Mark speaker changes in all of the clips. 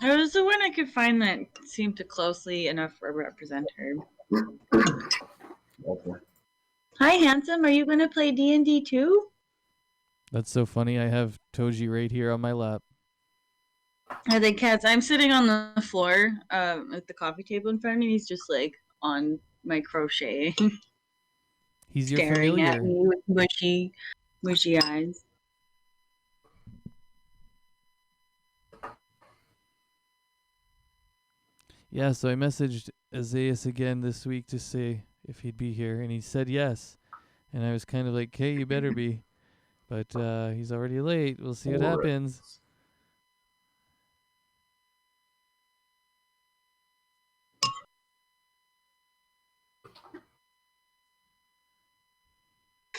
Speaker 1: It was the one I could find that seemed to closely enough represent her.
Speaker 2: Okay.
Speaker 1: Hi, handsome. Are you going to play D&D too?
Speaker 3: That's so funny. I have Toji right here on my lap.
Speaker 1: Are they cats? I'm sitting on the floor at the coffee table in front of me. He's just like on my crochet,
Speaker 3: He's your
Speaker 1: staring at
Speaker 3: familiar.
Speaker 1: me with mushy eyes.
Speaker 3: Yeah, so I messaged Azaius again this week to say if he'd be here, and he said yes. And I was kind of like, "Hey, you better be." But he's already late. We'll see what happens.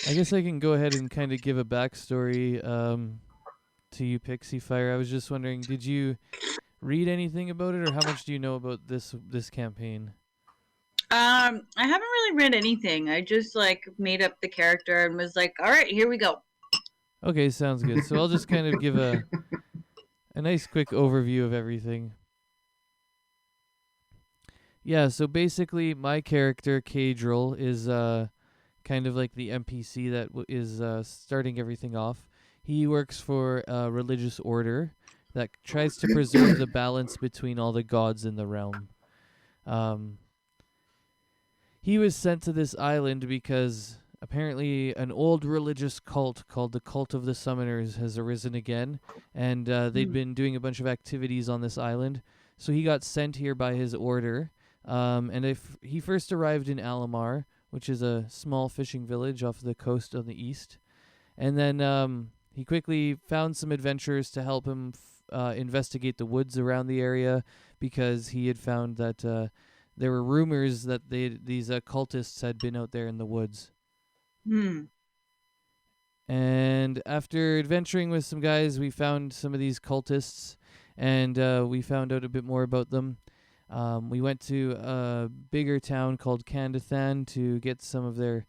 Speaker 3: I guess I can go ahead and kind of give a backstory to you, Pixie Fire. I was just wondering, did you read anything about it, or how much do you know about this campaign?
Speaker 1: I haven't really read anything. I just like made up the character and was like, "All right, here we go."
Speaker 3: Okay, sounds good. So I'll just kind of give a nice quick overview of everything. Yeah, so basically my character, Cadril, is kind of like the NPC that is starting everything off. He works for a religious order that tries to preserve the balance between all the gods in the realm. Um, he was sent to this island because apparently an old religious cult called the Cult of the Summoners has arisen again, and they'd been doing a bunch of activities on this island. So he got sent here by his order, and if he first arrived in Alamar, which is a small fishing village off the coast on the east. And then he quickly found some adventurers to help him investigate the woods around the area, because he had found that there were rumors that these cultists had been out there in the woods. And after adventuring with some guys, we found some of these cultists, and we found out a bit more about them. We went to a bigger town called Candathan to get some of their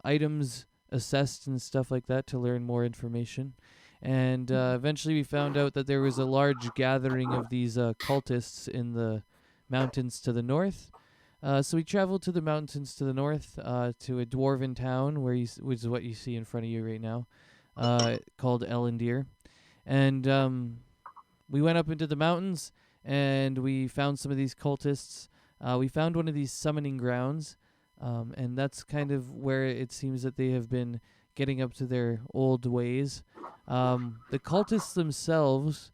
Speaker 3: items assessed and stuff like that to learn more information. And eventually we found out that there was a large gathering of these cultists in the mountains to the north. So we traveled to the mountains to the north to a dwarven town, which is what you see in front of you right now, called Ellandir. And we went up into the mountains, and we found some of these cultists. We found one of these summoning grounds, and that's kind of where it seems that they have been getting up to their old ways. The cultists themselves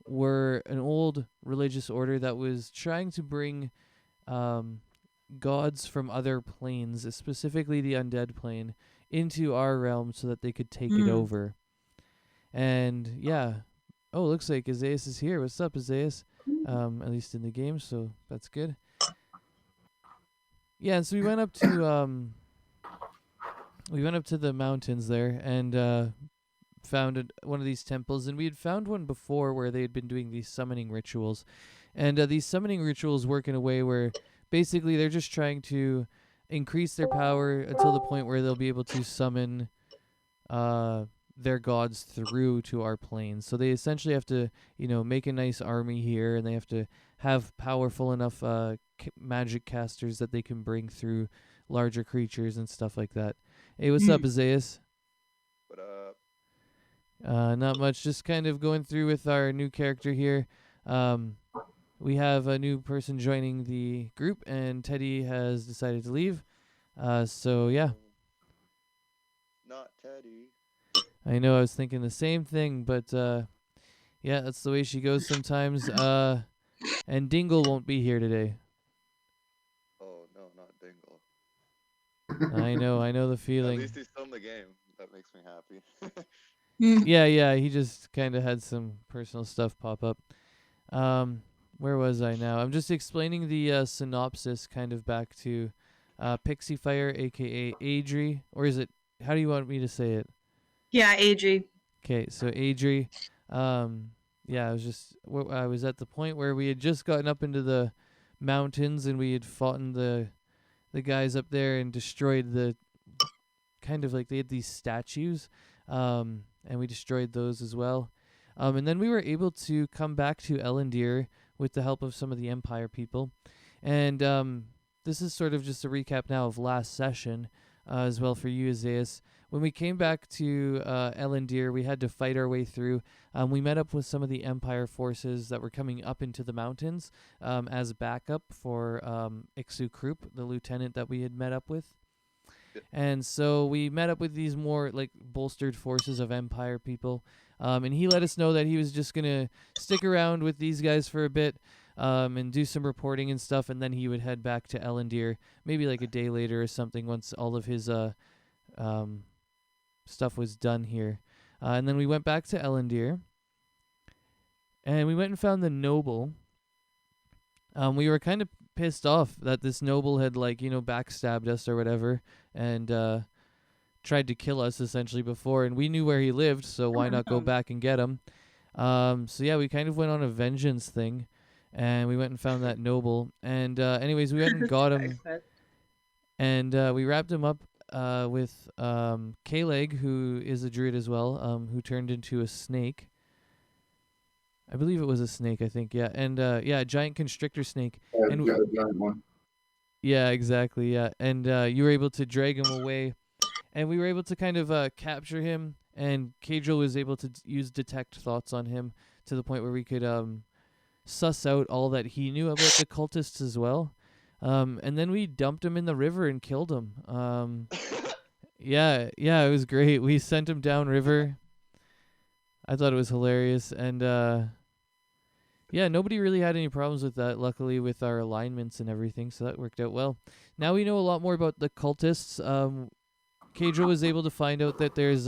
Speaker 3: were an old religious order that was trying to bring gods from other planes, specifically the undead plane, into our realm so that they could take it over. And yeah, oh, looks like Azaius is here. What's up, Azaius? At least in the game, so that's good. Yeah, and so we went up to the mountains there and found one of these temples, and we had found one before where they had been doing these summoning rituals. And these summoning rituals work in a way where basically they're just trying to increase their power until the point where they'll be able to summon their gods through to our planes. So they essentially have to, make a nice army here, and they have to have powerful enough magic casters that they can bring through larger creatures and stuff like that. Hey, what's up, Azaius?
Speaker 4: What up?
Speaker 3: Not much. Just kind of going through with our new character here. We have a new person joining the group, and Teddy has decided to leave. So yeah.
Speaker 4: Not Teddy.
Speaker 3: I know, I was thinking the same thing, but yeah, that's the way she goes sometimes. And Dingle won't be here today.
Speaker 4: Oh no, not Dingle.
Speaker 3: I know the feeling.
Speaker 4: At least he's still in the game. That makes me happy.
Speaker 3: Yeah, he just kind of had some personal stuff pop up. Where was I now? I'm just explaining the synopsis kind of back to Pixie Fire, aka Adri, or is it? How do you want me to say it?
Speaker 1: Yeah, Adri.
Speaker 3: Okay, so Adri, yeah, I was at the point where we had just gotten up into the mountains, and we had fought the guys up there and destroyed the kind of like they had these statues, and we destroyed those as well. And then we were able to come back to Ellandir with the help of some of the Empire people. And this is sort of just a recap now of last session as well for you, Isaias. When we came back to Ellandir, we had to fight our way through. We met up with some of the Empire forces that were coming up into the mountains as backup for Ixu Krupp, the lieutenant that we had met up with. And so we met up with these more like bolstered forces of Empire people. And he let us know that he was just going to stick around with these guys for a bit and do some reporting and stuff. And then he would head back to Ellandir, maybe like a day later or something once all of his stuff was done here. And then we went back to Ellandir. And we went and found the noble. We were kind of pissed off that this noble had backstabbed us or whatever and tried to kill us essentially before, and we knew where he lived, so why not go back and get him? So yeah, we kind of went on a vengeance thing, and we went and found that noble, and anyways, we went and got him, and we wrapped him up with K-Leg, who is a druid as well, who turned into a snake. I believe it was a snake, I think, yeah. And, a giant constrictor snake. And
Speaker 2: yeah, the giant one.
Speaker 3: Yeah, exactly, yeah. And you were able to drag him away. And we were able to kind of capture him. And Kadril was able to use detect thoughts on him to the point where we could suss out all that he knew about the cultists as well. And then we dumped him in the river and killed him. Yeah, it was great. We sent him downriver. I thought it was hilarious. And yeah, nobody really had any problems with that, luckily, with our alignments and everything, so that worked out well. Now we know a lot more about the cultists. Kadril was able to find out that there's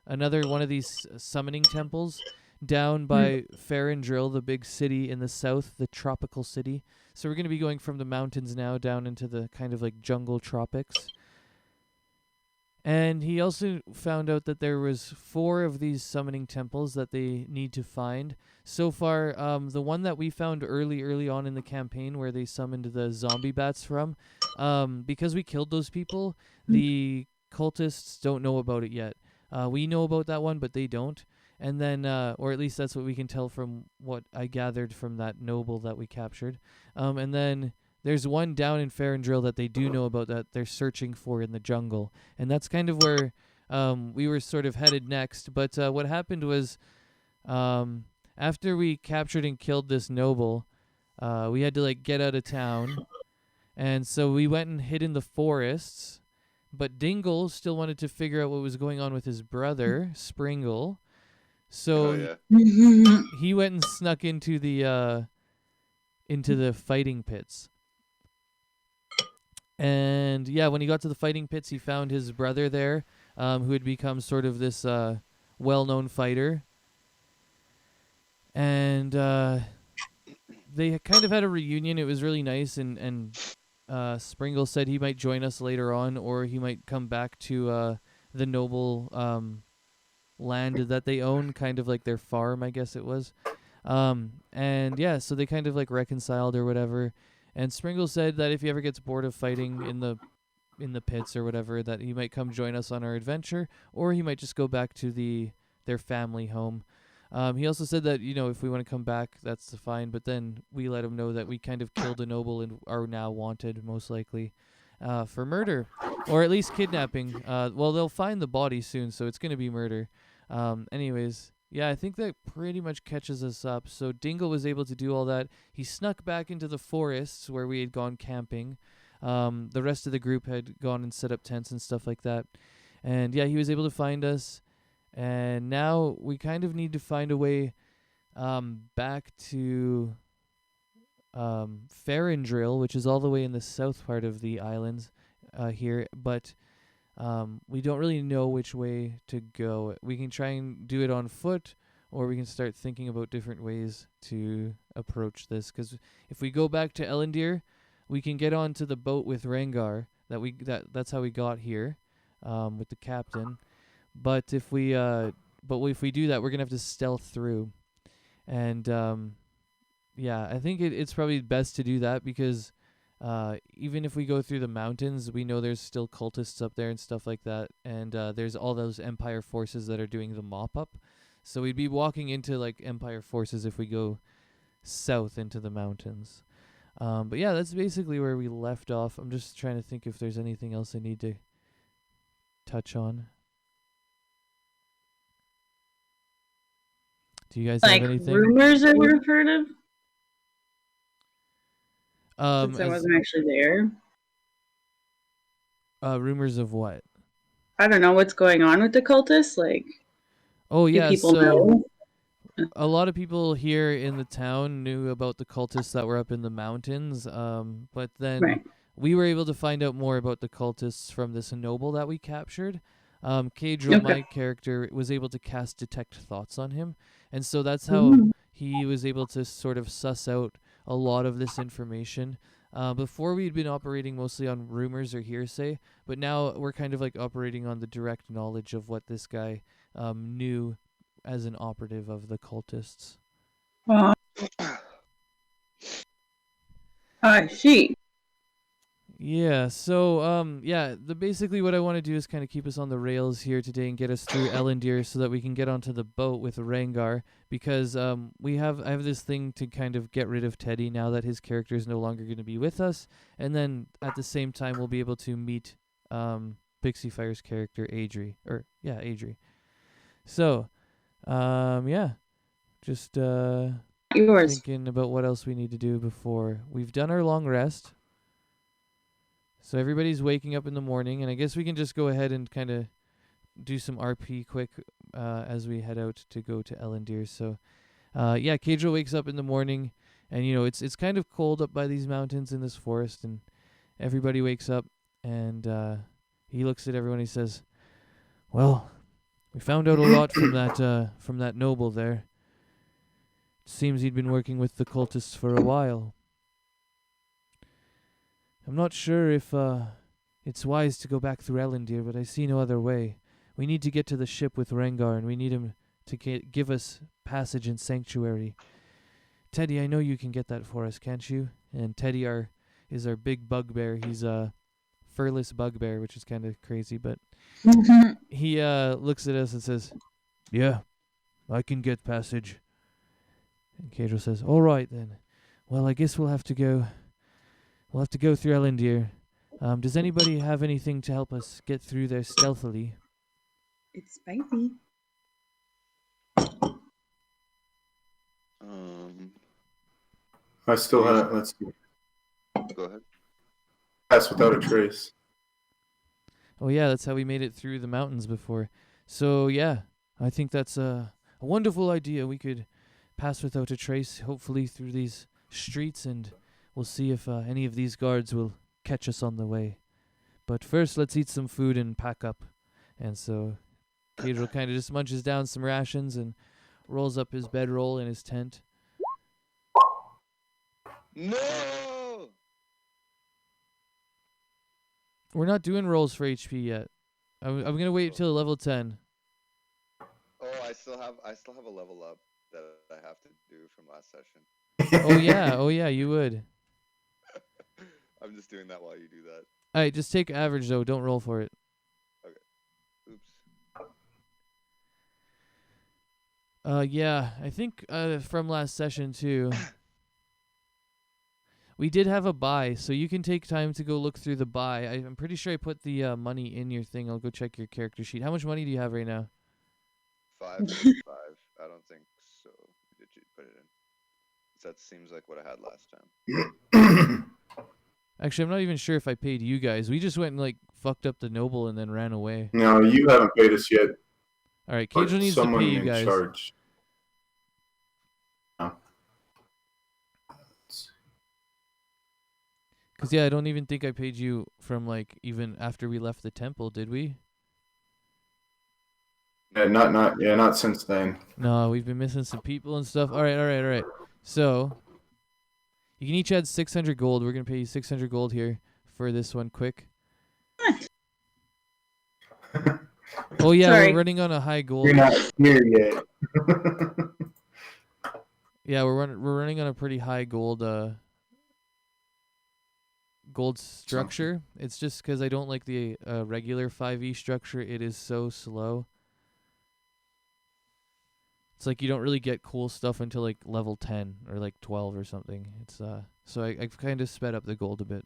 Speaker 3: another one of these summoning temples down by Farandrill, the big city in the south, the tropical city. So we're going to be going from the mountains now down into the kind of like jungle tropics. And he also found out that there was 4 of these summoning temples that they need to find. So far, the one that we found early on in the campaign where they summoned the zombie bats from, because we killed those people, the cultists don't know about it yet. We know about that one, but they don't. And then, or at least that's what we can tell from what I gathered from that noble that we captured. And then there's one down in Farandrill that they do know about that they're searching for in the jungle. And that's kind of where we were sort of headed next. But what happened was after we captured and killed this noble, we had to get out of town. And so we went and hid in the forests. But Dingle still wanted to figure out what was going on with his brother, Springle. So he went and snuck into the fighting pits. And yeah, when he got to the fighting pits, he found his brother there, who had become sort of this well-known fighter. And they kind of had a reunion. It was really nice, and Springle said he might join us later on, or he might come back to the noble land that they own, kind of like their farm, I guess it was. And yeah, so they kind of reconciled or whatever. And Springle said that if he ever gets bored of fighting in the pits or whatever, that he might come join us on our adventure, or he might just go back to their family home. He also said that, if we want to come back, that's fine. But then we let him know that we kind of killed a noble and are now wanted, most likely, for murder, or at least kidnapping. Well, they'll find the body soon, so it's going to be murder. Anyways, yeah, I think that pretty much catches us up. So Dingle was able to do all that. He snuck back into the forests where we had gone camping. The rest of the group had gone and set up tents and stuff like that. And yeah, he was able to find us. And now we kind of need to find a way back to Farandrill, which is all the way in the south part of the islands here. But we don't really know which way to go. We can try and do it on foot, or we can start thinking about different ways to approach this. Because if we go back to Ellandir, we can get onto the boat with Rengar. That's how we got here, with the captain. But if we do that, we're gonna have to stealth through, and yeah, I think it's probably best to do that because even if we go through the mountains, we know there's still cultists up there and stuff like that, and there's all those Empire forces that are doing the mop up. So we'd be walking into like Empire forces if we go south into the mountains. But yeah, that's basically where we left off. I'm just trying to think if there's anything else I need to touch on. Do you guys have
Speaker 1: Like
Speaker 3: anything?
Speaker 1: rumors I would have heard of since I
Speaker 3: As
Speaker 1: wasn't actually there.
Speaker 3: rumors of what?
Speaker 1: I don't know what's going on with the cultists. Like,
Speaker 3: Oh
Speaker 1: do
Speaker 3: yeah,
Speaker 1: people
Speaker 3: so
Speaker 1: know?
Speaker 3: a lot of people here in the town knew about the cultists that were up in the mountains, but then
Speaker 1: Right.
Speaker 3: we were able to find out more about the cultists from this noble that we captured. Kadril,
Speaker 1: Okay.
Speaker 3: my character, was able to cast detect thoughts on him, and so that's how
Speaker 1: Ooh.
Speaker 3: he was able to sort of suss out a lot of this information. Before we'd been operating mostly on rumors or hearsay, but now we're kind of like operating on the direct knowledge of what this guy knew as an operative of the cultists.
Speaker 1: I see.
Speaker 3: Yeah, so basically what I want to do is kind of keep us on the rails here today and get us through Ellandir so that we can get onto the boat with Rengar, because I have this thing to kind of get rid of Teddy now that his character is no longer going to be with us, and then at the same time we'll be able to meet Pixie Fire's character Adri. So, just
Speaker 1: Yours.
Speaker 3: thinking about what else we need to do before we've done our long rest. So everybody's waking up in the morning, and I guess we can just go ahead and kind of do some RP quick as we head out to go to Ellandir. So, Kadril wakes up in the morning, and it's kind of cold up by these mountains in this forest, and everybody wakes up, and he looks at everyone. And he says, "Well, we found out a lot from that noble there. It seems he'd been working with the cultists for a while. I'm not sure if it's wise to go back through Ellandir, but I see no other way. We need to get to the ship with Rengar, and we need him to give us passage and sanctuary. Teddy, I know you can get that for us, can't you?" And Teddy is our big bugbear. He's a furless bugbear, which is kind of crazy, but he looks at us and says, "Yeah, I can get passage." And Kadril says, "All right then. Well, I guess we'll have to go. We'll have to go through Ellandir. Does anybody have anything to help us get through there stealthily?"
Speaker 1: It's spicy.
Speaker 2: I still have. Let's see.
Speaker 4: Go ahead.
Speaker 2: Pass without a trace.
Speaker 3: Oh yeah, that's how we made it through the mountains before. So yeah, I think that's a wonderful idea. We could pass without a trace, hopefully through these streets, and we'll see if any of these guards will catch us on the way. But first, let's eat some food and pack up. And so Kadril kind of just munches down some rations and rolls up his bedroll in his tent.
Speaker 4: No!
Speaker 3: We're not doing rolls for HP yet. I'm gonna wait till level 10.
Speaker 4: Oh, I still have a level up that I have to do from last session.
Speaker 3: Oh yeah, you would.
Speaker 4: I'm just doing that while you do that.
Speaker 3: Alright, just take average though, don't roll for it.
Speaker 4: Oops.
Speaker 3: Yeah, I think from last session too. We did have a buy, so you can take time to go look through the buy. I'm pretty sure I put the money in your thing. I'll go check your character sheet. How much money do you have right now?
Speaker 4: 555. I don't think so. Did you put it in? That seems like what I had last time.
Speaker 3: Actually, I'm not even sure if I paid you guys. We just went and like fucked up the noble and then ran away.
Speaker 2: No, you haven't paid us yet.
Speaker 3: All right,
Speaker 2: But
Speaker 3: Kadril needs to
Speaker 2: someone
Speaker 3: pay you
Speaker 2: in
Speaker 3: guys.
Speaker 2: charge.
Speaker 3: Cause yeah, I don't even think I paid you from like even after we left the temple, did we?
Speaker 2: Yeah, not since then.
Speaker 3: No, we've been missing some people and stuff. All right. So you can each add 600 gold. We're gonna pay you 600 gold here for this one, quick.
Speaker 1: What?
Speaker 3: Oh yeah,
Speaker 1: Sorry.
Speaker 3: we're running on a high gold.
Speaker 2: You're not here yet.
Speaker 3: Yeah, we're running on a pretty high gold structure. It's just because I don't like the regular 5e structure. It is so slow. it's like you don't really get cool stuff until like level 10 or like 12 or something. It's so I've kind of sped up the gold a bit.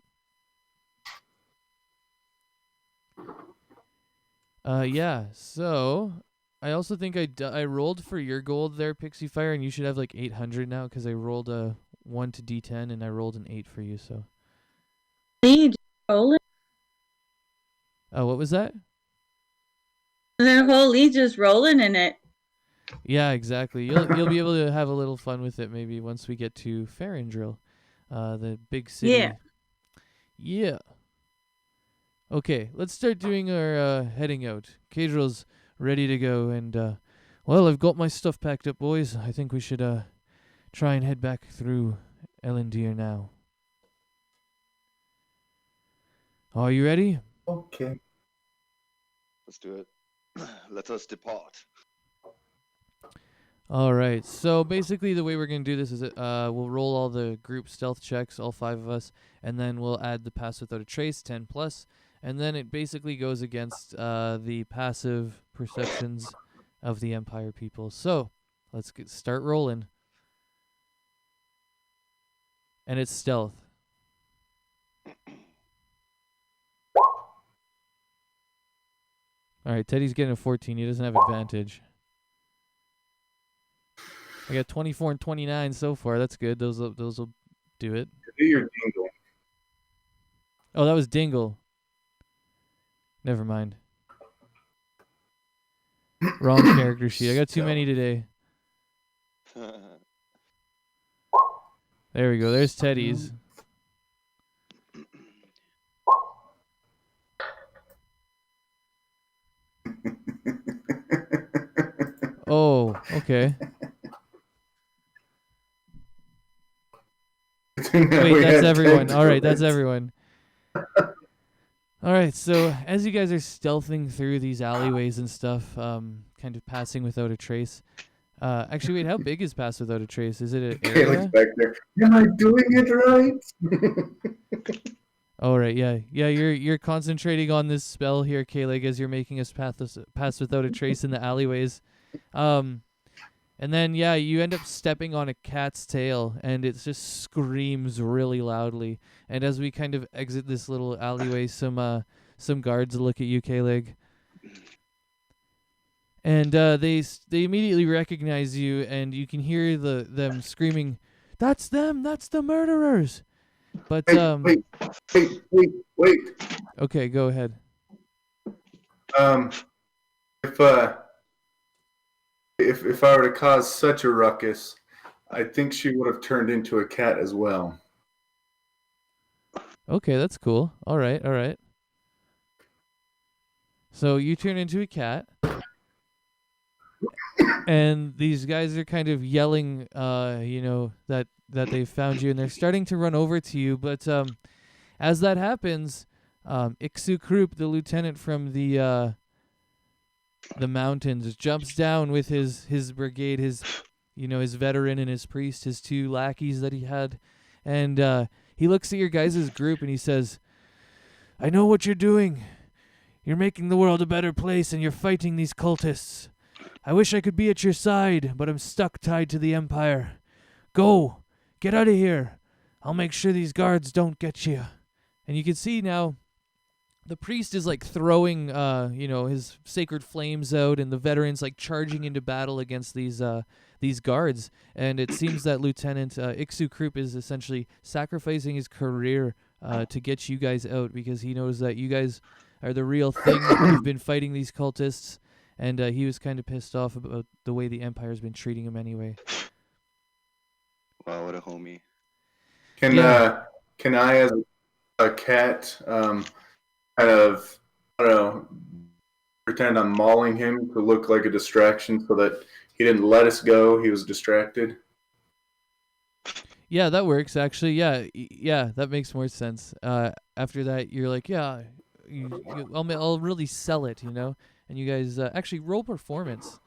Speaker 3: Yeah. So I also think I rolled for your gold there, Pixie Fire, and you should have like 800 now because I rolled a 1 to D10 and I rolled an 8 for you. So.
Speaker 1: Just rolling.
Speaker 3: Oh, what was that?
Speaker 1: The whole lead just rolling in it.
Speaker 3: Yeah, exactly. You'll be able to have a little fun with it maybe once we get to Farandril, the big city.
Speaker 1: Yeah.
Speaker 3: Yeah. Okay, let's start doing our heading out. Cadril's ready to go, and well, I've got my stuff packed up, boys. I think we should try and head back through Ellandir now. Are you ready?
Speaker 2: Okay.
Speaker 4: Let's do it. Let us depart.
Speaker 3: All right. So basically, the way we're gonna do this is we'll roll all the group stealth checks, all 5 of us, and then we'll add the pass without a trace, 10 plus, and then it basically goes against the passive perceptions of the Empire people. So let's start rolling, and it's stealth. All right, Teddy's getting a 14. He doesn't have advantage. I got 24 and 29 so far. That's good. Those will do it.
Speaker 2: Do your dingle.
Speaker 3: Oh, that was Dingle. Never mind. Wrong character sheet. I got too many today. There we go. There's Teddy's. Oh, okay. Wait, that's everyone. All right, that's everyone. All right, so as you guys are stealthing through these alleyways and stuff, kind of passing without a trace. Actually, wait, how big is pass without a trace? Is it an area?
Speaker 2: Back there. Am I doing it right?
Speaker 3: All right, yeah, you're concentrating on this spell here, Kaleg, as you're making us pass without a trace in the alleyways. And then yeah, you end up stepping on a cat's tail, and it just screams really loudly. And as we kind of exit this little alleyway, some guards look at you, Kaleg, and they immediately recognize you, and you can hear them screaming, "That's them! That's the murderers!" But
Speaker 2: Wait.
Speaker 3: Okay, go ahead.
Speaker 2: If I were to cause such a ruckus, I think she would have turned into a cat as well.
Speaker 3: Okay, that's cool. All right. So you turn into a cat, and these guys are kind of yelling, that they found you, and they're starting to run over to you. But as that happens, Iksu Krupp, the lieutenant from the mountains, jumps down with his brigade, his veteran and his priest, his 2 lackeys that he had, and he looks at your guys' group and he says, "I know what you're doing. You're making the world a better place, and you're fighting these cultists. I wish I could be at your side, but I'm stuck tied to the Empire. Go, get out of here. I'll make sure these guards don't get you." And you can see now the priest is like throwing his sacred flames out, and the veterans like charging into battle against these guards. And it seems that Lieutenant Iksu Krupp is essentially sacrificing his career to get you guys out, because he knows that you guys are the real thing. You've been fighting these cultists, and he was kind of pissed off about the way the Empire's been treating him anyway.
Speaker 4: Wow, what a homie.
Speaker 2: Can I, as a cat, kind of, I don't know, pretend I'm mauling him to look like a distraction so that he didn't let us go, he was distracted?
Speaker 3: Yeah, that works, actually. Yeah, that makes more sense. After that, you're like, yeah, I'll really sell it, and you guys actually roll performance.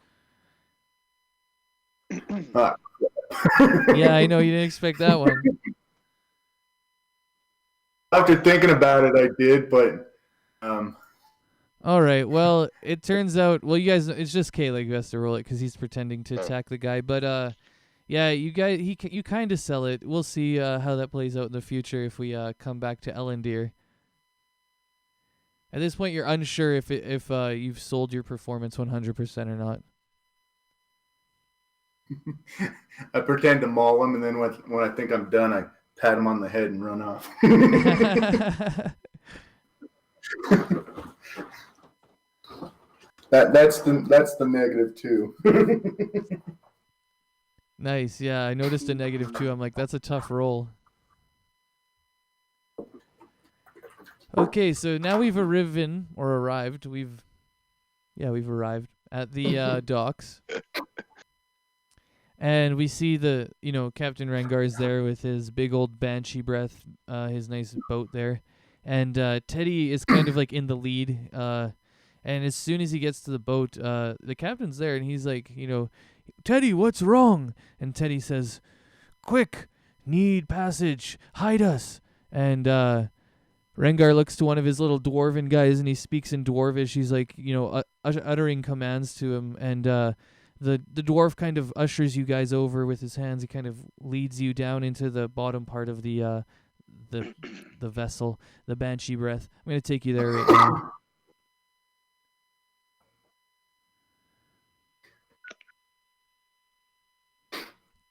Speaker 3: Yeah, I know, you didn't expect that one.
Speaker 2: After thinking about it, I did, but
Speaker 3: All right. Well, it turns out. Well, you guys, it's just Kayla who has to roll it because he's pretending to
Speaker 4: Oh.
Speaker 3: attack the guy. But yeah, you guys, you kind of sell it. We'll see how that plays out in the future if we come back to Ellandir. At this point, you're unsure if you've sold your performance 100% or not.
Speaker 2: I pretend to maul him, and then when I think I'm done, I pat him on the head and run off. That's the negative too.
Speaker 3: Nice. Yeah, I noticed a negative too. I'm like, that's a tough roll. Okay, so now we've arrived. We've arrived at the docks. And we see Captain Rengar's there with his big old banshee breath, his nice boat there. And Teddy is kind of like in the lead. And as soon as he gets to the boat, the captain's there and he's like, Teddy, what's wrong? And Teddy says, quick, need passage, hide us. And Rengar looks to one of his little dwarven guys and he speaks in Dwarvish. He's like, uttering commands to him. And the dwarf kind of ushers you guys over with his hands. He kind of leads you down into the bottom part of the vessel, the Banshee Breath. I'm going to take you there right now.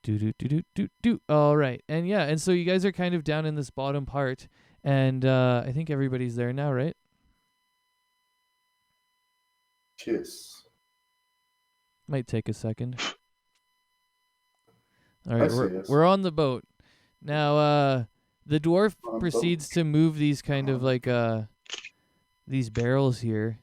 Speaker 3: Do. All right. And yeah, and so you guys are kind of down in this bottom part, and I think everybody's there now, right?
Speaker 2: Cheers.
Speaker 3: Might take a second. All right, we're on the boat. Now, the dwarf proceeds to move these kind of like these barrels here.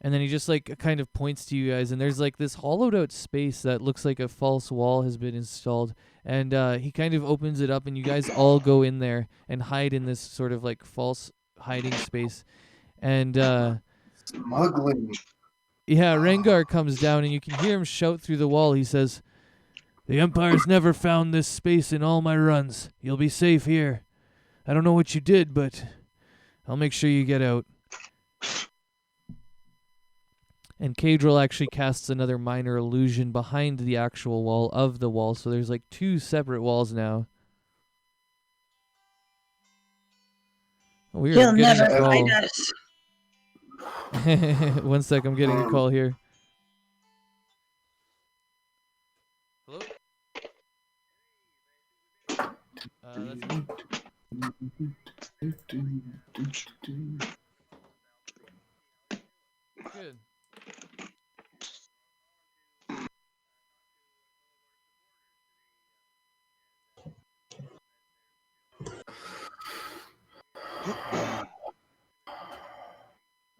Speaker 3: And then he just like kind of points to you guys, and there's like this hollowed out space that looks like a false wall has been installed. And he kind of opens it up, and you guys all go in there and hide in this sort of like false hiding space. And
Speaker 2: smuggling.
Speaker 3: Yeah, Rengar comes down, and you can hear him shout through the wall. He says, "The Empire's never found this space in all my runs. You'll be safe here. I don't know what you did, but I'll make sure you get out." And Cadril actually casts another minor illusion behind the actual wall of the wall, so there's like two separate walls now. Oh, we are
Speaker 1: He'll
Speaker 3: getting
Speaker 1: never
Speaker 3: a call.
Speaker 1: find us.
Speaker 3: 1 sec, I'm getting a call here. Hello? That's me. Good.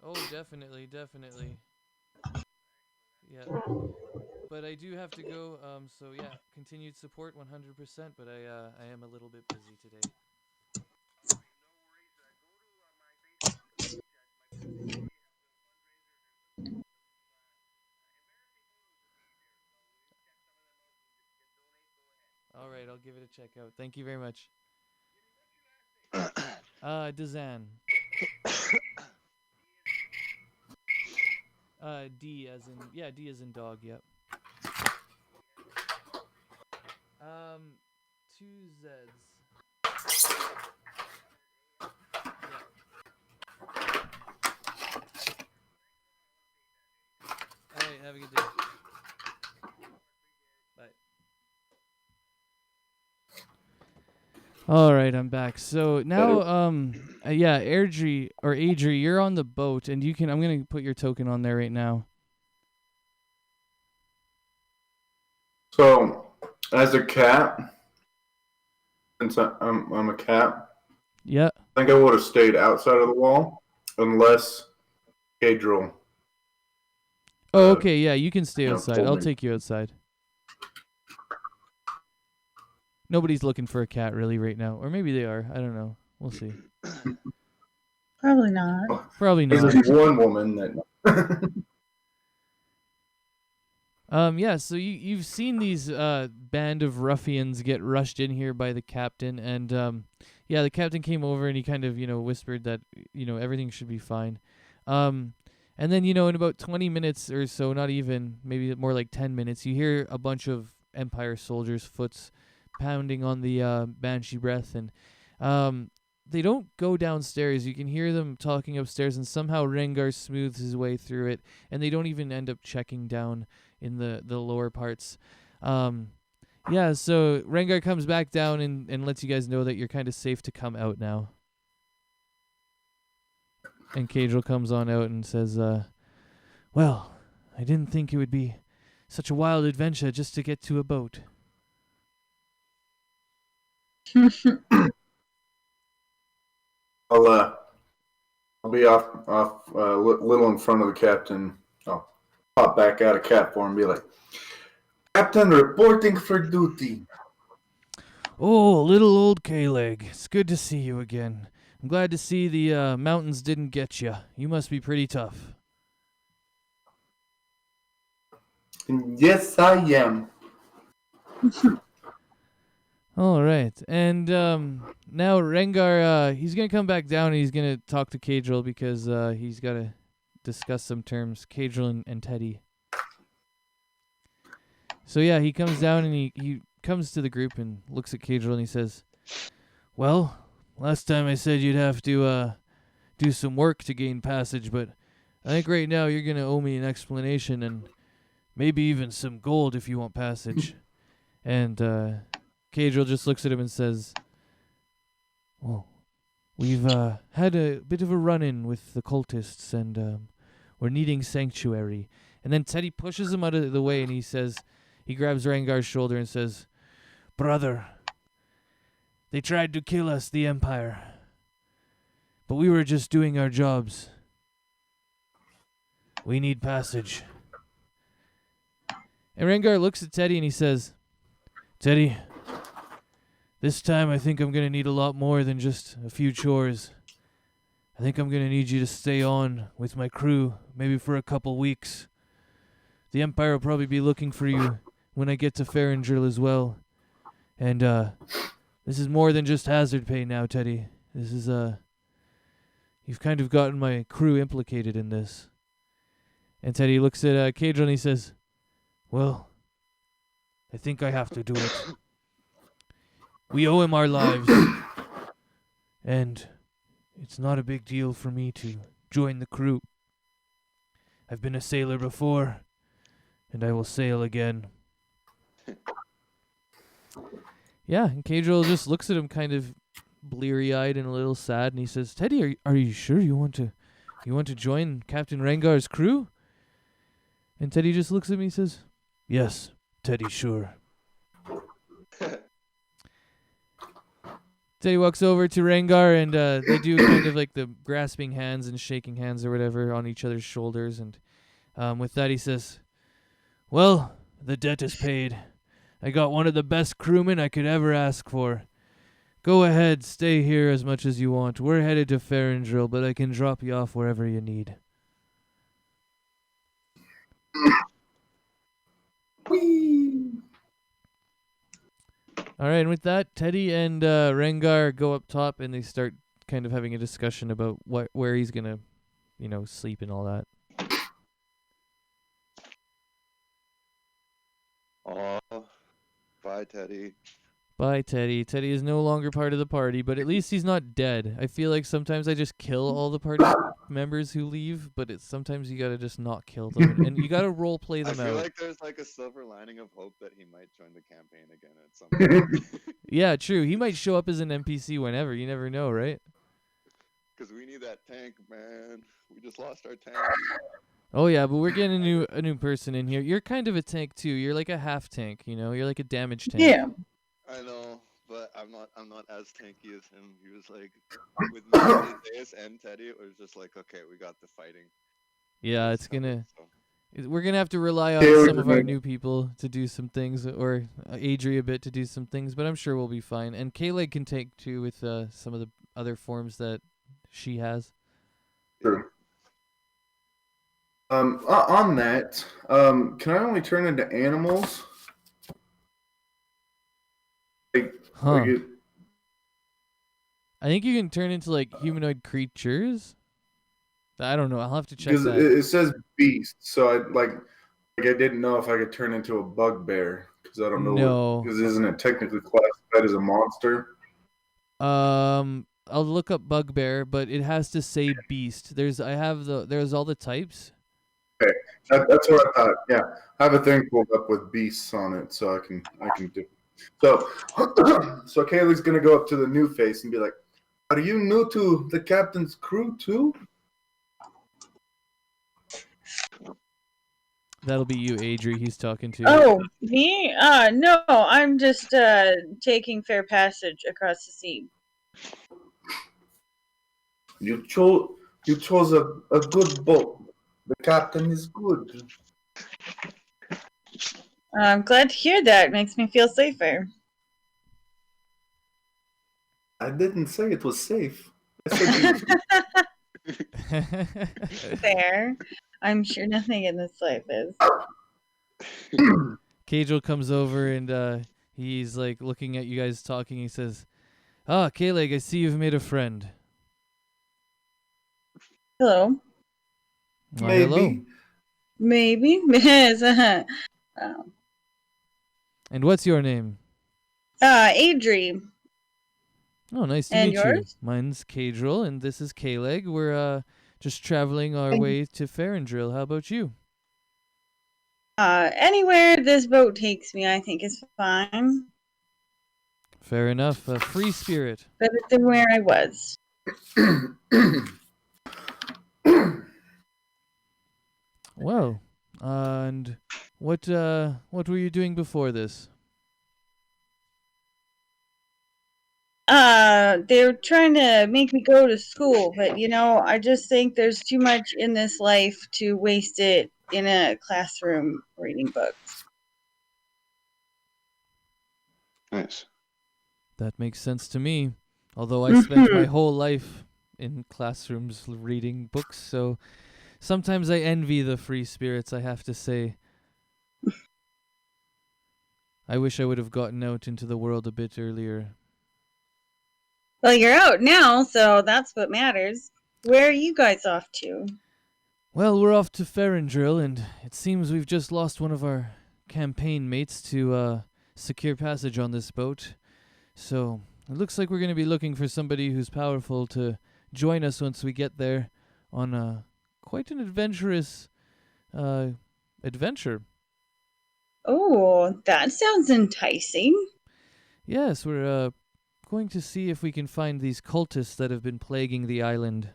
Speaker 3: Oh, definitely. Yeah. But I do have to go, so yeah, continued support 100%, but I am a little bit busy today. All right, I'll give it a check out. Thank you very much. Dazan. D as in dog, yep. 2 Zs. Yeah. Alright, have a good day. Bye. Alright, I'm back. So now, yeah, Adri, you're on the boat, and I'm gonna put your token on there right now.
Speaker 2: So, as a cat, since I'm a cat,
Speaker 3: Yeah.
Speaker 2: I think I would have stayed outside of the wall, unless Cadril.
Speaker 3: Oh, okay, yeah, you can stay outside. I'll
Speaker 2: me.
Speaker 3: take you outside. Nobody's looking for a cat really right now. Or maybe they are. I don't know. We'll see.
Speaker 1: Probably not.
Speaker 3: Probably not.
Speaker 2: There's one woman that...
Speaker 3: Yeah, so you've seen these band of ruffians get rushed in here by the captain, and yeah, the captain came over and he kind of, whispered that, everything should be fine. And then, in about 20 minutes or so, not even, maybe more like 10 minutes, you hear a bunch of Empire soldiers' foots pounding on the Banshee Breath, and they don't go downstairs. You can hear them talking upstairs, and somehow Rengar smooths his way through it, and they don't even end up checking down in the lower parts. Yeah, so Rengar comes back down and lets you guys know that you're kind of safe to come out now. And Cadril comes on out and says, well, I didn't think it would be such a wild adventure just to get to a boat.
Speaker 2: I'll be off little in front of the captain. I'll pop back out of cat form and be like, Captain reporting for duty.
Speaker 3: Oh, little old K-Leg. It's good to see you again. I'm glad to see the mountains didn't get you. You must be pretty tough.
Speaker 2: Yes, I am.
Speaker 3: All right. And now Rengar, he's going to come back down and he's going to talk to Cadril because he's got to discuss some terms. Cadril and Teddy. So yeah, he comes down and he comes to the group and looks at Cadril and he says, well, last time I said you'd have to do some work to gain passage, but I think right now you're going to owe me an explanation and maybe even some gold if you want passage. And Cadril just looks at him and says, well, we've had a bit of a run-in with the cultists and we're needing sanctuary. And then Teddy pushes him out of the way and he grabs Rengar's shoulder and says, brother, they tried to kill us, the Empire. But we were just doing our jobs. We need passage. And Rengar looks at Teddy and he says, Teddy, this time I think I'm going to need a lot more than just a few chores. I think I'm going to need you to stay on with my crew, maybe for a couple weeks. The Empire will probably be looking for you when I get to Farandril as well. And this is more than just hazard pay now, Teddy. This is, you've kind of gotten my crew implicated in this. And Teddy looks at Cadril and he says, well, I think I have to do it. We owe him our lives. And it's not a big deal for me to join the crew. I've been a sailor before, and I will sail again. Yeah, and Cadril just looks at him kind of bleary-eyed and a little sad, and he says, Teddy, are you sure you want to join Captain Rengar's crew? And Teddy just looks at me and says, yes, Teddy, sure. Teddy walks over to Rengar, and they do kind of like the grasping hands and shaking hands or whatever on each other's shoulders. And with that, he says, well, the debt is paid. I got one of the best crewmen I could ever ask for. Go ahead, stay here as much as you want. We're headed to Farandril, but I can drop you off wherever you need. All right, and with that, Teddy and Rengar go up top, and they start kind of having a discussion about where he's gonna, sleep and all that.
Speaker 4: Oh, bye, Teddy.
Speaker 3: Bye, Teddy. Teddy is no longer part of the party, but at least he's not dead. I feel like sometimes I just kill all the party members who leave, but sometimes you gotta just not kill them, and you gotta role play them
Speaker 4: I feel
Speaker 3: out.
Speaker 4: like there's like a silver lining of hope that he might join the campaign again at some point.
Speaker 3: Yeah, true. He might show up as an NPC whenever. You never know, right?
Speaker 4: Because we need that tank, man. We just lost our tank.
Speaker 3: Oh yeah, but we're getting a new person in here. You're kind of a tank too. You're like a half tank, You're like a damage tank.
Speaker 1: Yeah.
Speaker 4: I know, but I'm not as tanky as him. He was like, with me, Zeus and Teddy, it was just like, okay, we got the fighting.
Speaker 3: Yeah,
Speaker 4: It's coming, so.
Speaker 3: we're gonna have to rely on some of our new people to do some things, or Adri a bit to do some things, but I'm sure we'll be fine. And Kayla can take too with some of the other forms that she has.
Speaker 2: Sure. On that, can I only turn into animals?
Speaker 3: Huh. I think you can turn into like humanoid creatures. I don't know. I'll have to check
Speaker 2: Because
Speaker 3: that.
Speaker 2: it says beast, so I didn't know if I could turn into a bugbear because I don't know what.
Speaker 3: No.
Speaker 2: Because isn't it technically classified as a monster?
Speaker 3: I'll look up bugbear, but it has to say beast. There's all the types.
Speaker 2: Okay, that's what I thought. Yeah, I have a thing pulled up with beasts on it, so I can do. So, so Kaylee's gonna go up to the new face and be like, "Are you new to the captain's crew too?"
Speaker 3: That'll be you, Adri. He's talking to.
Speaker 1: Oh, me? No, I'm just taking fair passage across the sea.
Speaker 2: You chose a good boat. The captain is good.
Speaker 1: I'm glad to hear that. It makes me feel safer.
Speaker 2: I didn't say it was safe. I said
Speaker 1: Fair. I'm sure nothing in this life is.
Speaker 3: Kajal comes over and he's like looking at you guys talking. He says, "Ah, Kaleg, I see you've made a friend."
Speaker 1: Hello.
Speaker 3: Why, hello.
Speaker 1: Maybe. Yes.
Speaker 3: And what's your name?
Speaker 1: Adri.
Speaker 3: Oh, nice to
Speaker 1: And
Speaker 3: meet you.
Speaker 1: yours?
Speaker 3: Mine's Kadril, and this is Kaleg. We're just traveling our
Speaker 1: And-
Speaker 3: way to Farandril. How about you?
Speaker 1: Anywhere this boat takes me, I think is fine.
Speaker 3: Fair enough. A free spirit.
Speaker 1: Better than where I was.
Speaker 3: Well, and what were you doing before this?
Speaker 1: They're trying to make me go to school, but I just think there's too much in this life to waste it in a classroom reading books.
Speaker 4: Nice.
Speaker 3: That makes sense to me. Although I spent my whole life in classrooms reading books, so sometimes I envy the free spirits, I have to say. I wish I would have gotten out into the world a bit earlier.
Speaker 1: Well, you're out now, so that's what matters. Where are you guys off to?
Speaker 3: Well, we're off to Farandril, and it seems we've just lost one of our campaign mates to secure passage on this boat. So it looks like we're going to be looking for somebody who's powerful to join us once we get there on quite an adventurous adventure.
Speaker 1: Oh, that sounds enticing.
Speaker 3: Yes, we're going to see if we can find these cultists that have been plaguing the island.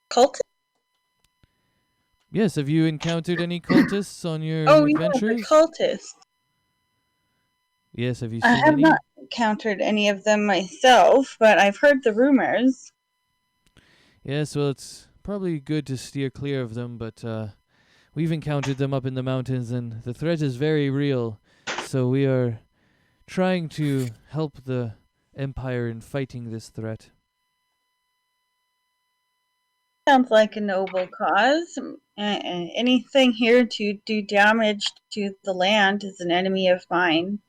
Speaker 1: Cult?
Speaker 3: Yes, have you encountered any cultists on your
Speaker 1: Oh,
Speaker 3: adventures?
Speaker 1: yeah, the cultists.
Speaker 3: Yes, have you
Speaker 1: I
Speaker 3: seen
Speaker 1: have
Speaker 3: any?
Speaker 1: not encountered any of them myself, but I've heard the rumors.
Speaker 3: Yes, well, it's probably good to steer clear of them, but we've encountered them up in the mountains, and the threat is very real. So we are trying to help the Empire in fighting this threat.
Speaker 1: Sounds like a noble cause. Anything here to do damage to the land is an enemy of mine.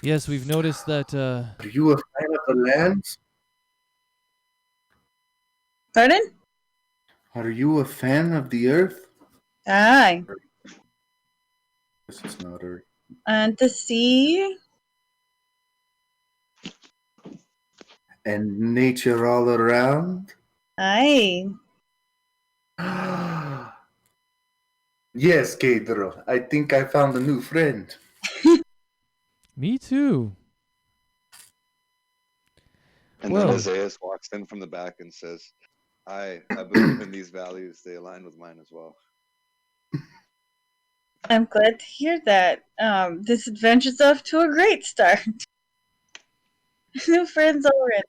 Speaker 3: Yes, we've noticed that.
Speaker 2: Are you a fan of the lands?
Speaker 1: Pardon?
Speaker 2: Are you a fan of the earth?
Speaker 1: Aye.
Speaker 2: This is not earth.
Speaker 1: And the sea?
Speaker 2: And nature all around?
Speaker 1: Aye.
Speaker 2: Yes, Gabriel. I think I found a new friend.
Speaker 3: Me too.
Speaker 4: And
Speaker 3: Well-
Speaker 4: then Isaiah walks in from the back and says, I believe in these values. They align with mine as well.
Speaker 1: I'm glad to hear that. This adventure's off to a great start. New friends already.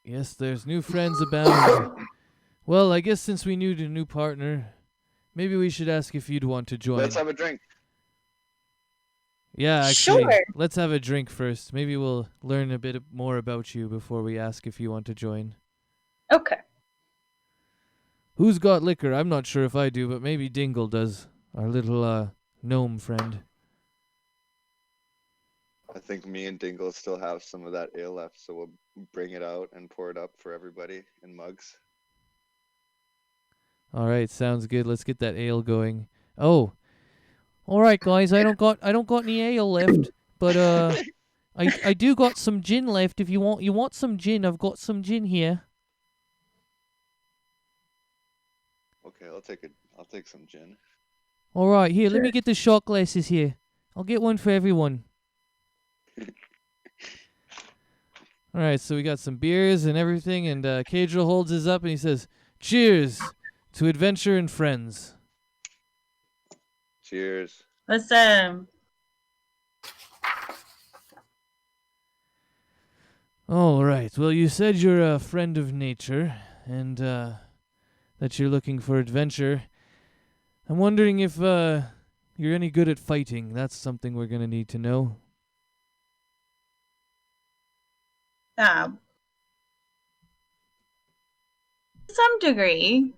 Speaker 3: Yes, there's new friends abound. Well, I guess since we need a new partner, maybe we should ask if you'd want to join.
Speaker 4: Let's have a drink.
Speaker 3: Yeah, actually,
Speaker 1: Sure.
Speaker 3: let's have a drink first. Maybe we'll learn a bit more about you before we ask if you want to join.
Speaker 1: Okay.
Speaker 3: Who's got liquor? I'm not sure if I do, but maybe Dingle does. Our little gnome friend.
Speaker 4: I think me and Dingle still have some of that ale left, so we'll bring it out and pour it up for everybody in mugs.
Speaker 3: All right, sounds good. Let's get that ale going. Oh, all right, guys. I don't got any ale left, but I do got some gin left. If you want some gin, I've got some gin here.
Speaker 4: Okay, I'll take it. I'll take some gin.
Speaker 3: All right, here. Let me get the shot glasses here. I'll get one for everyone. All right, so we got some beers and everything, and Cadril holds his up and he says, "Cheers to adventure and friends."
Speaker 4: Cheers.
Speaker 1: Let's
Speaker 3: All right. Well, you said you're a friend of nature, and that you're looking for adventure. I'm wondering if you're any good at fighting. That's something we're gonna need to know.
Speaker 1: to some degree.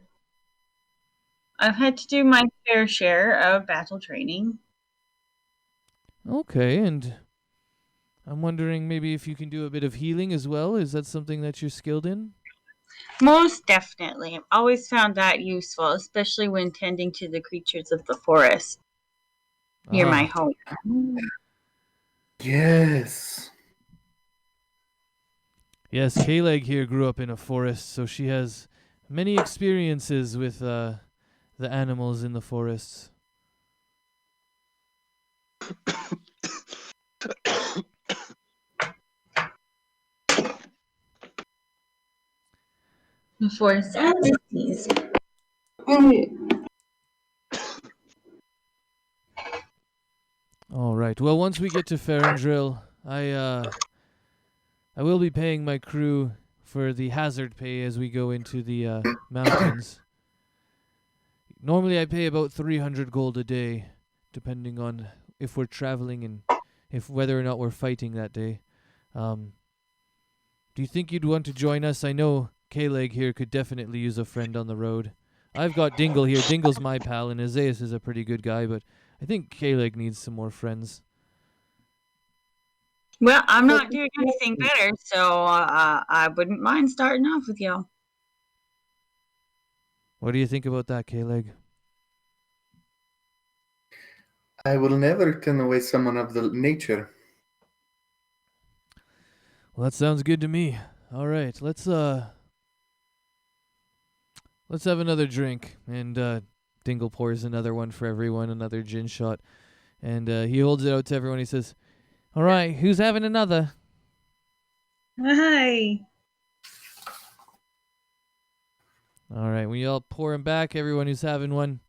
Speaker 1: I've had to do my fair share of battle training.
Speaker 3: Okay, and I'm wondering maybe if you can do a bit of healing as well. Is that something that you're skilled in?
Speaker 1: Most definitely. I've always found that useful, especially when tending to the creatures of the forest near my home.
Speaker 2: Yes.
Speaker 3: Yes, Kaleg here grew up in a forest, so she has many experiences with the animals in the forests.
Speaker 1: The forest entities.
Speaker 3: All right. Well, once we get to Ferendril, I will be paying my crew for the hazard pay as we go into the mountains. Normally, I pay about 300 gold a day, depending on if we're traveling and if whether or not we're fighting that day. Do you think you'd want to join us? I know Kaleg here could definitely use a friend on the road. I've got Dingle here. Dingle's my pal, and Isaias is a pretty good guy, but I think Kaleg needs some more friends.
Speaker 1: Well, I'm not doing anything better, so I wouldn't mind starting off with y'all.
Speaker 3: What do you think about that, Kaleg?
Speaker 2: I will never turn away someone of the nature.
Speaker 3: Well, that sounds good to me. All right, let's have another drink. And Dingle pours another one for everyone, another gin shot, and he holds it out to everyone. He says, "All right, who's having another?"
Speaker 1: Hi.
Speaker 3: All right, we all pour him back. Everyone who's having one,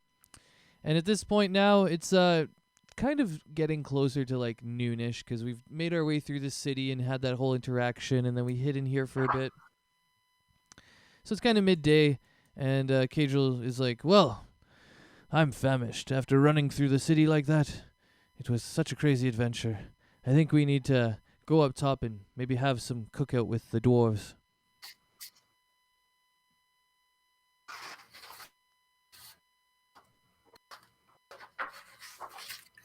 Speaker 3: and at this point now, it's kind of getting closer to like noonish because we've made our way through the city and had that whole interaction, and then we hid in here for a bit. So it's kind of midday, and Cadril is like, "Well, I'm famished after running through the city like that. It was such a crazy adventure. I think we need to go up top and maybe have some cookout with the dwarves."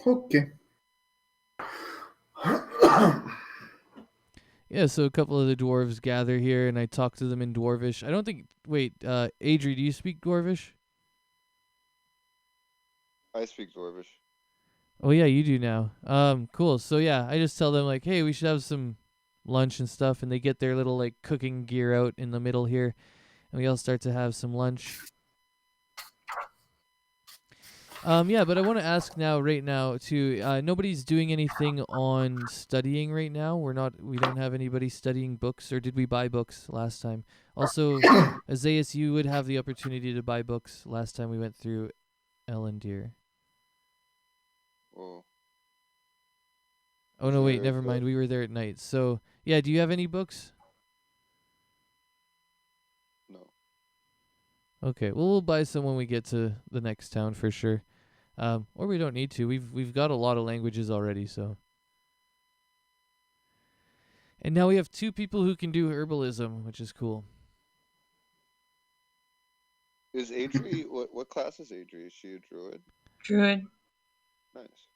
Speaker 2: Okay.
Speaker 3: Yeah, so a couple of the dwarves gather here, and I talk to them in Dwarvish. I don't think... Wait, Adri, do you speak Dwarvish?
Speaker 4: I speak Dwarvish.
Speaker 3: Oh, yeah, you do now. Cool. So, yeah, I just tell them, like, hey, we should have some lunch and stuff, and they get their little, like, cooking gear out in the middle here, and we all start to have some lunch. Yeah, but I want to ask now, right now, too. Nobody's doing anything on studying right now. We don't have anybody studying books, or did we buy books last time? Also, Isaias, you would have the opportunity to buy books last time we went through Ellandir.
Speaker 4: Oh.
Speaker 3: Oh no, wait,
Speaker 4: Sure,
Speaker 3: never mind. We were there at night. So yeah, do you have any books?
Speaker 4: No.
Speaker 3: Okay, well we'll buy some when we get to the next town for sure. Or we don't need to. We've got a lot of languages already, so. And now we have 2 people who can do herbalism, which is cool.
Speaker 4: Is Adri what class is Adri? Is she a druid?
Speaker 1: Druid.
Speaker 4: Nice.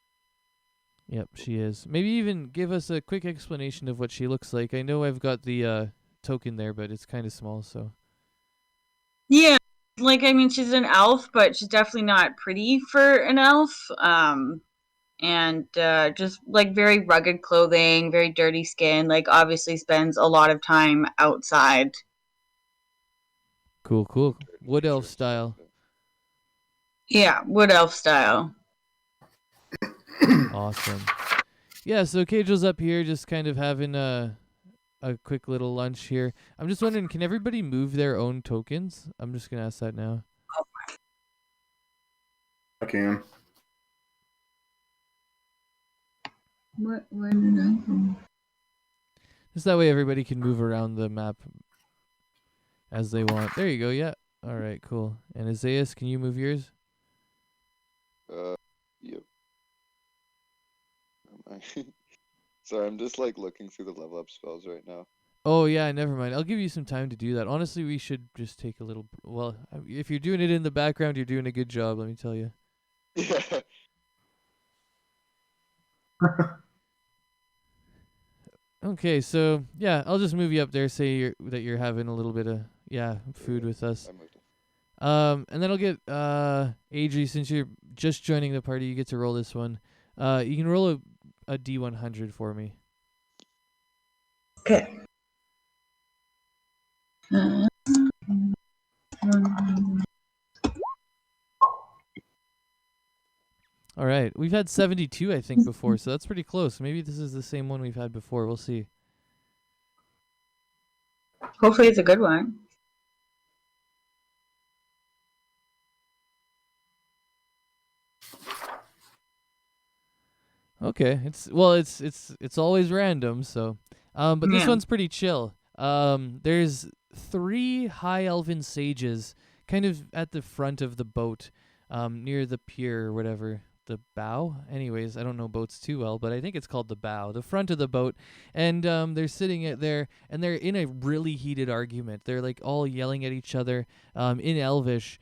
Speaker 3: Yep, she is. Maybe even give us a quick explanation of what she looks like. I know I've got the token there, but it's kind of small, so.
Speaker 1: Yeah, like I mean, she's an elf, but she's definitely not pretty for an elf. And just like very rugged clothing, very dirty skin. Like obviously spends a lot of time outside.
Speaker 3: Cool, cool.
Speaker 4: Dirty
Speaker 3: Wood elf
Speaker 4: nature and stuff.
Speaker 3: style.
Speaker 1: Yeah, wood elf style.
Speaker 3: Awesome. Yeah, so Cagel's up here just kind of having a quick little lunch here. I'm just wondering, can everybody move their own tokens? I'm just gonna ask that now.
Speaker 2: I can.
Speaker 1: Where did I go?
Speaker 3: Just that way everybody can move around the map as they want. There you go, yeah. Alright, cool. And Isaias, can you move yours?
Speaker 4: Yep. Am I- Sorry, I'm just like looking through the level up spells right now.
Speaker 3: Oh yeah, never mind. I'll give you some time to do that. Honestly, we should just take a little. Well, if you're doing it in the background, you're doing a good job. Let me tell you.
Speaker 4: Yeah.
Speaker 3: Okay, so yeah, I'll just move you up there. Say that you're having a little bit of food with us.
Speaker 4: I moved it.
Speaker 3: And then I'll get Adri, since you're just joining the party, you get to roll this one. You can roll a D100 for me.
Speaker 1: Okay.
Speaker 3: All right, we've had 72, I think, before, so that's pretty close. Maybe this is the same one we've had before. We'll see.
Speaker 1: Hopefully it's a good one.
Speaker 3: Okay, it's always random, so but this
Speaker 1: Yeah.
Speaker 3: one's pretty chill. There's 3 high elven sages kind of at the front of the boat, near the pier or whatever, the bow. Anyways, I don't know boats too well, but I think it's called the bow, the front of the boat, and they're sitting there and they're in a really heated argument. They're like all yelling at each other in Elvish.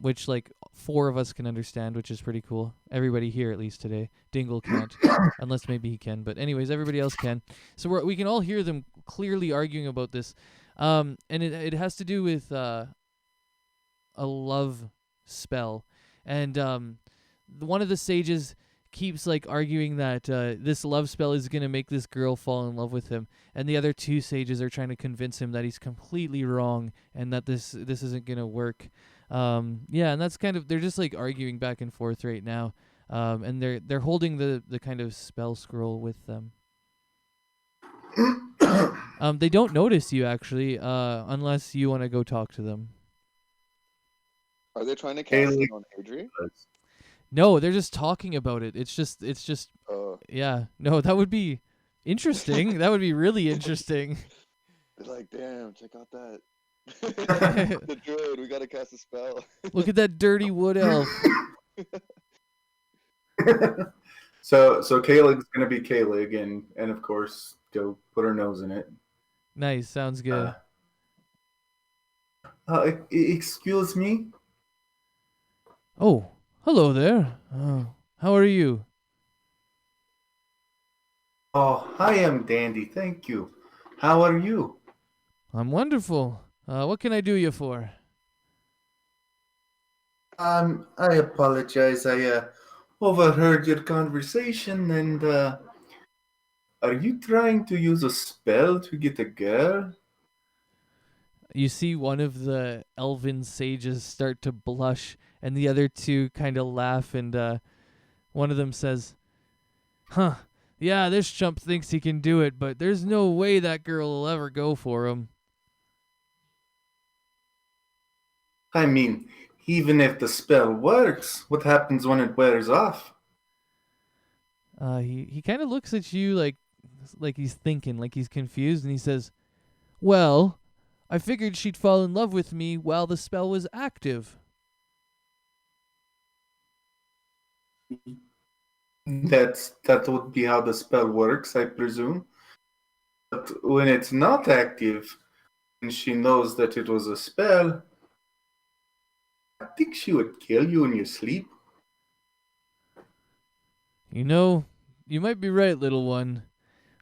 Speaker 3: Which like 4 of us can understand, which is pretty cool. Everybody here, at least today. Dingle can't, unless maybe he can. But anyways, everybody else can. So we can all hear them clearly arguing about this, and it has to do with a love spell, and one of the sages keeps like arguing that this love spell is gonna make this girl fall in love with him, and the other 2 sages are trying to convince him that he's completely wrong and that this isn't gonna work. Yeah, and that's kind of, they're just like arguing back and forth right now, and they're holding the kind of spell scroll with them. They don't notice you actually, unless you want to go talk to them.
Speaker 4: Are they trying to cast
Speaker 2: Haley.
Speaker 4: it on Adri?
Speaker 3: No, they're just talking about it. It's just yeah. No, that would be interesting. That would be really interesting.
Speaker 4: They're like, damn, check out that. The druid, we gotta cast a spell.
Speaker 3: Look at that dirty wood elf.
Speaker 2: So Kayla's gonna be Kaylig, and of course go put her nose in it.
Speaker 3: Nice, sounds good.
Speaker 2: Excuse me.
Speaker 3: Oh, hello there. How are you?
Speaker 2: Oh, I am dandy, thank you. How are you?
Speaker 3: I'm wonderful. What can I do you for?
Speaker 2: I apologize. I overheard your conversation, and are you trying to use a spell to get a girl?
Speaker 3: You see one of the elven sages start to blush, and the other 2 kind of laugh, and one of them says, "Huh, yeah, this chump thinks he can do it, but there's no way that girl will ever go for him."
Speaker 2: I mean, even if the spell works, what happens when it wears off?
Speaker 3: He kind of looks at you like he's thinking, like he's confused, and he says, "Well, I figured she'd fall in love with me while the spell was active."
Speaker 2: That would be how the spell works, I presume. But when it's not active, and she knows that it was a spell, I think she would kill you in your sleep.
Speaker 3: You know, You might be right, little one.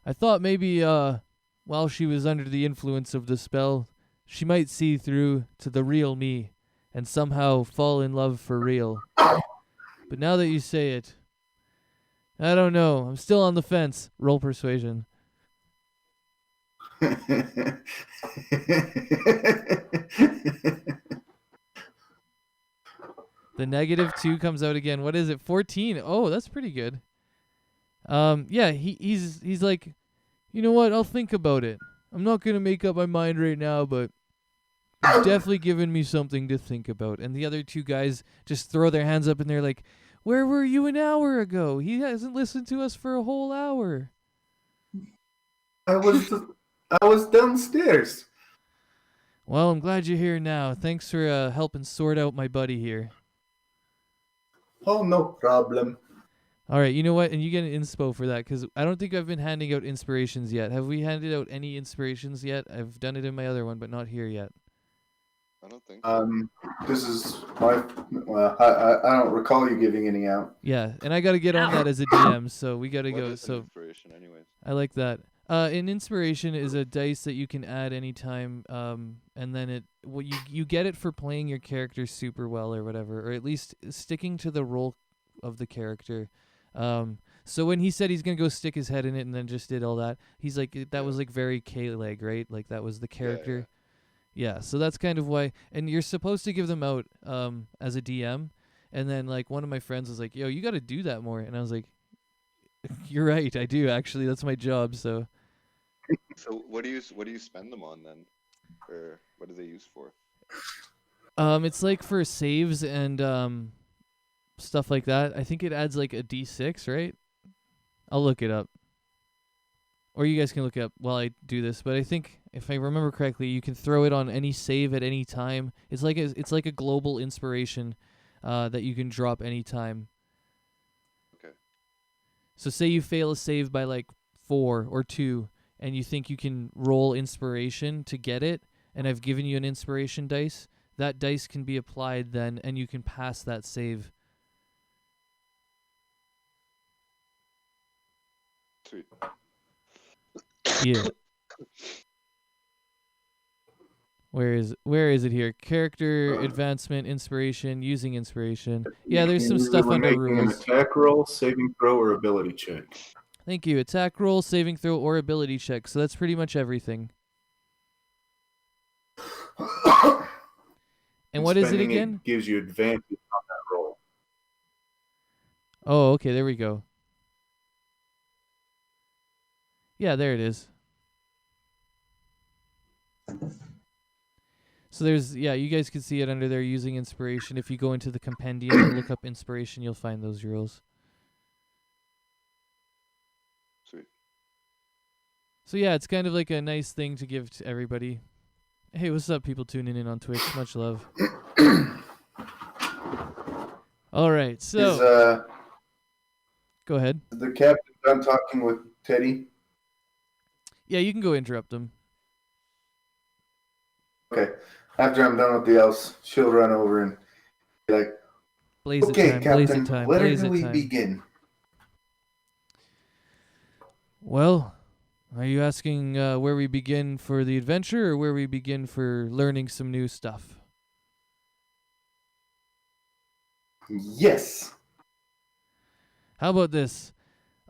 Speaker 3: I thought maybe while she was under the influence of the spell, she might see through to the real me and somehow fall in love for real. But now that you say it, I don't know. I'm still on the fence. Roll persuasion. The -2 comes out again. What is it? 14. Oh, that's pretty good. Yeah, he's like, you know what? I'll think about it. I'm not gonna make up my mind right now, but you've definitely given me something to think about. And the other two guys just throw their hands up and they're like, where were you an hour ago? He hasn't listened to us for a whole hour.
Speaker 2: I was downstairs.
Speaker 3: Well, I'm glad you're here now. Thanks for helping sort out my buddy here.
Speaker 2: Oh, no problem.
Speaker 3: All right, you know what? And you get an inspo for that because I don't think I've been handing out inspirations yet. Have we handed out any inspirations yet? I've done it in my other one, but not here yet.
Speaker 4: I don't think so.
Speaker 2: This is my. I don't recall you giving any out.
Speaker 3: Yeah, and I got to get on that as a DM, so we got to
Speaker 4: What
Speaker 3: go.
Speaker 4: is an
Speaker 3: So
Speaker 4: inspiration, anyways?
Speaker 3: I like that. An inspiration is a dice that you can add anytime, and then you get it for playing your character super well or whatever, or at least sticking to the role of the character. So when he said he's gonna go stick his head in it and then just did all that, he's like that was like very K-leg, right? Like that was the character. Yeah, so that's kind of why. And you're supposed to give them out as a DM, and then like one of my friends was like, "Yo, you got to do that more," and I was like, "You're right, I do actually. That's my job." So.
Speaker 4: So what do you spend them on then, or what do they use for?
Speaker 3: It's like for saves and stuff like that. I think it adds like a D6, right? I'll look it up. Or you guys can look it up while I do this, but I think if I remember correctly, you can throw it on any save at any time. It's like a global inspiration that you can drop anytime.
Speaker 4: Okay.
Speaker 3: So say you fail a save by like 4 or 2 and you think you can roll inspiration to get it, and I've given you an inspiration dice, that dice can be applied then and you can pass that save.
Speaker 4: Sweet.
Speaker 3: Yeah. Where is it here? Character advancement, inspiration, using inspiration. Yeah, there's some stuff under rules.
Speaker 2: An attack roll, saving throw, or ability check.
Speaker 3: Thank you. Attack roll, saving throw, or ability check. So that's pretty much everything. And what is it again?
Speaker 2: It gives you advantage on that roll.
Speaker 3: Oh, okay. There we go. Yeah, there it is. So there's, yeah, you guys can see it under there, using inspiration. If you go into the compendium and look up inspiration, you'll find those rules.
Speaker 4: Sweet.
Speaker 3: So yeah, it's kind of like a nice thing to give to everybody. Hey, what's up, people tuning in on Twitch? Much love. All right, so go ahead.
Speaker 2: Is the captain done talking with Teddy?
Speaker 3: Yeah, you can go interrupt them.
Speaker 2: Okay. After I'm done with the elves, she'll run over and be like,
Speaker 3: Blaze
Speaker 2: okay,
Speaker 3: it time,
Speaker 2: Captain,
Speaker 3: blaze it time,
Speaker 2: where
Speaker 3: blaze
Speaker 2: do
Speaker 3: it
Speaker 2: we
Speaker 3: time.
Speaker 2: begin?
Speaker 3: Well, are you asking where we begin for the adventure or where we begin for learning some new stuff?
Speaker 2: Yes.
Speaker 3: How about this?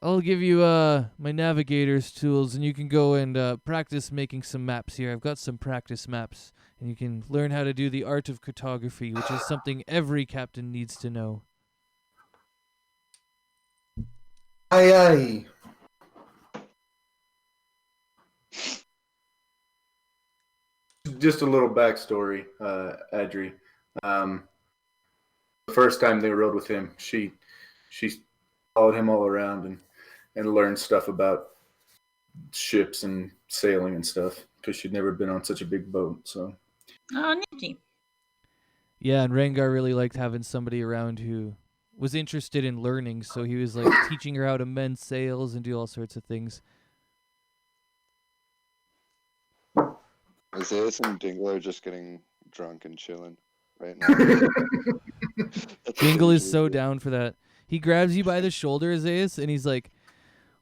Speaker 3: I'll give you my navigator's tools, and you can go and practice making some maps here. I've got some practice maps, and you can learn how to do the art of cartography, which is something every captain needs to know.
Speaker 2: Aye, aye. Just a little backstory, Adri. The first time they rode with him, she followed him all around and learned stuff about ships and sailing and stuff because she'd never been on such a big boat. So.
Speaker 1: Oh, nifty.
Speaker 3: Yeah, and Rengar really liked having somebody around who was interested in learning, so he was like teaching her how to mend sails and do all sorts of things.
Speaker 4: Isaias and Dingle are just getting drunk and chilling right now.
Speaker 3: Dingle is so down for that. He grabs you by the shoulder, Isaias, and he's like,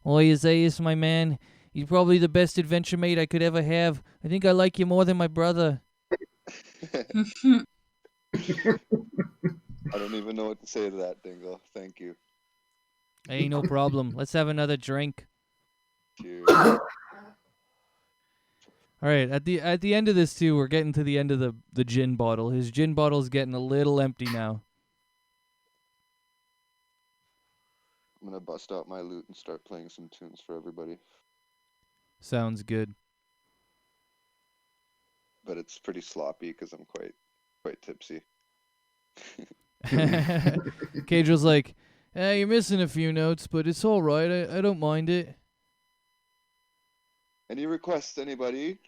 Speaker 3: Oh, Isaias, my man, you're probably the best adventure mate I could ever have. I think I like you more than my brother.
Speaker 4: I don't even know what to say to that, Dingle. Thank you.
Speaker 3: Hey, no problem. Let's have another drink.
Speaker 4: Cheers.
Speaker 3: All right, at the end of this too, we're getting to the end of the gin bottle. His gin bottle's getting a little empty now.
Speaker 4: I'm gonna bust out my lute and start playing some tunes for everybody.
Speaker 3: Sounds good.
Speaker 4: But it's pretty sloppy because I'm quite tipsy.
Speaker 3: Cagel's like, you're missing a few notes, but it's all right. I don't mind it.
Speaker 4: Any requests, anybody?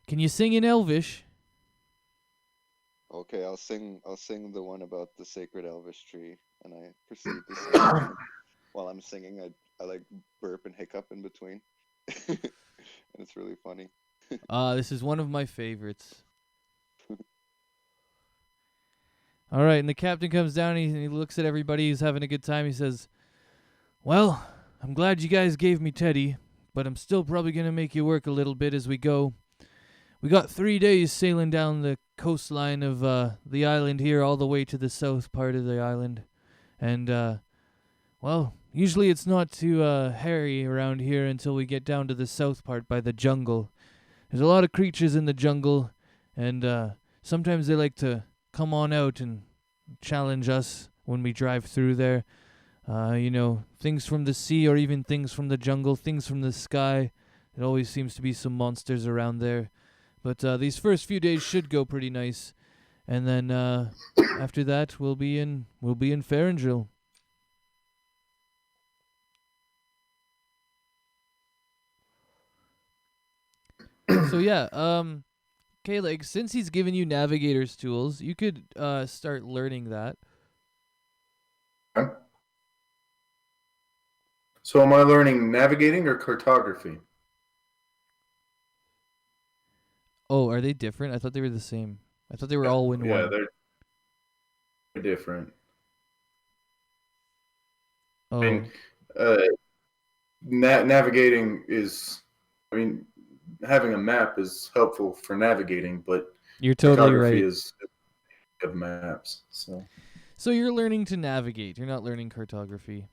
Speaker 3: Can you sing in Elvish?
Speaker 4: Okay, I'll sing the one about the sacred elvish tree, and I proceed to sing. And while I'm singing, I like burp and hiccup in between, and it's really funny.
Speaker 3: This is one of my favorites. All right, and the captain comes down and he looks at everybody who's having a good time. He says, "Well, I'm glad you guys gave me Teddy, but I'm still probably going to make you work a little bit as we go. We got 3 days sailing down the coastline of the island here all the way to the south part of the island. And, well, usually it's not too hairy around here until we get down to the south part by the jungle. There's a lot of creatures in the jungle, and sometimes they like to come on out and challenge us when we drive through there. Things from the sea or even things from the jungle, things from the sky. There always seems to be some monsters around there. But these first few days should go pretty nice. And then after that, we'll be in Farandrill." So yeah, okay, like since he's given you navigator's tools, you could start learning that.
Speaker 2: So am I learning navigating or cartography?
Speaker 3: Oh, are they different? I thought they were the same. I thought they were all in one.
Speaker 2: Yeah, they're different.
Speaker 3: Oh,
Speaker 2: I mean, navigating is, I mean, having a map is helpful for navigating, but
Speaker 3: you're totally
Speaker 2: cartography
Speaker 3: right.
Speaker 2: is of maps.
Speaker 3: So you're learning to navigate. You're not learning cartography.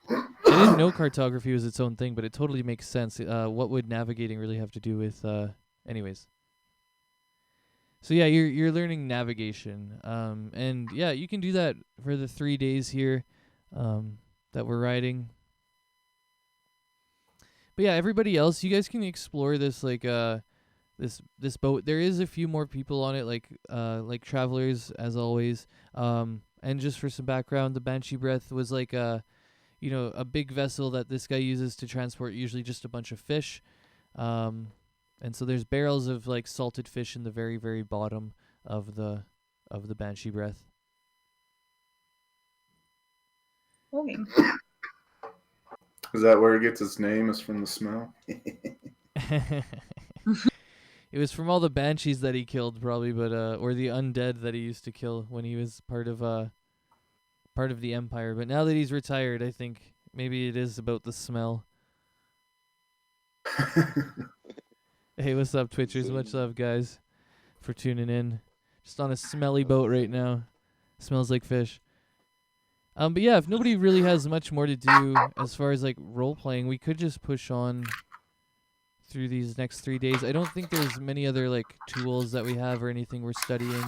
Speaker 3: I didn't know cartography was its own thing, but it totally makes sense. What would navigating really have to do with? Anyways. So yeah, you're learning navigation, and yeah, you can do that for the 3 days here, that we're riding. But yeah, everybody else, you guys can explore this this boat. There is a few more people on it, like travelers as always. And just for some background, the Banshee Breath was like a big vessel that this guy uses to transport usually just a bunch of fish. And so there's barrels of like salted fish in the very, very bottom of the Banshee Breath.
Speaker 1: Okay.
Speaker 2: Is that where it gets its name? Is from the smell?
Speaker 3: It was from all the banshees that he killed, probably, but or the undead that he used to kill when he was part of the Empire. But now that he's retired, I think maybe it is about the smell. Hey, what's up, Twitchers? Much love, guys, for tuning in. Just on a smelly boat right now. Smells like fish. But yeah, if nobody really has much more to do as far as like role playing, we could just push on through these next 3 days. I don't think there's many other like tools that we have or anything we're studying.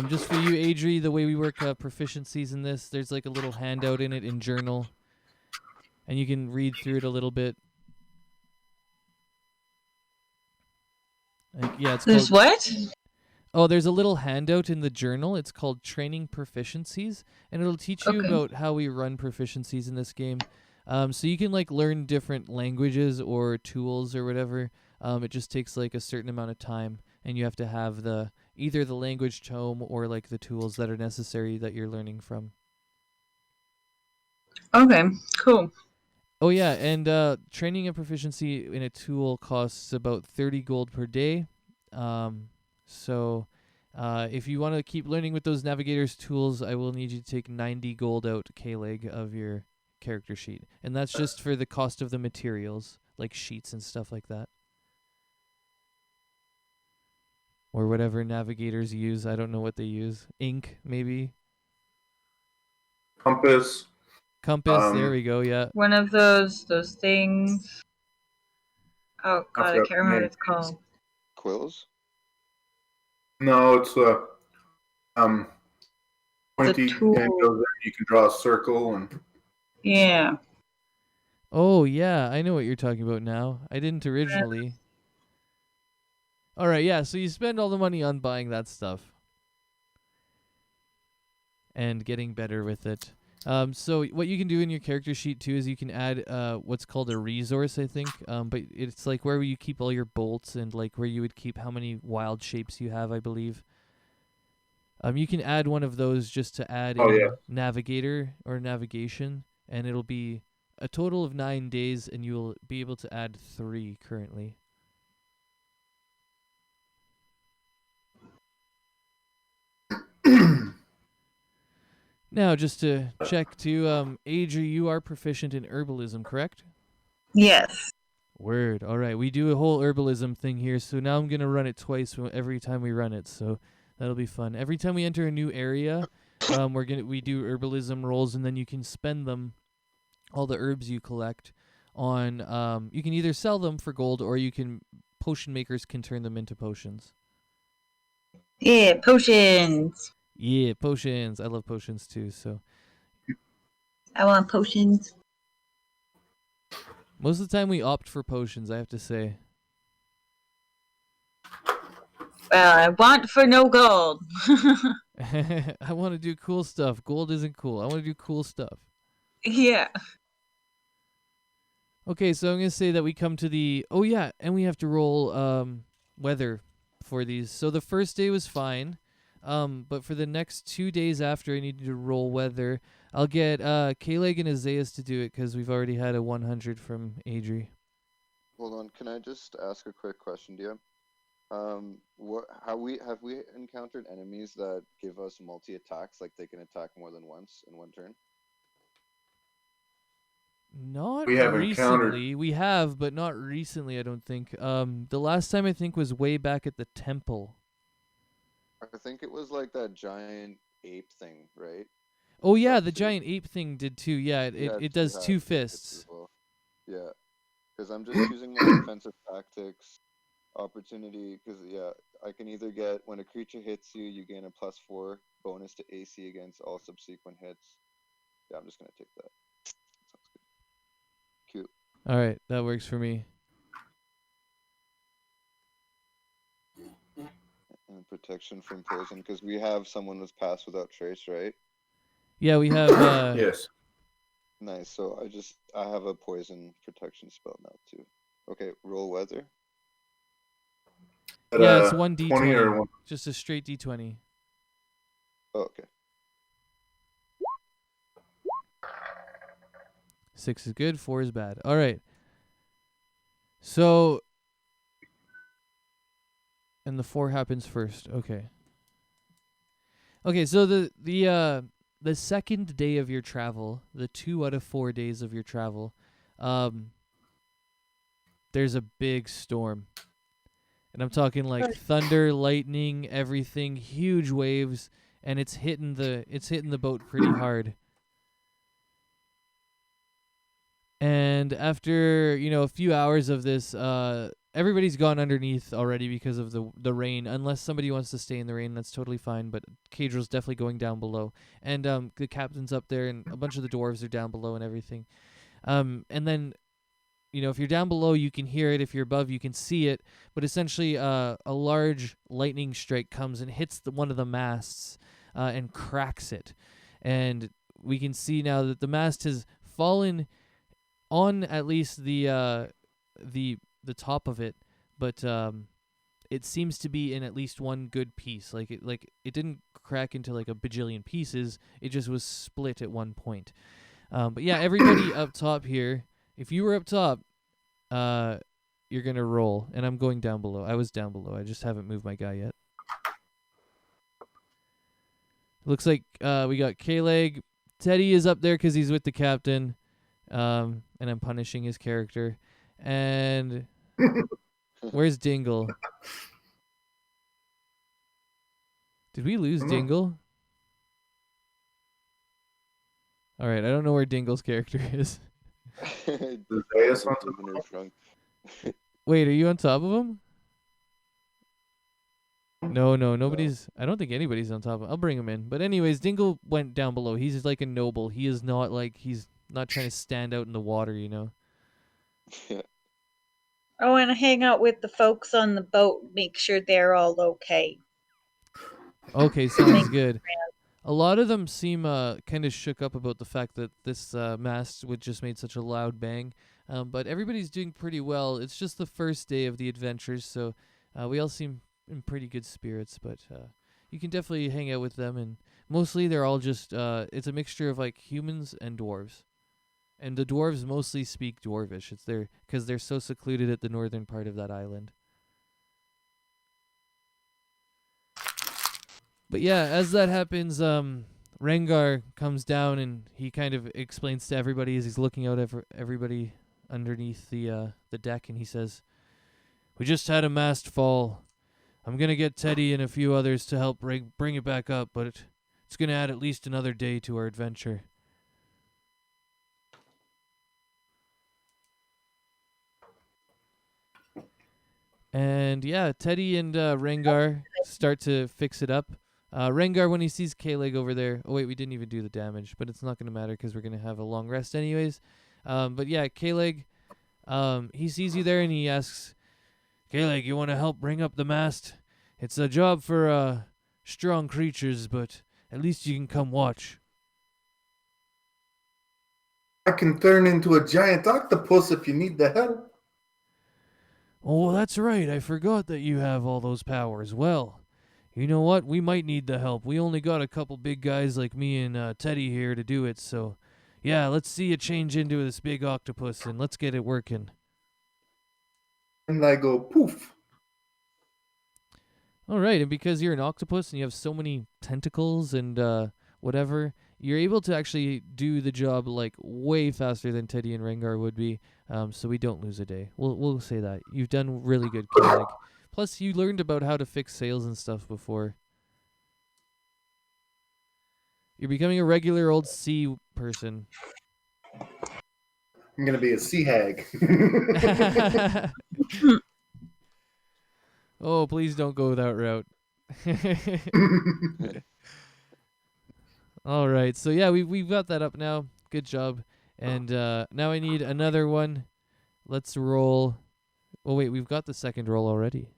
Speaker 3: Just for you, Adri, the way we work proficiencies in this, there's like a little handout in it in journal, and you can read through it a little bit. It's
Speaker 1: There's
Speaker 3: called,
Speaker 1: what?
Speaker 3: Oh, there's a little handout in the journal. It's called Training Proficiencies, and it'll teach you about how we run proficiencies in this game. So you can like learn different languages or tools or whatever. It just takes like a certain amount of time, and you have to have either the language tome or like the tools that are necessary that you're learning from.
Speaker 1: Okay, cool.
Speaker 3: Oh yeah, and training a proficiency in a tool costs about 30 gold per day. So If you want to keep learning with those navigator's tools, I will need you to take 90 gold out K-Leg of your character sheet. And that's just for the cost of the materials, like sheets and stuff like that. Or whatever navigators use. I don't know what they use. Ink, maybe?
Speaker 2: Compass.
Speaker 3: Compass, there we go, yeah.
Speaker 1: One of those things. Oh god, I
Speaker 2: forgot
Speaker 1: can't
Speaker 2: the
Speaker 1: remember what
Speaker 2: name.
Speaker 1: it's called.
Speaker 4: Quills?
Speaker 2: No, it's pointy
Speaker 1: tool.
Speaker 2: and goes there. You can draw a circle and
Speaker 1: Yeah.
Speaker 3: Oh, yeah, I know what you're talking about now. I didn't originally. All right, yeah, so you spend all the money on buying that stuff and getting better with it. So what you can do in your character sheet too is you can add what's called a resource, I think. But it's like where you keep all your bolts and like where you would keep how many wild shapes you have, I believe. You can add one of those just to add in navigator or navigation, and it'll be a total of 9 days, and you'll be able to add 3 currently. Now, just to check too, Adri, you are proficient in herbalism, correct?
Speaker 1: Yes.
Speaker 3: Word. All right, we do a whole herbalism thing here, so now I'm gonna run it twice every time we run it, so that'll be fun. Every time we enter a new area, we do herbalism rolls, and then you can spend them, all the herbs you collect, on you can either sell them for gold or you can potion makers can turn them into potions.
Speaker 1: Yeah, potions.
Speaker 3: Yeah, potions. I love potions too. So
Speaker 1: I want potions.
Speaker 3: most of the time we opt for potions, I have to say.
Speaker 1: Well, I want for no gold.
Speaker 3: I want to do cool stuff. Gold isn't cool. I want to do cool stuff.
Speaker 1: Yeah.
Speaker 3: Okay, so I'm going to say that we come to the... Oh, yeah, and we have to roll weather for these. So the first day was fine, but for the next 2 days after, I need to roll weather. I'll get K-Leg and Isaias to do it because we've already had a 100 from Adri.
Speaker 4: Hold on, can I just ask a quick question, DM? Have we encountered enemies that give us multi-attacks, like they can attack more than once in one turn?
Speaker 3: Not
Speaker 2: we have
Speaker 3: recently. We have, but not recently, I don't think. The last time I think was way back at the temple.
Speaker 4: I think it was like that giant ape thing, right?
Speaker 3: Oh yeah, the giant ape thing did too. Yeah, it does 2 fists.
Speaker 4: Well. Yeah, because I'm just choosing my defensive tactics opportunity. Because yeah, I can either get when a creature hits you, you gain a +4 bonus to AC against all subsequent hits. Yeah, I'm just gonna take that. Sounds good. Cute.
Speaker 3: All right, that works for me.
Speaker 4: And protection from poison, because we have someone with pass without trace, right?
Speaker 3: Yeah, we have.
Speaker 2: Yes.
Speaker 4: Nice. So I have a poison protection spell now too. Okay, roll weather.
Speaker 3: Yeah, it's 1
Speaker 2: 20
Speaker 3: d20,
Speaker 2: or 1?
Speaker 3: just a straight d20.
Speaker 4: Oh, okay.
Speaker 3: 6 is good, 4 is bad. All right. So, and the 4 happens first. Okay. Okay, so the second day of your travel, the 2 out of 4 days of your travel, there's a big storm. And I'm talking like thunder, lightning, everything, huge waves, and it's hitting the boat pretty hard. And after, a few hours of this, everybody's gone underneath already because of the rain. Unless somebody wants to stay in the rain, that's totally fine. But Cadril's definitely going down below. And the captain's up there, and a bunch of the dwarves are down below and everything. And then, if you're down below, you can hear it. If you're above, you can see it. But essentially, a large lightning strike comes and hits one of the masts and cracks it. And we can see now that the mast has fallen on at least the top of it, but it seems to be in at least one good piece. Like it didn't crack into like a bajillion pieces. It just was split at one point. But yeah, everybody up top here. If you were up top, you're gonna roll, and I'm going down below. I was down below. I just haven't moved my guy yet. Looks like we got K-Leg. Teddy is up there because he's with the captain. And I'm punishing his character. And where's Dingle? Did we lose Dingle? All right, I don't know where Dingle's character is. Wait, are you on top of him? No, nobody's. I don't think anybody's on top of him. I'll bring him in. But anyways, Dingle went down below. He's like a noble. He is not like, he's not trying to stand out in the water, you know?
Speaker 1: I want to hang out with the folks on the boat, make sure they're all okay.
Speaker 3: Okay, sounds good. A lot of them seem kind of shook up about the fact that this mast would just made such a loud bang. But everybody's doing pretty well. It's just the first day of the adventures, so we all seem in pretty good spirits. But you can definitely hang out with them, and mostly they're all just it's a mixture of like humans and dwarves. And the dwarves mostly speak Dwarvish. It's their because they're so secluded at the northern part of that island. But yeah, as that happens, Rengar comes down and he kind of explains to everybody as he's looking out at everybody underneath the deck, and he says, "We just had a mast fall. I'm gonna get Teddy and a few others to help bring it back up, but it's gonna add at least another day to our adventure." And yeah, Teddy and Rengar start to fix it up. Rengar, when he sees K-Leg over there... Oh, wait, we didn't even do the damage, but it's not going to matter because we're going to have a long rest anyways. But yeah, K-Leg, he sees you there and he asks, "K-Leg, you want to help bring up the mast? It's a job for strong creatures, but at least you can come watch."
Speaker 2: I can turn into a giant octopus if you need the help.
Speaker 3: "Oh, that's right. I forgot that you have all those powers. Well, you know what? We might need the help. We only got a couple big guys like me and Teddy here to do it, so yeah, let's see you change into this big octopus and let's get it working."
Speaker 2: And I go, poof.
Speaker 3: All right, and because you're an octopus and you have so many tentacles and whatever, you're able to actually do the job like way faster than Teddy and Rengar would be. So we don't lose a day. We'll say that you've done really good, K-Leg. Plus, you learned about how to fix sails and stuff before. You're becoming a regular old sea person.
Speaker 2: I'm going to be a sea hag.
Speaker 3: Oh, please don't go that route. All right, so yeah, we've got that up now. Good job. And now I need another one. Let's roll. Oh wait, we've got the second roll already.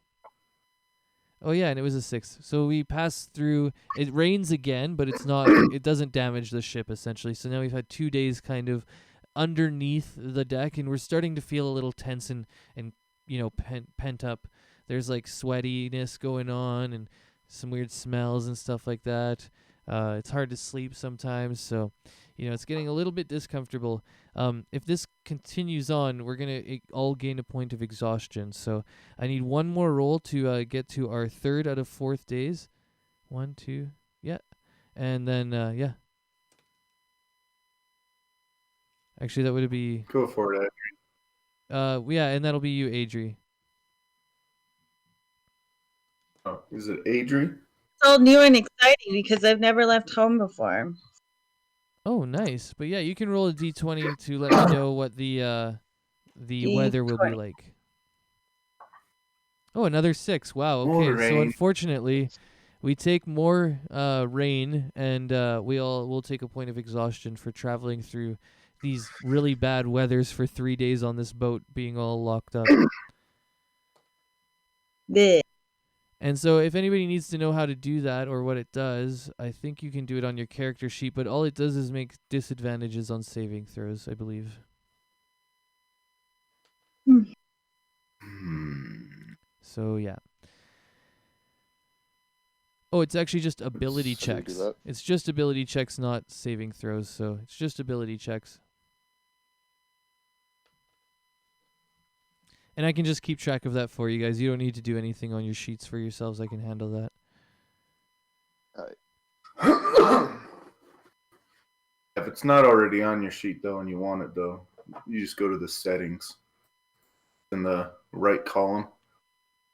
Speaker 3: Oh yeah, and it was a 6. So we pass through. It rains again, but it's not. It doesn't damage the ship essentially. So now we've had 2 days kind of underneath the deck, and we're starting to feel a little tense and pent up. There's like sweatiness going on and some weird smells and stuff like that. It's hard to sleep sometimes, so it's getting a little bit discomfortable. If this continues on, we're gonna all gain a point of exhaustion. So I need one more roll to get to our 3rd out of 4th days. 1, 2, yeah, and then yeah. Actually, that would be.
Speaker 2: Go for it,
Speaker 3: Adri. Yeah, and that'll be you, Adri.
Speaker 2: Oh, is it Adri?
Speaker 1: It's all new and exciting because I've never left home before.
Speaker 3: Oh, nice. But yeah, you can roll a d20 to let me know what the weather will be like. Oh, another 6. Wow. Okay. So unfortunately, we take more rain, and we'll take a point of exhaustion for traveling through these really bad weathers for 3 days on this boat, being all locked up.
Speaker 1: Blech.
Speaker 3: And so if anybody needs to know how to do that or what it does, I think you can do it on your character sheet, but all it does is make disadvantages on saving throws, I believe. So, yeah. Oh, it's actually just ability checks. It's just ability checks, not saving throws, so it's just ability checks. And I can just keep track of that for you guys. You don't need to do anything on your sheets for yourselves. I can handle that.
Speaker 4: Alright.
Speaker 2: If it's not already on your sheet, though, and you want it, though, you just go to the settings in the right column,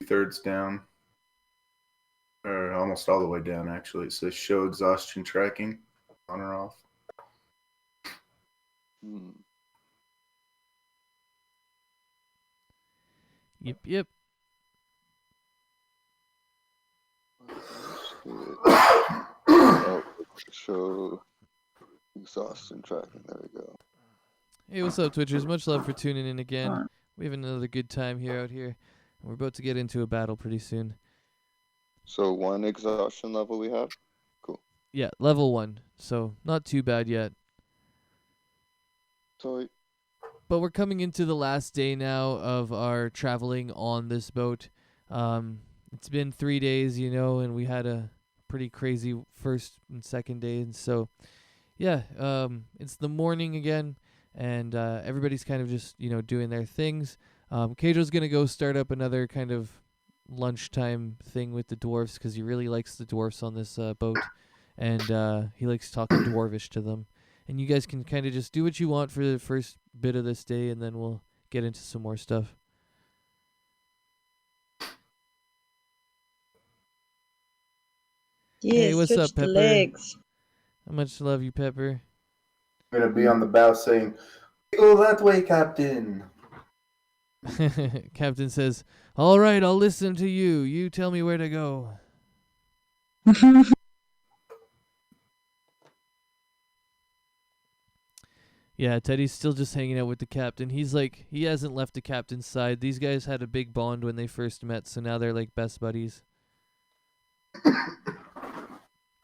Speaker 2: 2/3 down, or almost all the way down, actually. It says show exhaustion tracking, on or off.
Speaker 3: Yep.
Speaker 4: Oh, show exhaustion tracking. There we go.
Speaker 3: Hey, what's up, Twitchers? Much love for tuning in again. We have another good time here out here. We're about to get into a battle pretty soon.
Speaker 4: So 1 exhaustion level we have? Cool.
Speaker 3: Yeah, level 1. So not too bad yet.
Speaker 4: Sorry.
Speaker 3: But we're coming into the last day now of our traveling on this boat. It's been 3 days, and we had a pretty crazy first and second day. And so, yeah, it's the morning again. And everybody's kind of just, doing their things. Keijo's going to go start up another kind of lunchtime thing with the dwarves because he really likes the dwarves on this boat. And he likes talking dwarvish to them. And you guys can kind of just do what you want for the first bit of this day, and then we'll get into some more stuff.
Speaker 1: Yes,
Speaker 3: hey, what's up, Pepper?
Speaker 1: Legs.
Speaker 3: How much love you, Pepper?
Speaker 2: I'm going to be on the bow saying, go that way, Captain.
Speaker 3: Captain says, all right, I'll listen to you. You tell me where to go. Yeah, Teddy's still just hanging out with the captain. He hasn't left the captain's side. These guys had a big bond when they first met, so now they're like best buddies.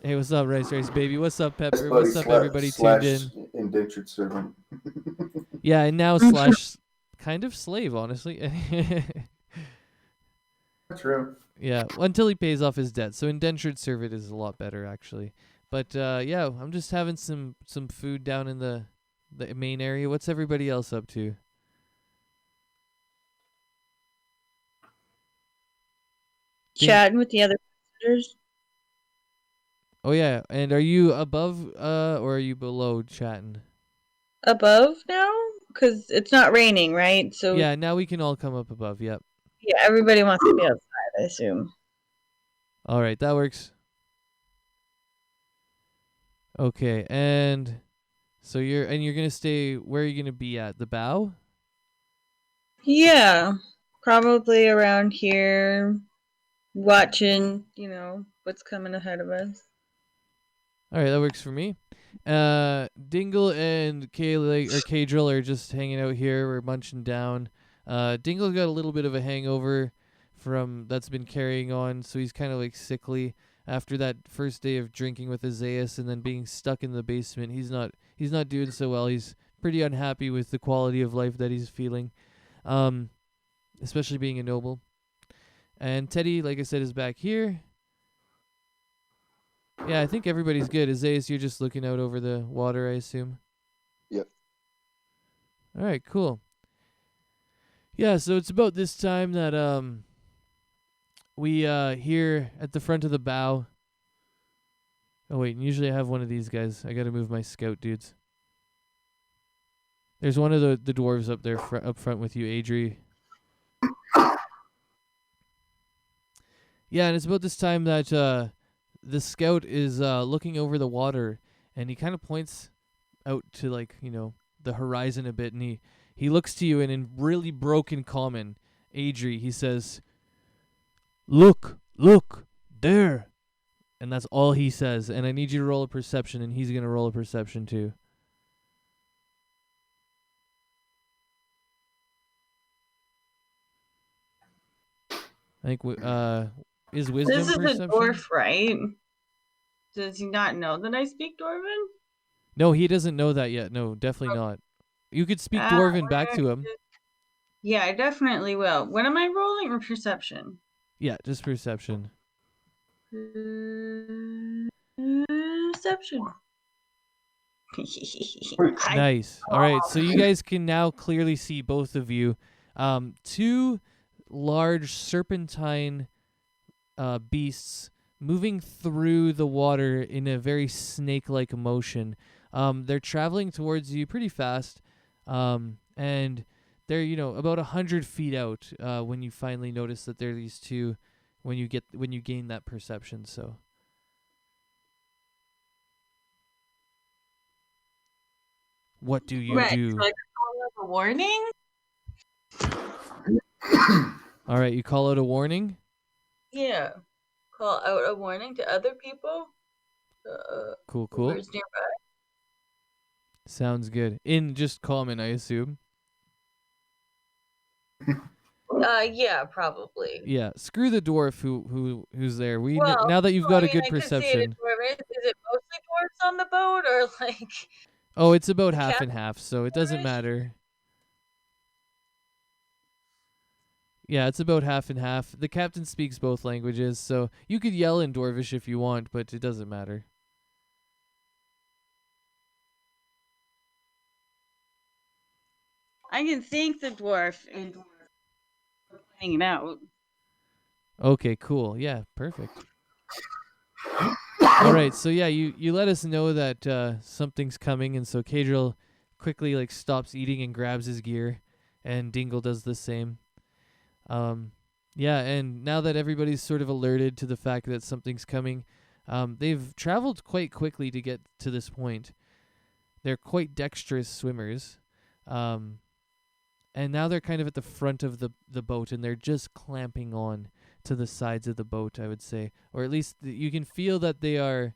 Speaker 3: Hey, what's up, Rice Baby? What's up, Pepper? What's up, everybody tuned in?
Speaker 2: Indentured servant.
Speaker 3: Yeah, and now slash kind of slave, honestly.
Speaker 2: True.
Speaker 3: Yeah, until he pays off his debt. So indentured servant is a lot better, actually. But yeah, I'm just having some food down in the main area. What's everybody else up to?
Speaker 1: Chatting with the other visitors.
Speaker 3: Oh yeah, and are you above or are you below chatting?
Speaker 1: Above now? Because it's not raining, right? So
Speaker 3: yeah, now we can all come up above, yep.
Speaker 1: Yeah, everybody wants to be outside, I assume.
Speaker 3: All right, that works. Okay, and so you're going to stay, where are you going to be at? The bow?
Speaker 1: Yeah, probably around here, watching, what's coming ahead of us.
Speaker 3: All right, that works for me. Dingle and K-Drill are just hanging out here. We're munching down. Dingle's got a little bit of a hangover that's been carrying on, so he's kind of like sickly after that first day of drinking with Azaius and then being stuck in the basement. He's not doing so well. He's pretty unhappy with the quality of life that he's feeling, especially being a noble. And Teddy, like I said, is back here. Yeah, I think everybody's good. Azaius, you're just looking out over the water, I assume?
Speaker 4: Yep.
Speaker 3: All right, cool. Yeah, so it's about this time that we here at the front of the bow. Oh wait, usually I have one of these guys. I got to move my scout dudes. There's one of the dwarves up there up front with you, Adri. Yeah, and it's about this time that the scout is looking over the water, and he kind of points out to the horizon a bit, and he looks to you, and in really broken common, Adri, he says, look, there. And that's all he says, and I need you to roll a perception, and he's going to roll a perception too. I think is wisdom
Speaker 1: This is
Speaker 3: perception?
Speaker 1: a dwarf, right? Does he not know that I speak Dwarven?
Speaker 3: No, he doesn't know that yet. No, definitely not. You could speak Dwarven back to him.
Speaker 1: Yeah, I definitely will. What am I rolling, or perception?
Speaker 3: Yeah, just perception.
Speaker 1: Perception.
Speaker 3: Nice. All right, so you guys can now clearly see, both of you, two large serpentine beasts moving through the water in a very snake-like motion. They're traveling towards you pretty fast, and they're about 100 feet out when you finally notice that there are these two. When you gain that perception, so. What do you do?
Speaker 1: So I call out a warning.
Speaker 3: All right, you call out a warning.
Speaker 1: Yeah, call out a warning to other people.
Speaker 3: Cool.
Speaker 1: Who's nearby.
Speaker 3: Sounds good. In just common, I assume.
Speaker 1: Yeah, probably.
Speaker 3: Yeah, screw the dwarf who's there.
Speaker 1: Well,
Speaker 3: now that you've got a
Speaker 1: I
Speaker 3: good
Speaker 1: could say it
Speaker 3: perception.
Speaker 1: is it mostly dwarves on the boat, or like?
Speaker 3: Oh, it's about
Speaker 1: the
Speaker 3: half and
Speaker 1: captain
Speaker 3: half, so it doesn't
Speaker 1: dwarvish?
Speaker 3: matter. Yeah, it's about half and half. The captain speaks both languages, so you could yell in Dwarvish if you want, but it doesn't matter.
Speaker 1: I can thank the dwarf and hanging out.
Speaker 3: Okay, cool. Yeah, perfect. All right, so yeah, you let us know that something's coming, and so Cadriel quickly stops eating and grabs his gear, and Dingle does the same. Yeah, and now that everybody's sort of alerted to the fact that something's coming, they've traveled quite quickly to get to this point. They're quite dexterous swimmers, and now they're kind of at the front of the boat, and they're just clamping on to the sides of the boat, I would say. Or at least you can feel that they're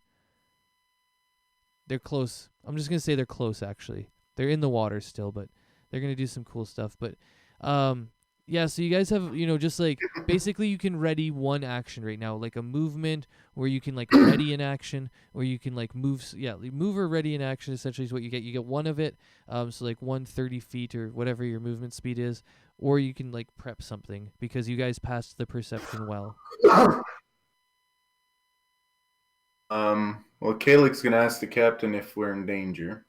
Speaker 3: close. I'm just going to say they're close, actually. They're in the water still, but they're going to do some cool stuff. But, yeah, so you guys have, just basically you can ready one action right now, like a movement where you can ready an action, or you can move. Yeah, move or ready an action essentially is what you get. You get one of it, so 130 feet or whatever your movement speed is, or you can prep something because you guys passed the perception well.
Speaker 2: Well, Kalik's gonna ask the captain if we're in danger.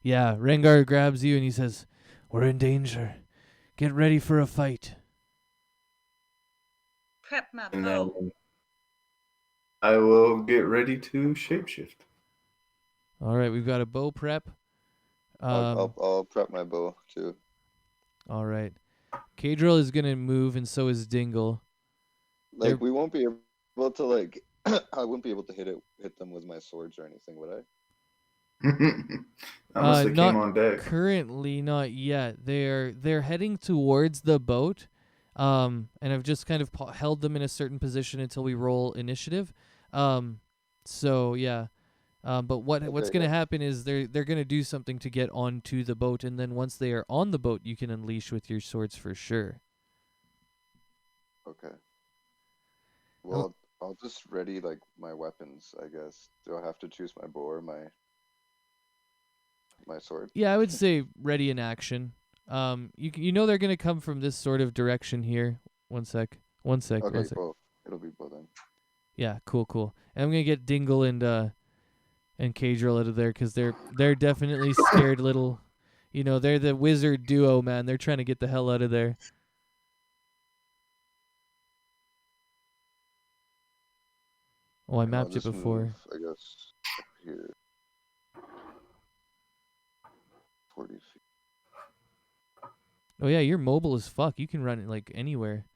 Speaker 3: Yeah, Rengar grabs you and he says, "We're in danger. Get ready for a fight."
Speaker 1: Prep my
Speaker 2: And
Speaker 1: bow.
Speaker 2: then I will get ready to shapeshift.
Speaker 3: All right, we've got a bow prep.
Speaker 4: I'll prep my bow too.
Speaker 3: All right. Cadriel is gonna move, and so is Dingle.
Speaker 4: We won't be able to I wouldn't be able to hit them with my swords or anything, would I?
Speaker 2: Unless they
Speaker 3: not
Speaker 2: came on deck.
Speaker 3: Currently, not yet. They're heading towards the boat, and I've just kind of held them in a certain position until we roll initiative. So yeah. But what's gonna happen is they're gonna do something to get onto the boat, and then once they are on the boat, you can unleash with your swords for sure.
Speaker 4: Okay. Well, I'll just ready my weapons, I guess. Do I have to choose my bow or my sword?
Speaker 3: Yeah, I would say ready in action. They're gonna come from this sort of direction here. One sec.
Speaker 4: Okay, well, it'll be bow then.
Speaker 3: Yeah, cool. And I'm gonna get Dingle and Cadriel out of there because they're definitely scared little. They're the wizard duo, man. They're trying to get the hell out of there. Oh, I mapped it before.
Speaker 4: Move, I guess, up here. 40 feet.
Speaker 3: Oh yeah, you're mobile as fuck. You can run it anywhere.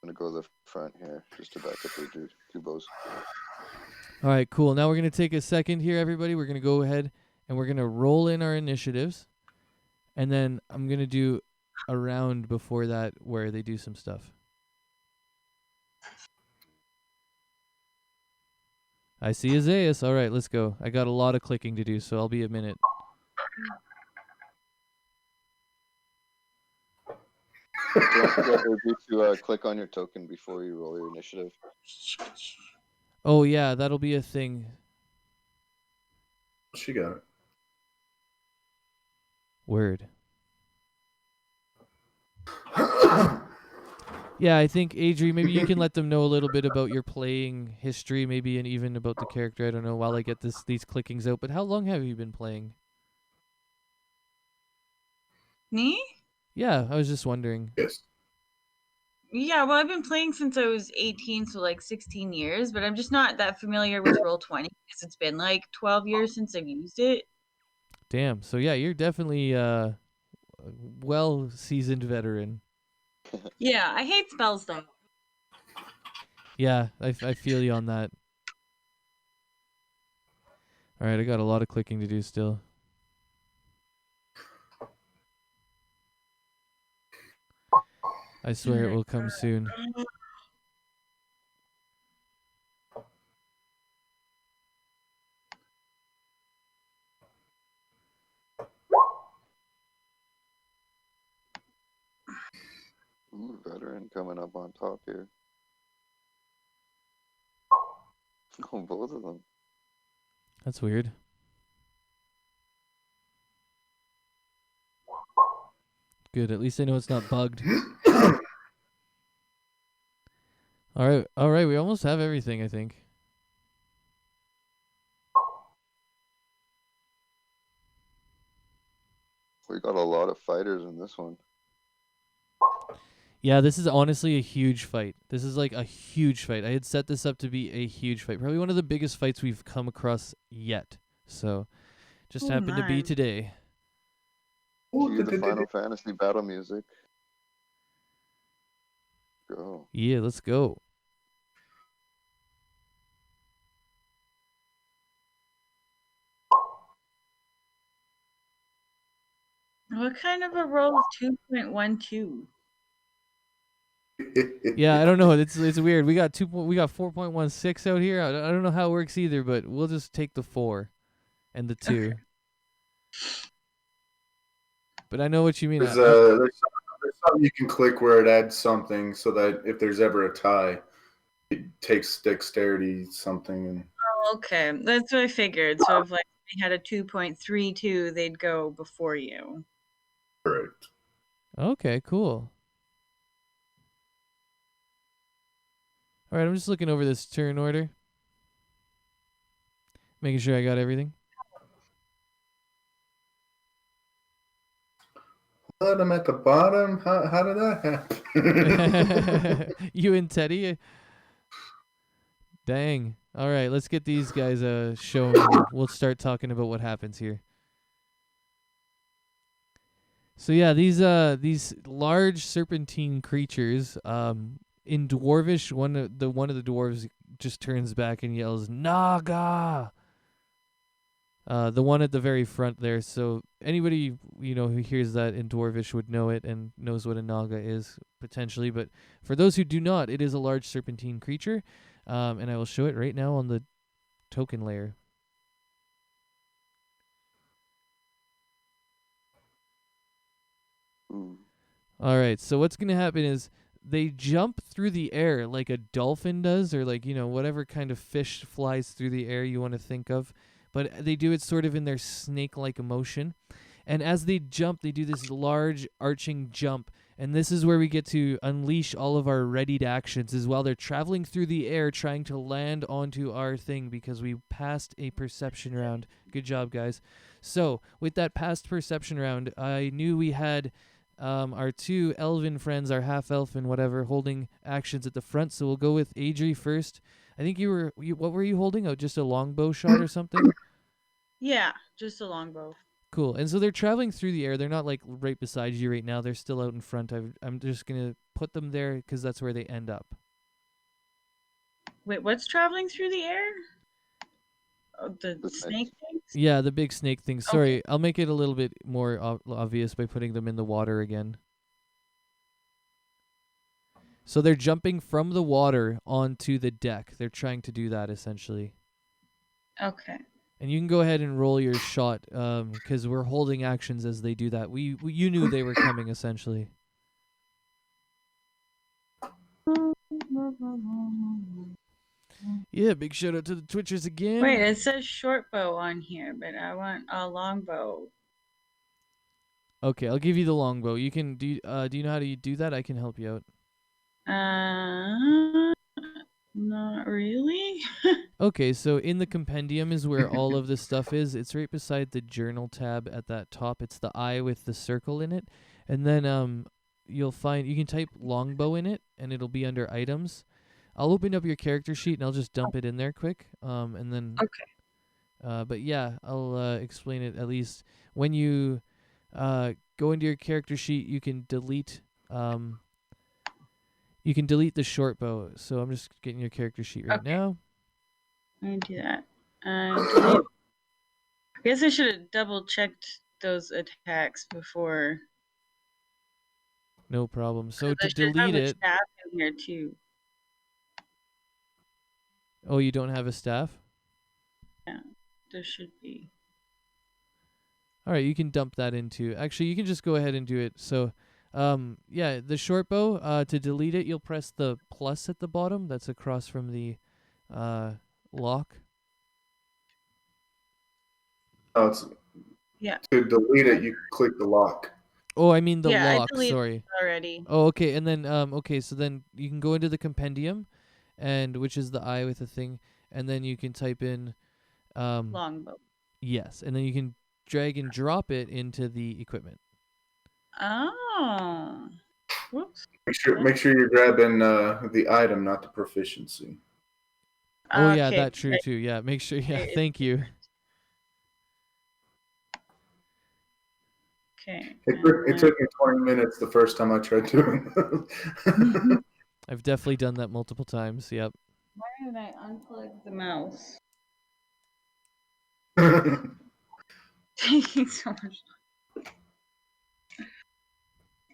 Speaker 4: I'm gonna go to the front here just to back up the two bows.
Speaker 3: All right, cool. Now we're gonna take a second here, everybody. We're gonna go ahead and we're gonna roll in our initiatives, and then I'm gonna do a round before that where they do some stuff. I see Azaius. All right, let's go. I got a lot of clicking to do, so I'll be a minute.
Speaker 4: Don't forget to click on your token before you roll your initiative.
Speaker 3: Oh yeah, that'll be a thing.
Speaker 2: She got it.
Speaker 3: Word. Yeah, I think Adri, maybe you can let them know a little bit about your playing history, maybe, and even about the character. I don't know while I get these clickings out. But how long have you been playing?
Speaker 1: Me?
Speaker 3: Yeah, I was just wondering.
Speaker 2: Yes.
Speaker 1: Yeah, well, I've been playing since I was 18, so like 16 years, but I'm just not that familiar with Roll20 because it's been like 12 years since I've used it.
Speaker 3: Damn. So yeah, you're definitely a well-seasoned veteran.
Speaker 1: Yeah, I hate spells though.
Speaker 3: Yeah, I feel you on that. All right, I got a lot of clicking to do still. I swear it will come soon.
Speaker 4: Ooh, veteran coming up on top here. Oh, both of them.
Speaker 3: That's weird. Good. At least I know it's not bugged. All right. We almost have everything, I think.
Speaker 4: We got a lot of fighters in this one.
Speaker 3: Yeah, this is honestly a huge fight. This is like a huge fight. I had set this up to be a huge fight. Probably one of the biggest fights we've come across yet. So, just happened to be
Speaker 1: my.
Speaker 3: today.
Speaker 4: Cue the Final Fantasy battle music. Go.
Speaker 3: Yeah, let's go.
Speaker 1: What kind of a roll is 2.12?
Speaker 3: Yeah, I don't know. It's weird. We got 4.16 out here. I don't know how it works either, but we'll just take the 4 and the 2. But I know what you mean.
Speaker 2: There's something you can click where it adds something so that if there's ever a tie, it takes dexterity something. And
Speaker 1: Okay, that's what I figured. So if like we had a 2.32, they'd go before you.
Speaker 2: correct.
Speaker 3: Okay, cool. All right, I'm just looking over this turn order, making sure I got everything.
Speaker 2: But I'm at the bottom. How did that happen?
Speaker 3: You and Teddy? Dang. All right, let's get these guys shown. And we'll start talking about what happens here. So yeah, these large serpentine creatures, in Dwarvish, one of the dwarves just turns back and yells Naga. The one at the very front there. So anybody who hears that in Dwarvish would know it and knows what a Naga is potentially. But for those who do not, it is a large serpentine creature, and I will show it right now on the token layer.
Speaker 4: Ooh.
Speaker 3: All right, so what's going to happen is they jump through the air like a dolphin does, or like, whatever kind of fish flies through the air you want to think of. But they do it sort of in their snake-like motion. And as they jump, they do this large arching jump. And this is where we get to unleash all of our readied actions, is while they're traveling through the air trying to land onto our thing because we passed a perception round. Good job, guys. So with that past perception round, I knew we had our two elven friends, our half-elf and whatever, holding actions at the front. So we'll go with Adri first. I think what were you holding? Oh, just a longbow shot or something?
Speaker 1: Yeah, just a longbow.
Speaker 3: Cool. And so they're traveling through the air. They're not like right beside you right now. They're still out in front. I'm just going to put them there because that's where they end up.
Speaker 1: Wait, what's traveling through the air? Oh, the snake things?
Speaker 3: Yeah, the big snake things. Sorry, okay. I'll make it a little bit more obvious by putting them in the water again. So they're jumping from the water onto the deck. They're trying to do that essentially.
Speaker 1: Okay.
Speaker 3: And you can go ahead and roll your shot because we're holding actions as they do that. You knew they were coming essentially. Yeah, big shout out to the Twitchers again.
Speaker 1: Wait, it says short bow on here, but I want a longbow.
Speaker 3: Okay, I'll give you the longbow. You can do you know how to do that? I can help you out.
Speaker 1: Not really.
Speaker 3: Okay, so in the compendium is where all of this stuff is. It's right beside the journal tab at that top. It's the eye with the circle in it. And then you'll find you can type longbow in it, and it'll be under items. I'll open up your character sheet and I'll just dump it in there quick. And then.
Speaker 1: Okay.
Speaker 3: But yeah, I'll explain it at least. When you go into your character sheet, you can delete. You can delete the short bow. So I'm just getting your character sheet right now.
Speaker 1: Let me do that. Delete. I guess I should have double checked those attacks before.
Speaker 3: No problem. So to
Speaker 1: I should have
Speaker 3: delete
Speaker 1: a
Speaker 3: it.
Speaker 1: staff in here too.
Speaker 3: Oh, you don't have a staff?
Speaker 1: Yeah, there should be.
Speaker 3: All right, you can dump that into. Actually, you can just go ahead and do it. So, yeah, the short bow. To delete it, you'll press the plus at the bottom. That's across from the lock.
Speaker 2: Oh, it's
Speaker 1: Yeah.
Speaker 2: to delete it. You click the lock.
Speaker 3: Oh, I mean the
Speaker 1: Yeah,
Speaker 3: lock.
Speaker 1: I deleted
Speaker 3: Sorry.
Speaker 1: it already.
Speaker 3: Oh, okay. And then okay, so then you can go into the compendium, and which is the eye with the thing, and then you can type in
Speaker 1: Longbow.
Speaker 3: yes, and then you can drag and drop it into the equipment.
Speaker 1: Oh. Whoops.
Speaker 2: Make sure you're grabbing the item, not the proficiency.
Speaker 3: Oh yeah,
Speaker 1: Okay.
Speaker 3: that's true too. Yeah, make sure. Yeah, thank you.
Speaker 1: Okay.
Speaker 2: It took me 20 minutes the first time I tried doing it.
Speaker 3: I've definitely done that multiple times. Yep.
Speaker 1: Why did I unplug the mouse? Taking so much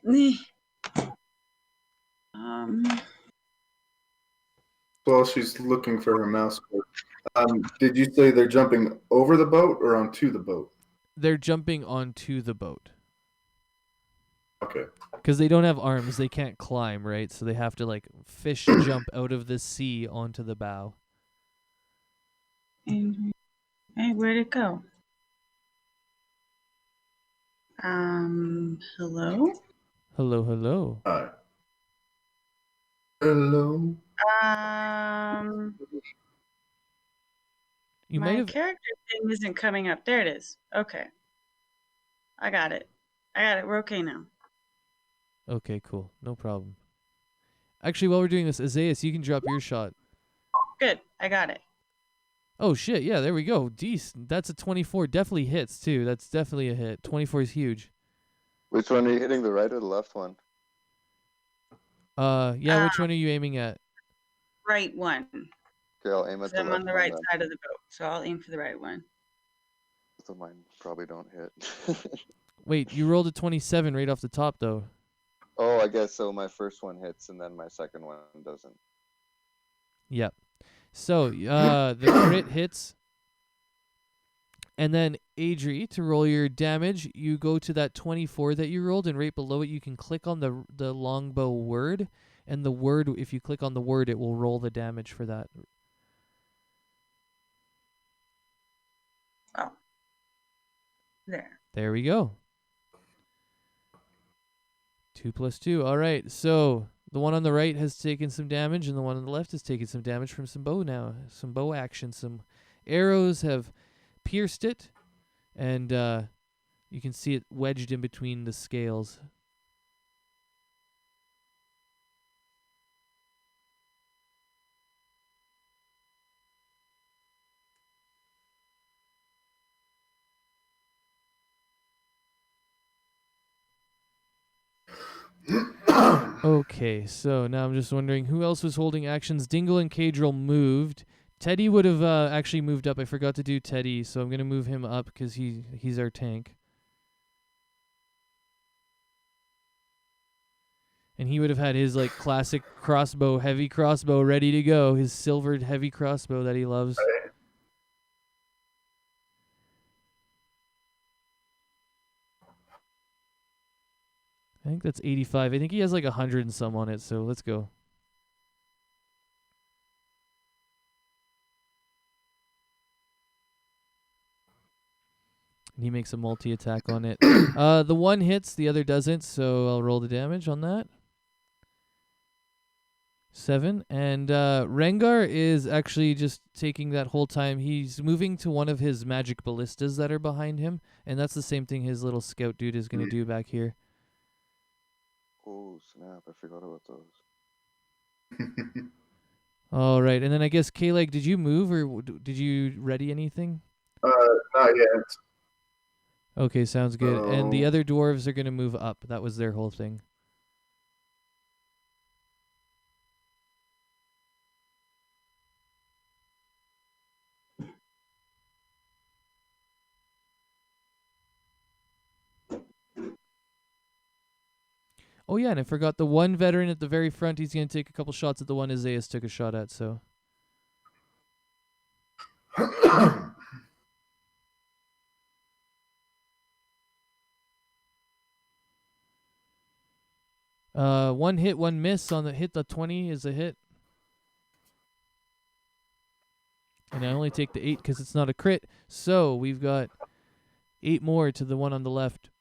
Speaker 1: time.
Speaker 2: Well, she's looking for her mouse cord. Did you say they're jumping over the boat or onto the boat?
Speaker 3: They're jumping onto the boat.
Speaker 2: Okay.
Speaker 3: Because they don't have arms, they can't climb, right? So they have to like fish jump out of the sea onto the bow.
Speaker 1: Hey, where'd it go? Hello?
Speaker 3: Hello, hello.
Speaker 2: Hi. Hello.
Speaker 3: You
Speaker 1: my
Speaker 3: might have.
Speaker 1: character thing isn't coming up. There it is. Okay. I got it. We're okay now.
Speaker 3: Okay, cool. No problem. Actually, while we're doing this, Isaias, you can drop your shot.
Speaker 1: Good. I got it.
Speaker 3: Oh, shit. Yeah, there we go. Decent. That's a 24. Definitely hits, too. That's definitely a hit. 24 is huge.
Speaker 4: Which one are you hitting, the right or the left one?
Speaker 3: Yeah, which one are you aiming at?
Speaker 1: Right one.
Speaker 4: Okay, I'll aim at the
Speaker 1: I'm
Speaker 4: left
Speaker 1: on the
Speaker 4: one
Speaker 1: right
Speaker 4: then.
Speaker 1: side of the boat, so I'll aim for the right one.
Speaker 4: So mine probably don't hit.
Speaker 3: Wait, you rolled a 27 right off the top, though.
Speaker 4: Oh, I guess so. My first one hits and then my second one doesn't.
Speaker 3: Yep. So, the crit hits. And then, Adri, to roll your damage, you go to that 24 that you rolled, and right below it, you can click on the longbow word. And the word, if you click on the word, it will roll the damage for that.
Speaker 1: Oh. There.
Speaker 3: There we go. 2 + 2. All right. So the one on the right has taken some damage, and the one on the left has taken some damage from some bow now. Some bow action. Some arrows have pierced it, and you can see it wedged in between the scales. Okay, so now I'm just wondering who else was holding actions. Dingle and Cadril moved. Teddy would have actually moved up. I forgot to do Teddy, so I'm gonna move him up because he's our tank. And he would have had his like classic crossbow, heavy crossbow, ready to go. His silvered heavy crossbow that he loves. I think that's 85. I think he has like 100 and some on it, so let's go. And he makes a multi-attack on it. The one hits, the other doesn't, so I'll roll the damage on that. 7. And Rengar is actually just taking that whole time. He's moving to one of his magic ballistas that are behind him, and that's the same thing his little scout dude is going to do back here.
Speaker 4: Oh snap! I forgot about those.
Speaker 3: All right, and then I guess K-Leg, did you move or did you ready anything?
Speaker 2: Not yet.
Speaker 3: Okay, sounds good. And the
Speaker 2: So
Speaker 3: other dwarves are gonna move up. That was their whole thing. Oh yeah, and I forgot the one veteran at the very front. He's gonna take a couple shots at the one Isaias took a shot at. So one hit, one miss on the hit. The 20 is a hit, and I only take the 8 because it's not a crit. So we've got 8 more to the one on the left.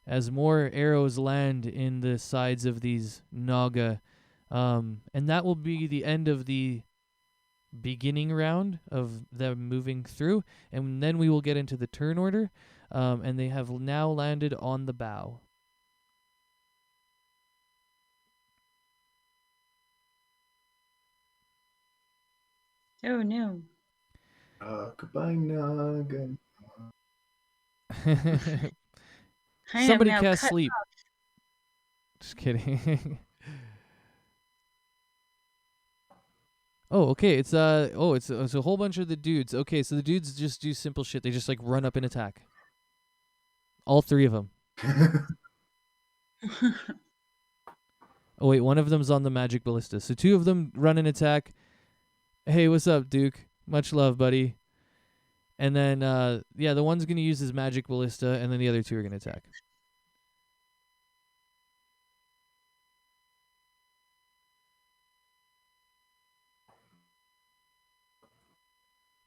Speaker 3: As more arrows land in the sides of these Naga. And that will be the end of the beginning round of them moving through. And then we will get into the turn order. And they have now landed on the bow.
Speaker 1: Oh no.
Speaker 2: goodbye, Naga.
Speaker 1: I am
Speaker 3: Somebody
Speaker 1: now
Speaker 3: cast
Speaker 1: cut
Speaker 3: sleep.
Speaker 1: off.
Speaker 3: Just kidding. Oh, okay. It's a whole bunch of the dudes. Okay, so the dudes just do simple shit. They just like run up and attack. All 3 of them. Oh wait, one of them's on the magic ballista. So 2 of them run and attack. Hey, what's up, Duke? Much love, buddy. And then the one's gonna use his magic ballista, and then the other 2 are gonna attack.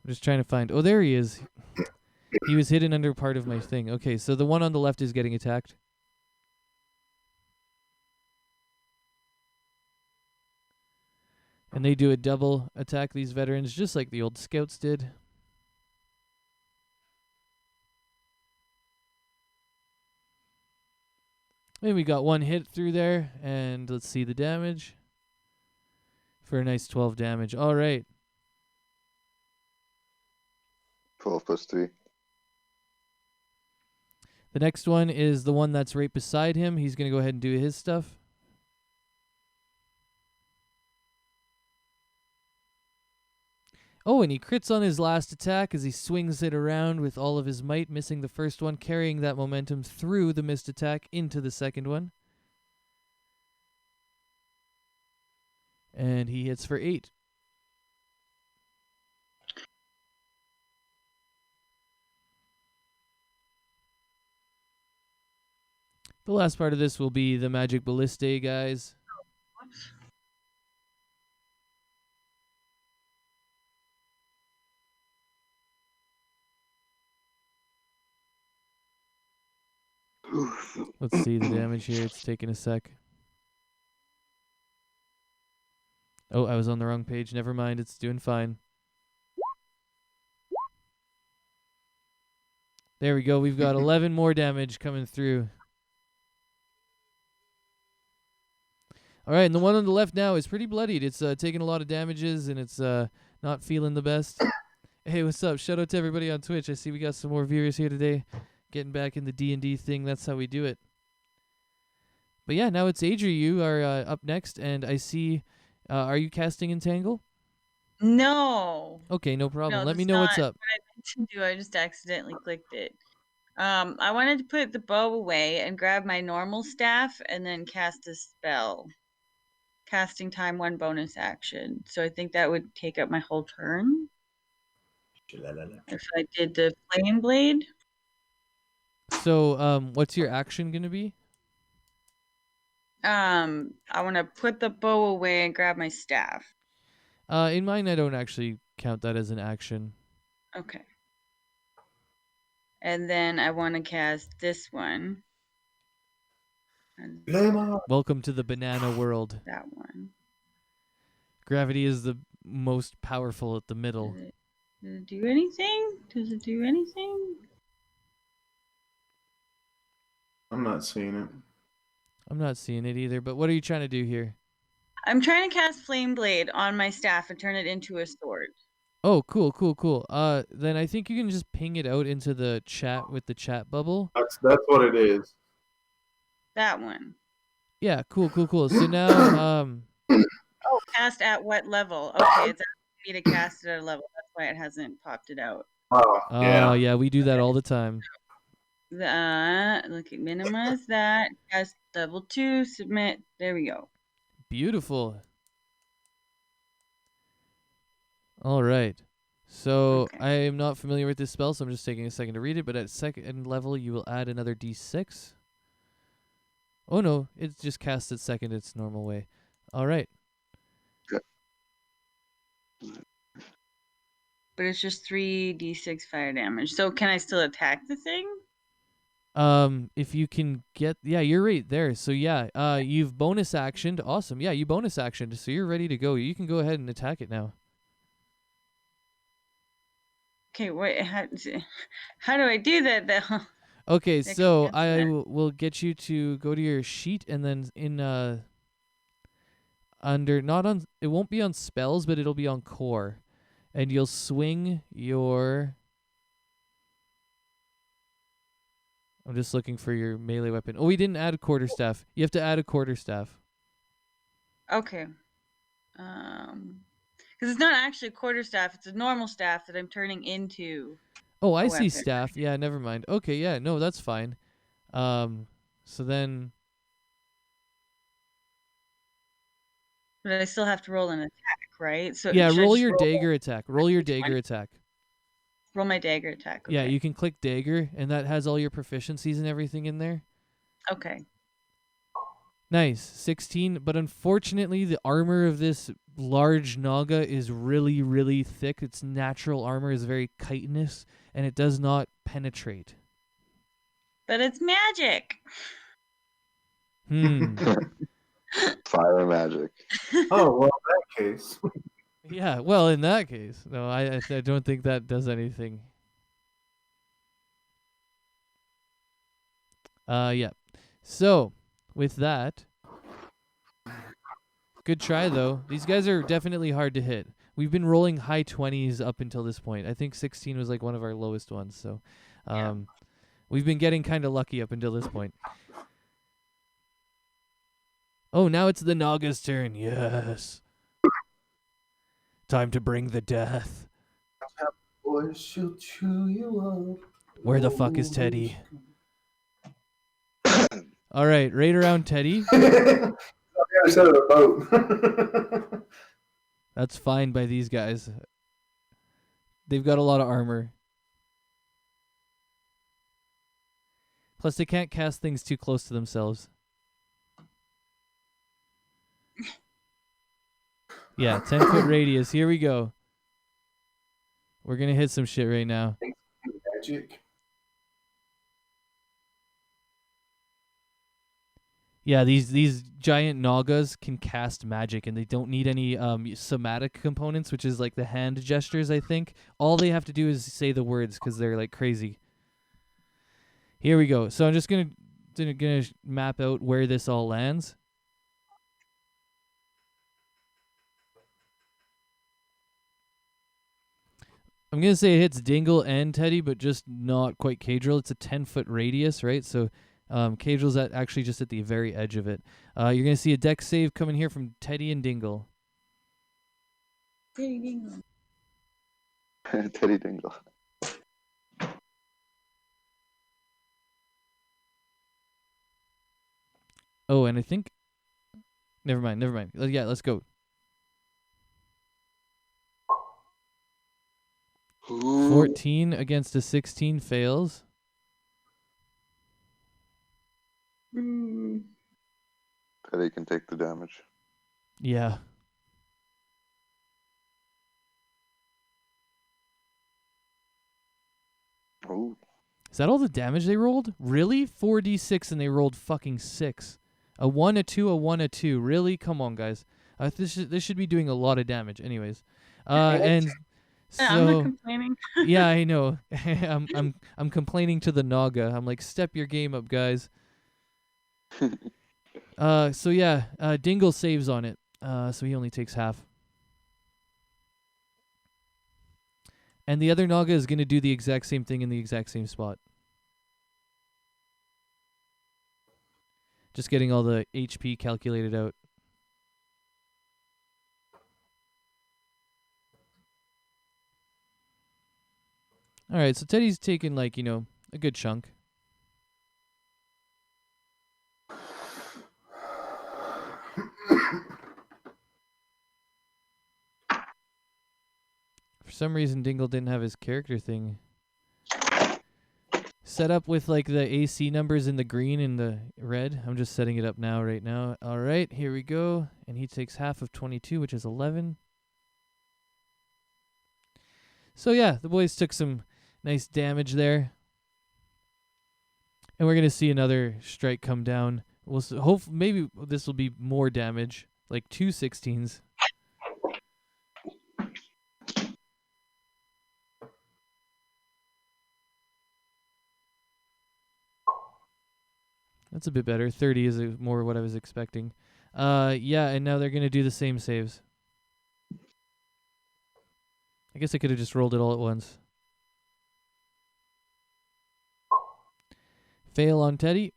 Speaker 3: I'm just trying to find. Oh, there he is. He was hidden under part of my thing. Okay, so the one on the left is getting attacked. And they do a double attack, these veterans, just like the old scouts did. And we got 1 hit through there, and let's see the damage. For a nice 12 damage. All right.
Speaker 4: 12 plus 3.
Speaker 3: The next one is the one that's right beside him. He's going to go ahead and do his stuff. Oh, and he crits on his last attack as he swings it around with all of his might, missing the first one, carrying that momentum through the missed attack into the second one. And he hits for 8. The last part of this will be the magic ballistae, guys. Let's see the damage here. It's taking a sec. Oh, I was on the wrong page. Never mind. It's doing fine. There we go. We've got 11 more damage coming through. All right, and the one on the left now is pretty bloodied. It's taking a lot of damages, and it's not feeling the best. Hey, what's up? Shout out to everybody on Twitch. I see we got some more viewers here today. Getting back in the D&D thing. That's how we do it. But yeah, now it's Adri. You are up next, and I see... are you casting Entangle?
Speaker 1: No.
Speaker 3: Okay, no problem.
Speaker 1: No,
Speaker 3: Let me
Speaker 1: that's
Speaker 3: know what's
Speaker 1: not
Speaker 3: up.
Speaker 1: what I meant to do. I just accidentally clicked it. I wanted to put the bow away and grab my normal staff and then cast a spell. Casting time 1 bonus action. So I think that would take up my whole turn. If I did the flame blade.
Speaker 3: So, what's your action going to be?
Speaker 1: I want to put the bow away and grab my staff.
Speaker 3: In mine, I don't actually count that as an action.
Speaker 1: Okay. And then I want to cast this one. And
Speaker 3: Welcome to the banana world.
Speaker 1: that one.
Speaker 3: Gravity is the most powerful at the middle.
Speaker 1: Does it do anything? Does it do anything?
Speaker 2: I'm not seeing it.
Speaker 3: I'm not seeing it either, but what are you trying to do here?
Speaker 1: I'm trying to cast Flame Blade on my staff and turn it into a sword.
Speaker 3: Oh, cool. Then I think you can just ping it out into the chat with the chat bubble.
Speaker 2: That's what it is.
Speaker 1: That one.
Speaker 3: Yeah, cool. So now,
Speaker 1: Oh, cast at what level? Okay, it's asking me to cast it at a level. That's why it hasn't popped it out.
Speaker 2: Oh,
Speaker 3: yeah, we do that all the time.
Speaker 1: Look at minimize that. Cast level 2. Submit. There we go.
Speaker 3: Beautiful. All right. So
Speaker 1: Okay.
Speaker 3: I am not familiar with this spell, so I'm just taking a second to read it. But at second level, you will add another d6. Oh no, it's just cast at second its normal way. All right.
Speaker 1: But it's just 3d6 fire damage. So can I still attack the thing?
Speaker 3: If you can get, yeah, you're right there. So yeah, you've bonus actioned. Awesome. Yeah, you bonus actioned, so you're ready to go. You can go ahead and attack it now.
Speaker 1: Okay, wait. How do I do that though?
Speaker 3: Okay,
Speaker 1: Next
Speaker 3: so
Speaker 1: answer.
Speaker 3: I will get you to go to your sheet, and then in under, not on, it won't be on spells, but it'll be on core, and you'll swing your. I'm just looking for your melee weapon. Oh, we didn't add a quarterstaff. You have to add a quarterstaff.
Speaker 1: Okay. Because it's not actually a quarterstaff; it's a normal staff that I'm turning into.
Speaker 3: Oh, I
Speaker 1: a
Speaker 3: see
Speaker 1: weapon.
Speaker 3: staff. Yeah, never mind. Okay, yeah, no, that's fine. So then,
Speaker 1: But I still have to roll an attack, right? So
Speaker 3: yeah,
Speaker 1: should I
Speaker 3: roll
Speaker 1: just
Speaker 3: your dagger attack. Roll your dagger attack.
Speaker 1: roll my dagger attack? Okay.
Speaker 3: Yeah, you can click dagger, and that has all your proficiencies and everything in there.
Speaker 1: Okay.
Speaker 3: Nice, 16. But unfortunately, the armor of this large Naga is really, really thick. Its natural armor is very chitinous, and it does not penetrate.
Speaker 1: But it's magic.
Speaker 4: Fire magic.
Speaker 2: Oh, well, in that case.
Speaker 3: Yeah, well, in that case, no, I don't think that does anything. Yeah. So, with that, good try though. These guys are definitely hard to hit. We've been rolling high 20s up until this point. I think 16 was like one of our lowest ones. So, we've been getting kind of lucky up until this point. Oh, now it's the Naga's turn. Yes. Time to bring the death.
Speaker 2: Boys, she'll chew you up.
Speaker 3: Where the fuck is Teddy? All right, right around Teddy.
Speaker 2: On the other side of the boat.
Speaker 3: That's fine by these guys. They've got a lot of armor. Plus, they can't cast things too close to themselves. Yeah, 10-foot radius. Here we go. We're going to hit some shit right now.
Speaker 2: Magic.
Speaker 3: Yeah, these giant Nagas can cast magic, and they don't need any somatic components, which is like the hand gestures, I think. All they have to do is say the words, because they're like crazy. Here we go. So I'm just gonna map out where this all lands. I'm gonna say it hits Dingle and Teddy, but just not quite Cadrill. It's a 10-foot radius, right? So Cadrill's actually just at the very edge of it. You're gonna see a dex save coming here from Teddy and Dingle.
Speaker 1: Teddy Dingle.
Speaker 4: Teddy Dingle.
Speaker 3: Oh, and I think... Never mind. Yeah, let's go.
Speaker 4: Ooh.
Speaker 3: 14 against a 16 fails.
Speaker 1: Mm.
Speaker 4: Teddy can take the damage.
Speaker 3: Yeah.
Speaker 4: Ooh.
Speaker 3: Is that all the damage they rolled? Really? 4d6 and they rolled fucking 6. A 1, a 2, a 1, a 2. Really? Come on, guys. This should be doing a lot of damage. Anyways. And so
Speaker 1: I'm not complaining.
Speaker 3: yeah, I know. I'm complaining to the Naga. I'm like, step your game up, guys. So yeah, Dingle saves on it. So he only takes half. And the other Naga is going to do the exact same thing in the exact same spot. Just getting all the HP calculated out. All right, so Teddy's taken like, a good chunk. For some reason, Dingle didn't have his character thing set up with like the AC numbers in the green and the red. I'm just setting it up now, right now. All right, here we go. And he takes half of 22, which is 11. So yeah, the boys took some nice damage there. And we're going to see another strike come down. We'll hope maybe this will be more damage, like 2 16s. That's a bit better. 30 is more what I was expecting. Yeah, and now they're going to do the same saves. I guess I could have just rolled it all at once. Fail on Teddy.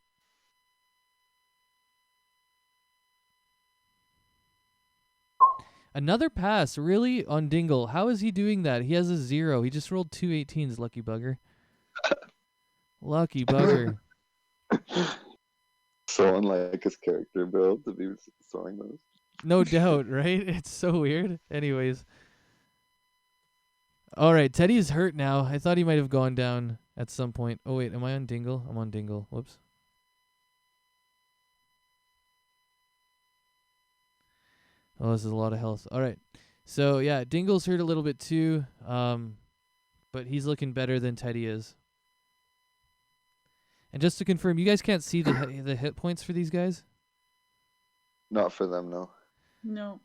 Speaker 3: Another pass, really, on Dingle. How is he doing that? He has a 0. He just rolled 2 18s, lucky bugger. Lucky bugger.
Speaker 4: So unlike his character build to be throwing those.
Speaker 3: No doubt, right? It's so weird. Anyways. All right, Teddy's hurt now. I thought he might have gone down at some point. Oh, wait, am I on Dingle? I'm on Dingle. Whoops. Oh, this is a lot of health. All right. So, yeah, Dingle's hurt a little bit too, but he's looking better than Teddy is. And just to confirm, you guys can't see the hit points for these guys?
Speaker 4: Not for them, no.
Speaker 1: No.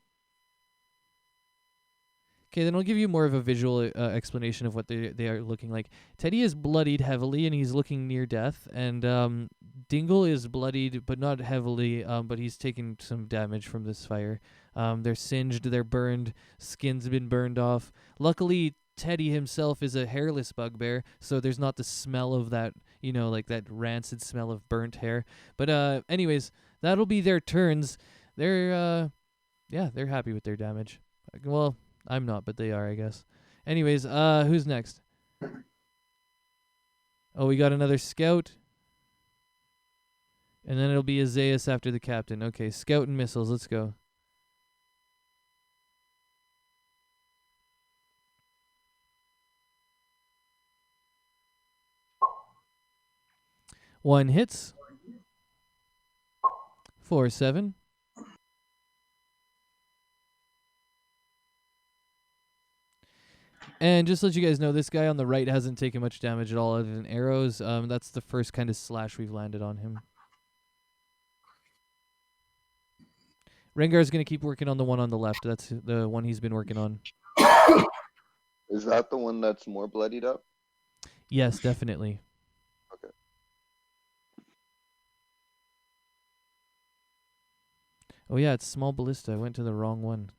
Speaker 3: Okay, then I'll give you more of a visual explanation of what they are looking like. Teddy is bloodied heavily, and he's looking near death. And Dingle is bloodied, but not heavily, but he's taking some damage from this fire. They're singed, they're burned, skin's been burned off. Luckily, Teddy himself is a hairless bugbear, so there's not the smell of that, like that rancid smell of burnt hair. But anyways, that'll be their turns. They're happy with their damage. Well, I'm not, but they are, I guess. Anyways, who's next? Oh, we got another scout. And then it'll be Azaius after the captain. Okay, scout and missiles, let's go. One hits. 4 7. And just to let you guys know, this guy on the right hasn't taken much damage at all other than arrows. That's the first kind of slash we've landed on him. Rengar's going to keep working on the one on the left. That's the one he's been working on.
Speaker 4: Is that the one that's more bloodied up?
Speaker 3: Yes, definitely.
Speaker 4: Okay.
Speaker 3: Oh yeah, it's small ballista. I went to the wrong one.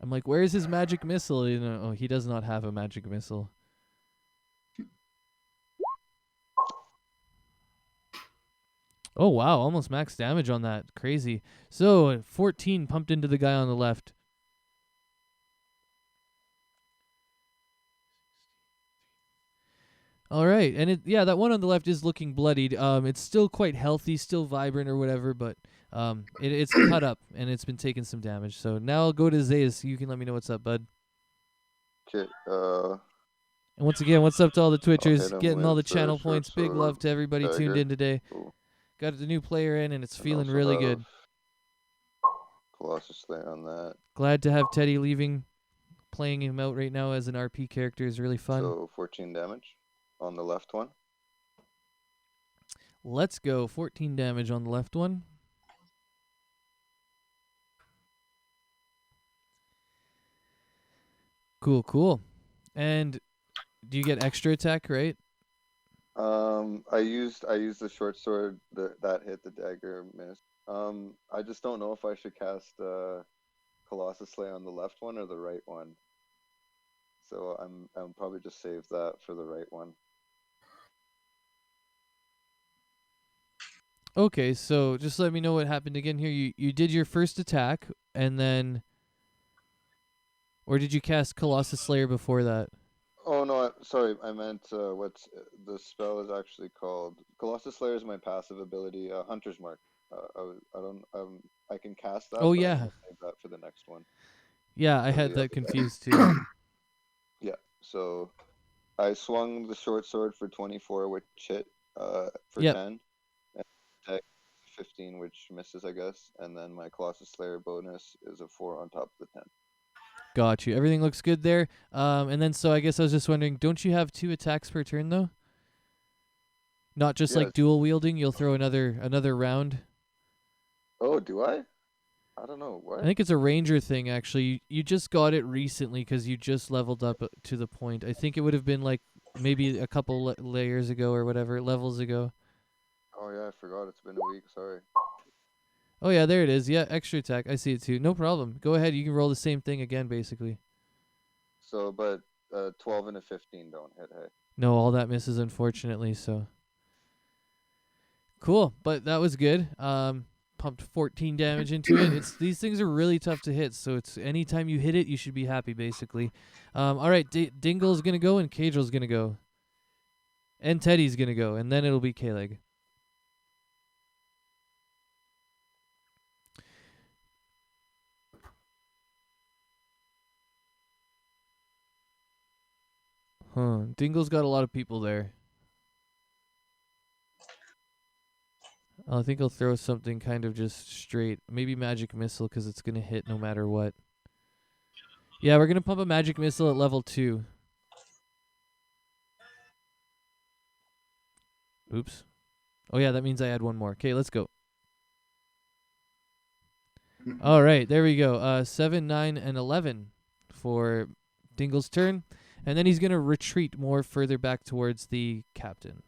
Speaker 3: I'm like, where's his magic missile? Oh, he does not have a magic missile. Oh, wow. Almost max damage on that. Crazy. So, 14 pumped into the guy on the left. All right. And that one on the left is looking bloodied. It's still quite healthy, still vibrant or whatever, but it's cut up and it's been taking some damage. So now I'll go to Zayas. You can let me know what's up, bud.
Speaker 4: Okay,
Speaker 3: And once again, what's up to all the Twitchers getting all the
Speaker 4: with
Speaker 3: channel
Speaker 4: short
Speaker 3: points. Big
Speaker 4: sword,
Speaker 3: love to everybody tuned
Speaker 4: dagger.
Speaker 3: in today.
Speaker 4: Cool.
Speaker 3: Got the new player in, and it's
Speaker 4: And
Speaker 3: feeling
Speaker 4: also
Speaker 3: really
Speaker 4: have
Speaker 3: good.
Speaker 4: Colossus Slayer on that.
Speaker 3: Glad to have Teddy leaving. Playing him out right now as an RP character is really fun.
Speaker 4: So 14 damage on the left one.
Speaker 3: Let's go. 14 damage on the left one. Cool, cool. And do you get extra attack, right?
Speaker 4: I used the short sword that hit, the dagger missed. I just don't know if I should cast Colossus Slayer on the left one or the right one. So I'm probably just save that for the right one.
Speaker 3: Okay, so just let me know what happened again here. You did your first attack, and then, or did you cast Colossus Slayer before that?
Speaker 4: Oh no, sorry. I meant what's the spell is actually called. Colossus Slayer is my passive ability, Hunter's Mark. I don't I can cast that,
Speaker 3: Oh
Speaker 4: but I'm
Speaker 3: yeah,
Speaker 4: gonna save that for the next one.
Speaker 3: yeah, I
Speaker 4: For
Speaker 3: had
Speaker 4: the
Speaker 3: that
Speaker 4: other guy.
Speaker 3: confused too.
Speaker 4: Yeah. So I swung the short sword for 24, which hit for
Speaker 3: Yep,
Speaker 4: 10, and attack 15, which misses, I guess. And then my Colossus Slayer bonus is a 4 on top of the 10.
Speaker 3: got you. Everything looks good there. And then so I guess I was just wondering, don't you have 2 attacks per turn though? Not just like
Speaker 4: Yes.
Speaker 3: dual wielding. You'll throw another round.
Speaker 4: Oh, do I? I don't know.
Speaker 3: I
Speaker 4: What?
Speaker 3: think it's a ranger thing actually. You just got it recently because you just leveled up to the point. I think it would have been like maybe a couple layers ago or whatever, levels ago.
Speaker 4: Oh yeah, I forgot. It's been a week. Sorry.
Speaker 3: Oh yeah, there it is. Yeah, extra attack. I see it too. No problem. Go ahead. You can roll the same thing again, basically.
Speaker 4: So, but 12 and a 15 don't hit. Hey.
Speaker 3: No, all that misses unfortunately. So cool, but that was good. Pumped 14 damage into it. It's these things are really tough to hit, so it's anytime you hit it, you should be happy, basically. All right, Dingle's gonna go and Cagel's gonna go, and Teddy's gonna go, and then it'll be K-Leg. Huh? Dingle's got a lot of people there. I think I'll throw something kind of just straight. Maybe magic missile because it's gonna hit no matter what. Yeah, we're gonna pump a magic missile at level 2. Oops. Oh yeah, that means I add one more. Okay, let's go. All right, there we go. 7, 9, and 11 for Dingle's turn, and then he's gonna retreat more further back towards the captain.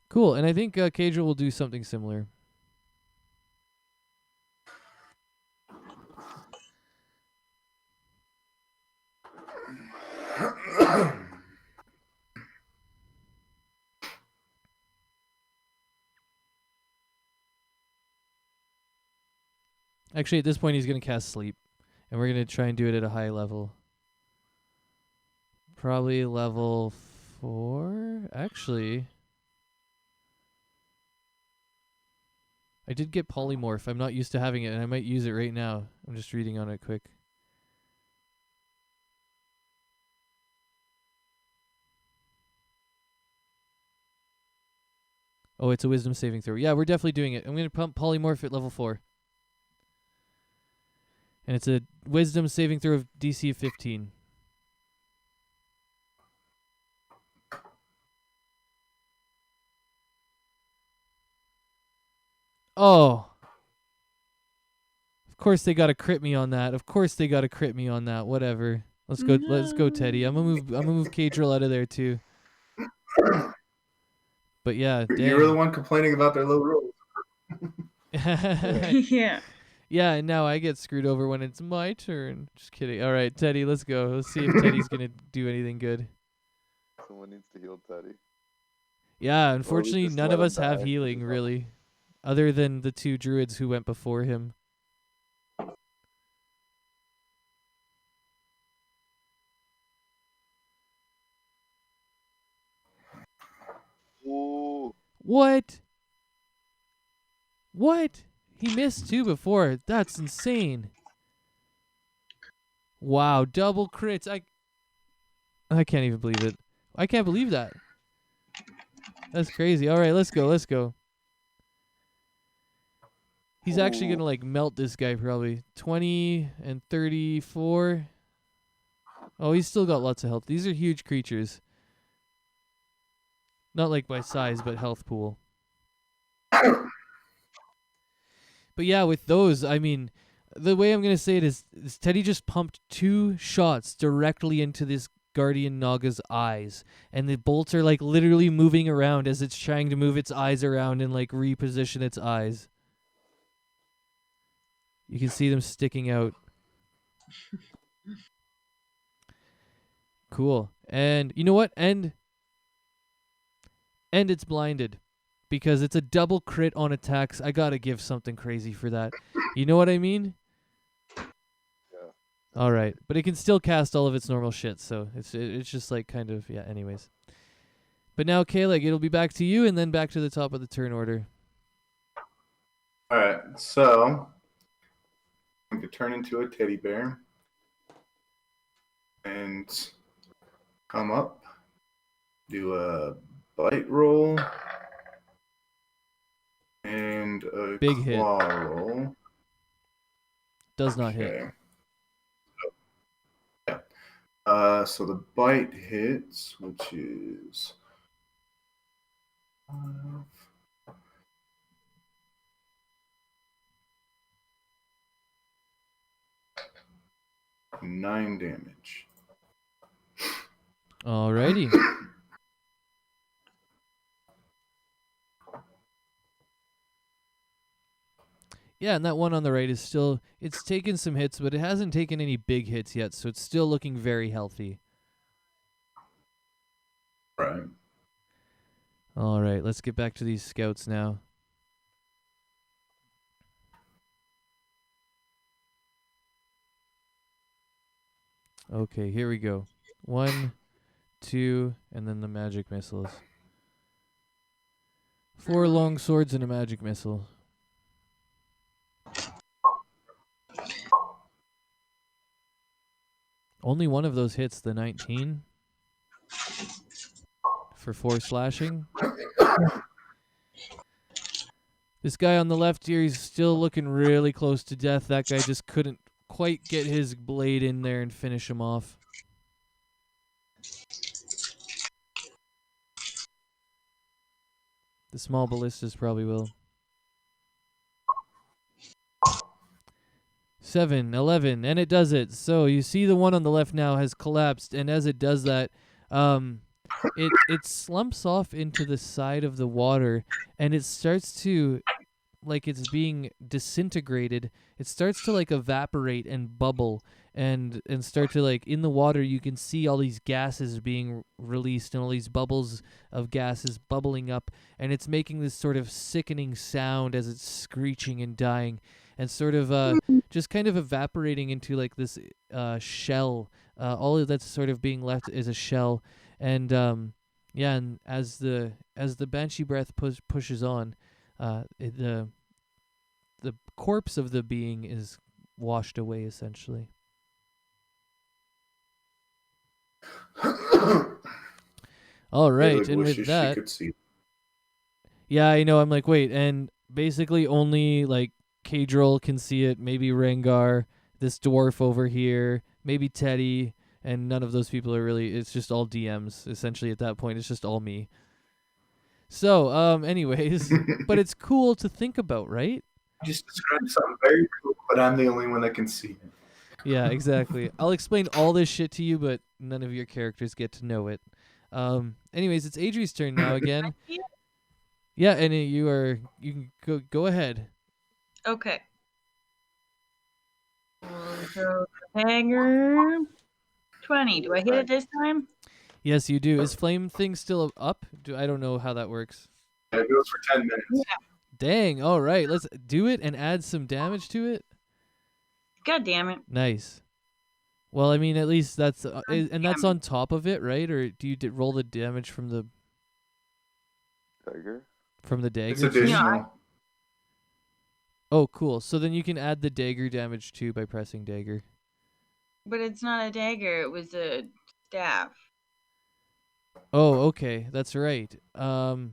Speaker 3: Cool, and I think Cadra will do something similar. Actually, at this point, he's gonna cast sleep, and we're gonna try and do it at a high level. Probably level 4. Actually, I did get polymorph. I'm not used to having it, and I might use it right now. I'm just reading on it quick. Oh, it's a wisdom saving throw. Yeah, we're definitely doing it. I'm going to pump polymorph at level 4. And it's a wisdom saving throw of DC of 15. Oh. Of course they got to crit me on that. Whatever. Let's go.
Speaker 1: No.
Speaker 3: Let's go, Teddy. I'm gonna move Cadrill out of there too. But yeah, dang.
Speaker 2: You're the one complaining about their low rolls.
Speaker 1: Yeah.
Speaker 3: Yeah, and now I get screwed over when it's my turn. Just kidding. All right, Teddy, let's go. Let's see if Teddy's gonna do anything good.
Speaker 4: Someone needs to heal Teddy.
Speaker 3: Yeah, unfortunately,
Speaker 4: just
Speaker 3: none
Speaker 4: let
Speaker 3: of
Speaker 4: him
Speaker 3: us have
Speaker 4: die.
Speaker 3: healing really, other than the 2 druids who went before him.
Speaker 4: Ooh.
Speaker 3: What? What? He missed 2 before. That's insane. Wow, double crits. I can't even believe it. I can't believe that. That's crazy. All right, let's go. He's actually going to like melt this guy probably. 20 and 34. Oh, he's still got lots of health. These are huge creatures. Not like by size, but health pool. But yeah, with those, I mean, the way I'm gonna say it is Teddy just pumped 2 shots directly into this Guardian Naga's eyes, and the bolts are like literally moving around as it's trying to move its eyes around and like reposition its eyes. You can see them sticking out. Cool. And you know what? And it's blinded because it's a double crit on attacks. I gotta give something crazy for that. You know what I mean?
Speaker 4: Yeah.
Speaker 3: All right, but it can still cast all of its normal shit, so it's just like kind of yeah. Anyways, but now Kaleg, it'll be back to you, and then back to the top of the turn order.
Speaker 2: All right, so I'm going to turn into a teddy bear and come up, do a bite roll and a
Speaker 3: Big hit.
Speaker 2: claw roll.
Speaker 3: Does not hit.
Speaker 2: Yeah. So the bite hits, which is 9 damage.
Speaker 3: Alrighty. Yeah, and that one on the right is still, it's taken some hits, but it hasn't taken any big hits yet, so it's still looking very healthy.
Speaker 2: Right.
Speaker 3: All right, let's get back to these scouts now. Okay, here we go. 1, 2, and then the magic missiles. 4 long swords and a magic missile. Only one of those hits the 19 for 4 slashing. This guy on the left here, he's still looking really close to death. That guy just couldn't quite get his blade in there and finish him off. The small ballistas probably will. 7, 11, and it does it. So you see the one on the left now has collapsed, and as it does that, it slumps off into the side of the water, and it starts to, like it's being disintegrated. It starts to like evaporate and bubble, and start to like in the water. You can see all these gases being released, and all these bubbles of gases bubbling up, and it's making this sort of sickening sound as it's screeching and dying. And sort of just kind of evaporating into like this shell. All of that's sort of being left is a shell. And yeah, and as the banshee breath pushes on, the corpse of the being is washed away essentially. All right, and with that, yeah, I know. I'm like, wait, and basically only like Kadril can see it, maybe Rengar, this dwarf over here, maybe Teddy, and none of those people are really, it's just all DMs, essentially at that point, it's just all me. So, anyways, but it's cool to think about, right?
Speaker 2: I just described something very cool, but I'm the only one that can see it.
Speaker 3: Yeah, exactly. I'll explain all this shit to you, but none of your characters get to know it. Anyways, it's Adri's turn now again. Yeah, and you can go ahead.
Speaker 1: Okay. So dagger 20. Do I hit it this time?
Speaker 3: Yes, you do. Is flame thing still up? I don't know how that works.
Speaker 2: It goes for 10 minutes.
Speaker 1: Yeah.
Speaker 3: Dang. All right, let's do it and add some damage to it.
Speaker 1: God damn it.
Speaker 3: Nice. Well, I mean, at least that's and that's on top of it, right? Or do you roll the damage from the
Speaker 4: dagger?
Speaker 3: From the dagger?
Speaker 2: It's additional.
Speaker 1: Yeah,
Speaker 3: Oh, cool. So then you can add the dagger damage too by pressing dagger.
Speaker 1: but it's not a dagger. It was a staff.
Speaker 3: Oh, okay. That's right.
Speaker 1: So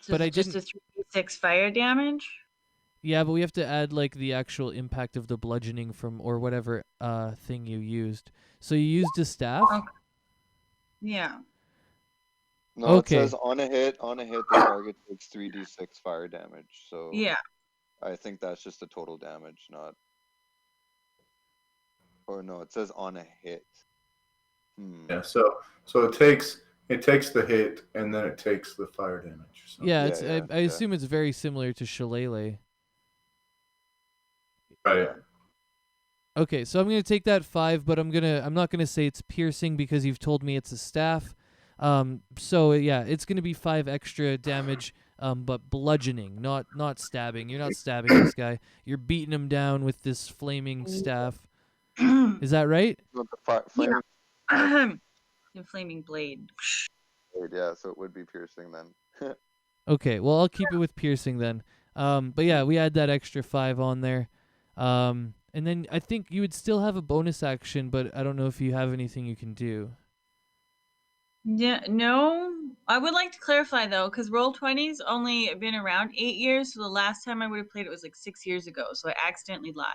Speaker 3: but I
Speaker 1: just
Speaker 3: didn't.
Speaker 1: a 3d6 fire damage.
Speaker 3: Yeah, but we have to add like the actual impact of the bludgeoning from or whatever thing you used. So you used a staff?
Speaker 1: Okay. Yeah.
Speaker 4: No, okay. It says on a hit, the target takes 3d6 fire damage. So
Speaker 1: yeah.
Speaker 4: I think that's just the total damage, not. Or no, it says on a hit.
Speaker 2: Yeah, so it takes the hit and then it takes the fire damage. So.
Speaker 3: Yeah,
Speaker 4: Yeah,
Speaker 3: it's
Speaker 4: yeah,
Speaker 3: I assume it's very similar to Shillelagh.
Speaker 2: Right.
Speaker 4: Yeah.
Speaker 3: Okay, so I'm gonna take that 5, but I'm not gonna say it's piercing because you've told me it's a staff. So yeah, it's gonna be 5 extra damage, but bludgeoning, not stabbing. You're not stabbing this guy. You're beating him down with this flaming staff. Is that right?
Speaker 4: Not the flaming
Speaker 1: The flaming blade.
Speaker 4: blade, yeah, so it would be piercing then.
Speaker 3: Okay, well I'll keep it with piercing then. But yeah, we add that extra 5 on there. And then I think you would still have a bonus action, but I don't know if you have anything you can do.
Speaker 1: Yeah, no. I would like to clarify though, because Roll20's only been around 8 years, so the last time I would have played it was like 6 years ago, so I accidentally lied.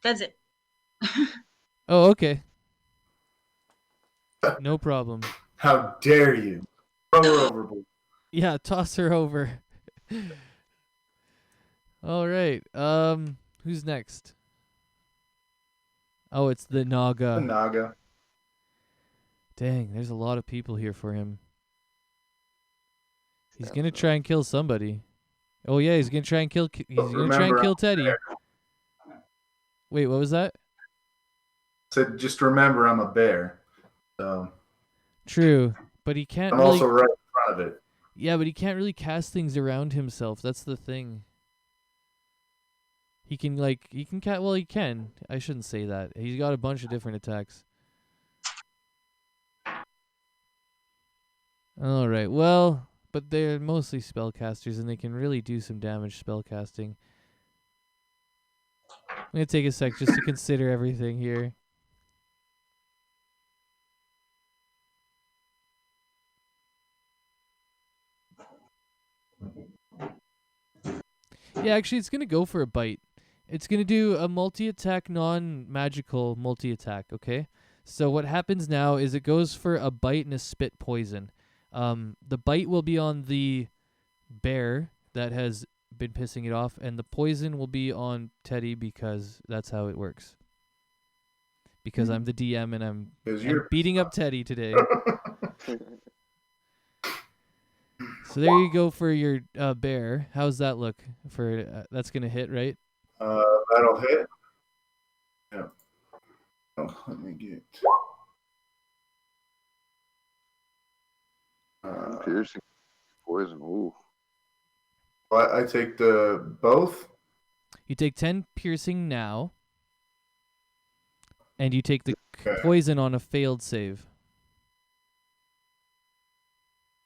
Speaker 1: That's it.
Speaker 3: Oh, okay. No problem.
Speaker 2: How dare you? Throw her overboard.
Speaker 3: Yeah, toss her over. All right. Who's next? Oh, it's the
Speaker 2: The
Speaker 3: Naga.
Speaker 2: Naga.
Speaker 3: Dang, there's a lot of people here for him. He's
Speaker 4: Yeah,
Speaker 3: gonna
Speaker 4: so-
Speaker 3: try and kill somebody. Oh yeah, he's gonna try and kill. He's gonna try and
Speaker 2: Remember,
Speaker 3: kill
Speaker 2: I'm
Speaker 3: Teddy.
Speaker 2: bear.
Speaker 3: Wait, what was that?
Speaker 2: Said just remember I'm a bear. So
Speaker 3: True, but he can't
Speaker 2: I'm
Speaker 3: really.
Speaker 2: also right in front of it.
Speaker 3: Yeah, but he can't really cast things around himself. That's the thing. He can well, he can. I shouldn't say that. He's got a bunch of different attacks. All right. Well, but they're mostly spellcasters and they can really do some damage spellcasting. I'm going to take a sec just to consider everything here. Yeah, actually, it's going to go for a bite. It's going to do a multi-attack, non-magical multi-attack, okay? So what happens now is it goes for a bite and a spit poison. The bite will be on the bear that has been pissing it off, and the poison will be on Teddy because that's how it works. Because I'm the DM and I'm beating up Teddy today. So there you go for your bear. How's that look? For that's gonna hit, right?
Speaker 2: That'll hit. Yeah. Oh, let me get.
Speaker 4: Piercing poison. Ooh.
Speaker 2: I take the both.
Speaker 3: You take 10 piercing now, and you take the
Speaker 2: Okay.
Speaker 3: poison on a failed save.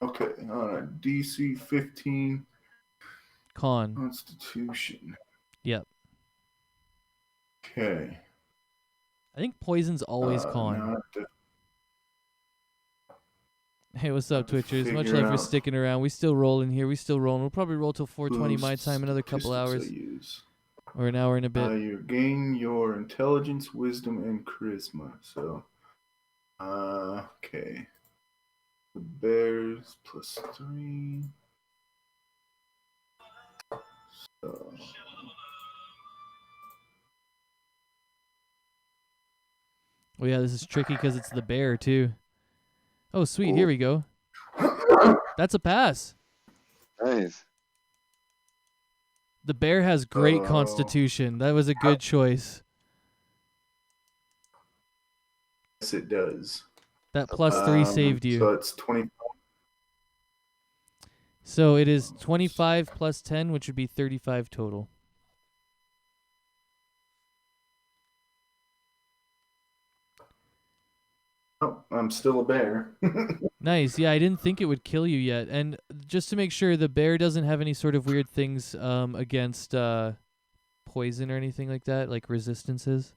Speaker 2: Okay, on a DC 15
Speaker 3: Con.
Speaker 2: Constitution.
Speaker 3: Yep.
Speaker 2: Okay.
Speaker 3: I think poison's always con.
Speaker 2: Now I have to
Speaker 3: Hey, what's up, Twitchers? Much
Speaker 2: figure
Speaker 3: love for
Speaker 2: out
Speaker 3: sticking around. We still rolling here. We still rolling. We'll probably roll till 4:20 my
Speaker 2: boost
Speaker 3: time, another couple
Speaker 2: statistics
Speaker 3: hours,
Speaker 2: I use.
Speaker 3: or an hour and a bit.
Speaker 2: You gain your intelligence, wisdom, and charisma. So, okay. The bears +3. So,
Speaker 3: Oh yeah, this is tricky because it's the bear too. Oh sweet, here we go. That's a pass.
Speaker 4: Nice.
Speaker 3: The bear has great
Speaker 2: Oh.
Speaker 3: constitution. That was a good choice.
Speaker 2: yes, it does.
Speaker 3: That +3 saved you.
Speaker 2: So it's 20.
Speaker 3: So it is 25 plus 10, which would be 35 total.
Speaker 2: Oh, I'm still a bear.
Speaker 3: Nice. Yeah, I didn't think it would kill you yet. And just to make sure, the bear doesn't have any sort of weird things against poison or anything like that, like resistances.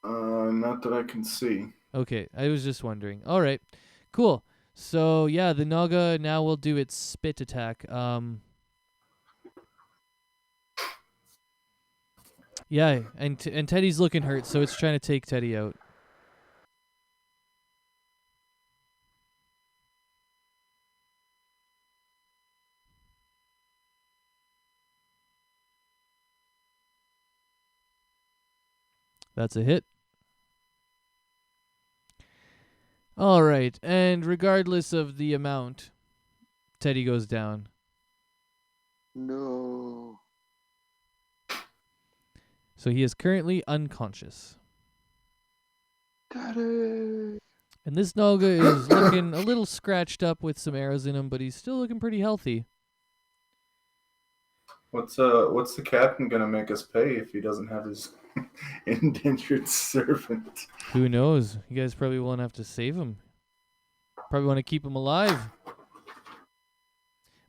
Speaker 2: Not that I can see.
Speaker 3: Okay, I was just wondering. All right, cool. So yeah, the Naga now will do its spit attack. Yeah, and Teddy's looking hurt, so it's trying to take Teddy out. That's a hit. All right, and regardless of the amount, Teddy goes down.
Speaker 4: No.
Speaker 3: So he is currently unconscious.
Speaker 4: Daddy.
Speaker 3: And this Naga is looking a little scratched up with some arrows in him, but he's still looking pretty healthy.
Speaker 2: What's the captain gonna make us pay if he doesn't have his indentured servant?
Speaker 3: Who knows? You guys probably won't have to save him. Probably want to keep him alive.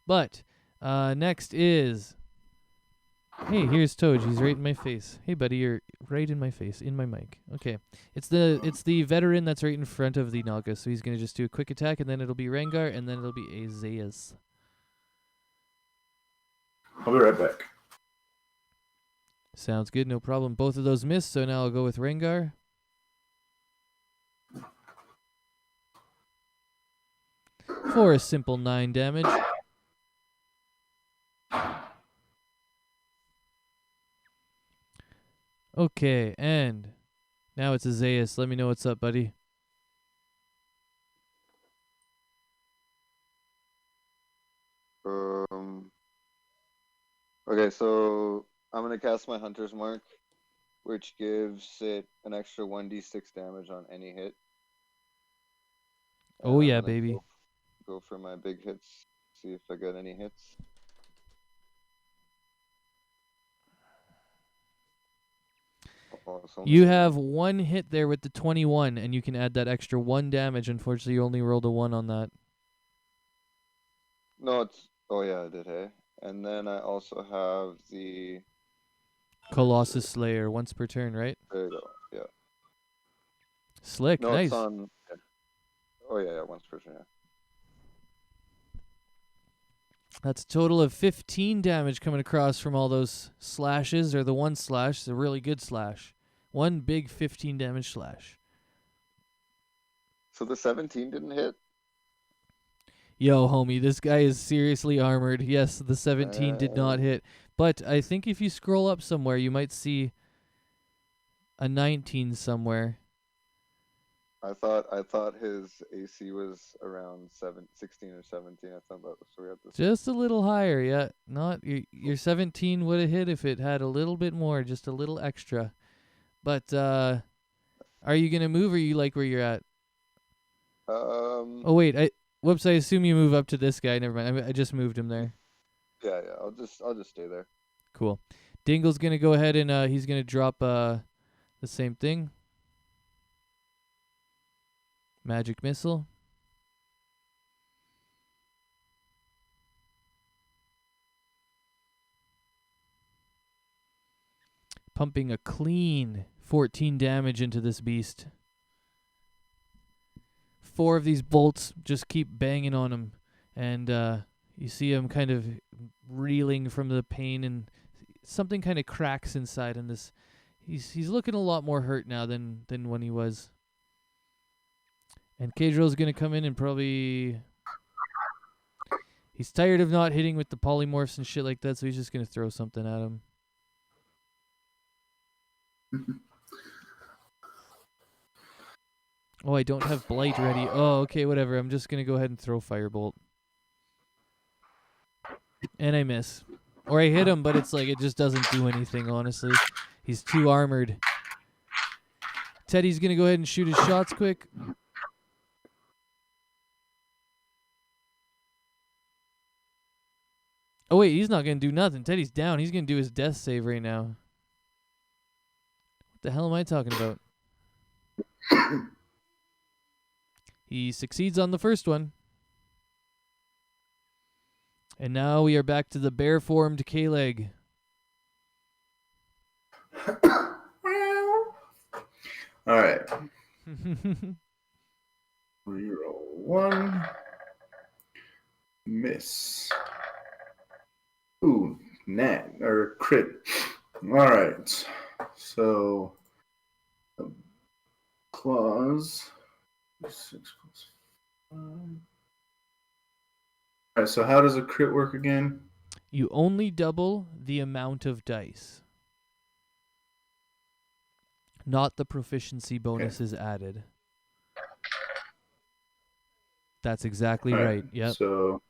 Speaker 3: But next is... Hey, here's Toad. He's right in my face. Hey, buddy, you're right in my face, in my mic. Okay. It's the veteran that's right in front of the Naga, so he's going to just do a quick attack, and then it'll be Rengar, and then it'll be Azaeus.
Speaker 2: I'll be right back.
Speaker 3: Sounds good, no problem. Both of those missed, so now I'll go with Rengar. For a simple 9 damage. Okay, and now it's Azaeus. Let me know what's up, buddy.
Speaker 4: Okay, so I'm gonna cast my Hunter's Mark, which gives it an extra 1d6 damage on any hit.
Speaker 3: Oh
Speaker 4: I'm
Speaker 3: yeah,
Speaker 4: gonna
Speaker 3: baby.
Speaker 4: Go for my big hits. See if I get any hits. Oh, it's only
Speaker 3: You
Speaker 4: seven.
Speaker 3: have 1 hit there with the 21, and you can add that extra 1 damage. Unfortunately, you only rolled a 1 on that.
Speaker 4: No, it's. Oh yeah, I did. Hey, and then I also have the.
Speaker 3: Colossus Slayer, once per turn, right?
Speaker 4: There you go. Yeah.
Speaker 3: Slick,
Speaker 4: No,
Speaker 3: nice.
Speaker 4: it's on. Yeah. Oh yeah, once per turn. Yeah.
Speaker 3: That's a total of 15 damage coming across from all those slashes, or the 1 slash, the really good slash. 1 big 15 damage slash.
Speaker 4: So the 17 didn't hit.
Speaker 3: Yo, homie, this guy is seriously armored. Yes, the 17 did not hit. But I think if you scroll up somewhere, you might see a 19 somewhere.
Speaker 4: I thought his AC was around 16 or 17. I thought that was so we had this.
Speaker 3: Just a little higher, yeah. Not your 17 would have hit if it had a little bit more, just a little extra. But are you gonna move, or you like where you're at? Oh wait, I assume you move up to this guy. Never mind. I just moved him there.
Speaker 4: Yeah. I'll just stay there.
Speaker 3: Cool. Dingle's gonna go ahead and he's gonna drop the same thing. Magic missile. Pumping a clean 14 damage into this beast. 4 of these bolts just keep banging on him, and you see him kind of reeling from the pain, and something kind of cracks inside him. He's looking a lot more hurt now than when he was. And Kadril's gonna come in and probably... He's tired of not hitting with the polymorphs and shit like that, so he's just gonna throw something at him. Oh, I don't have Blight ready. Oh, okay, whatever. I'm just gonna go ahead and throw Firebolt. And I miss. Or I hit him, but it's like it just doesn't do anything, honestly. He's too armored. Teddy's gonna go ahead and shoot his shots quick. Oh wait, he's not gonna do nothing. Teddy's down. He's gonna do his death save right now. What the hell am I talking about? He succeeds on the first one. And now we are back to the bare-formed K-Leg.
Speaker 2: All right. Reroll 1. Miss. Ooh, nat or crit. All right. So claws. 6 plus 5. All right. So how does a crit work again?
Speaker 3: You only double the amount of dice. not the proficiency bonuses added. That's exactly right. Yep. So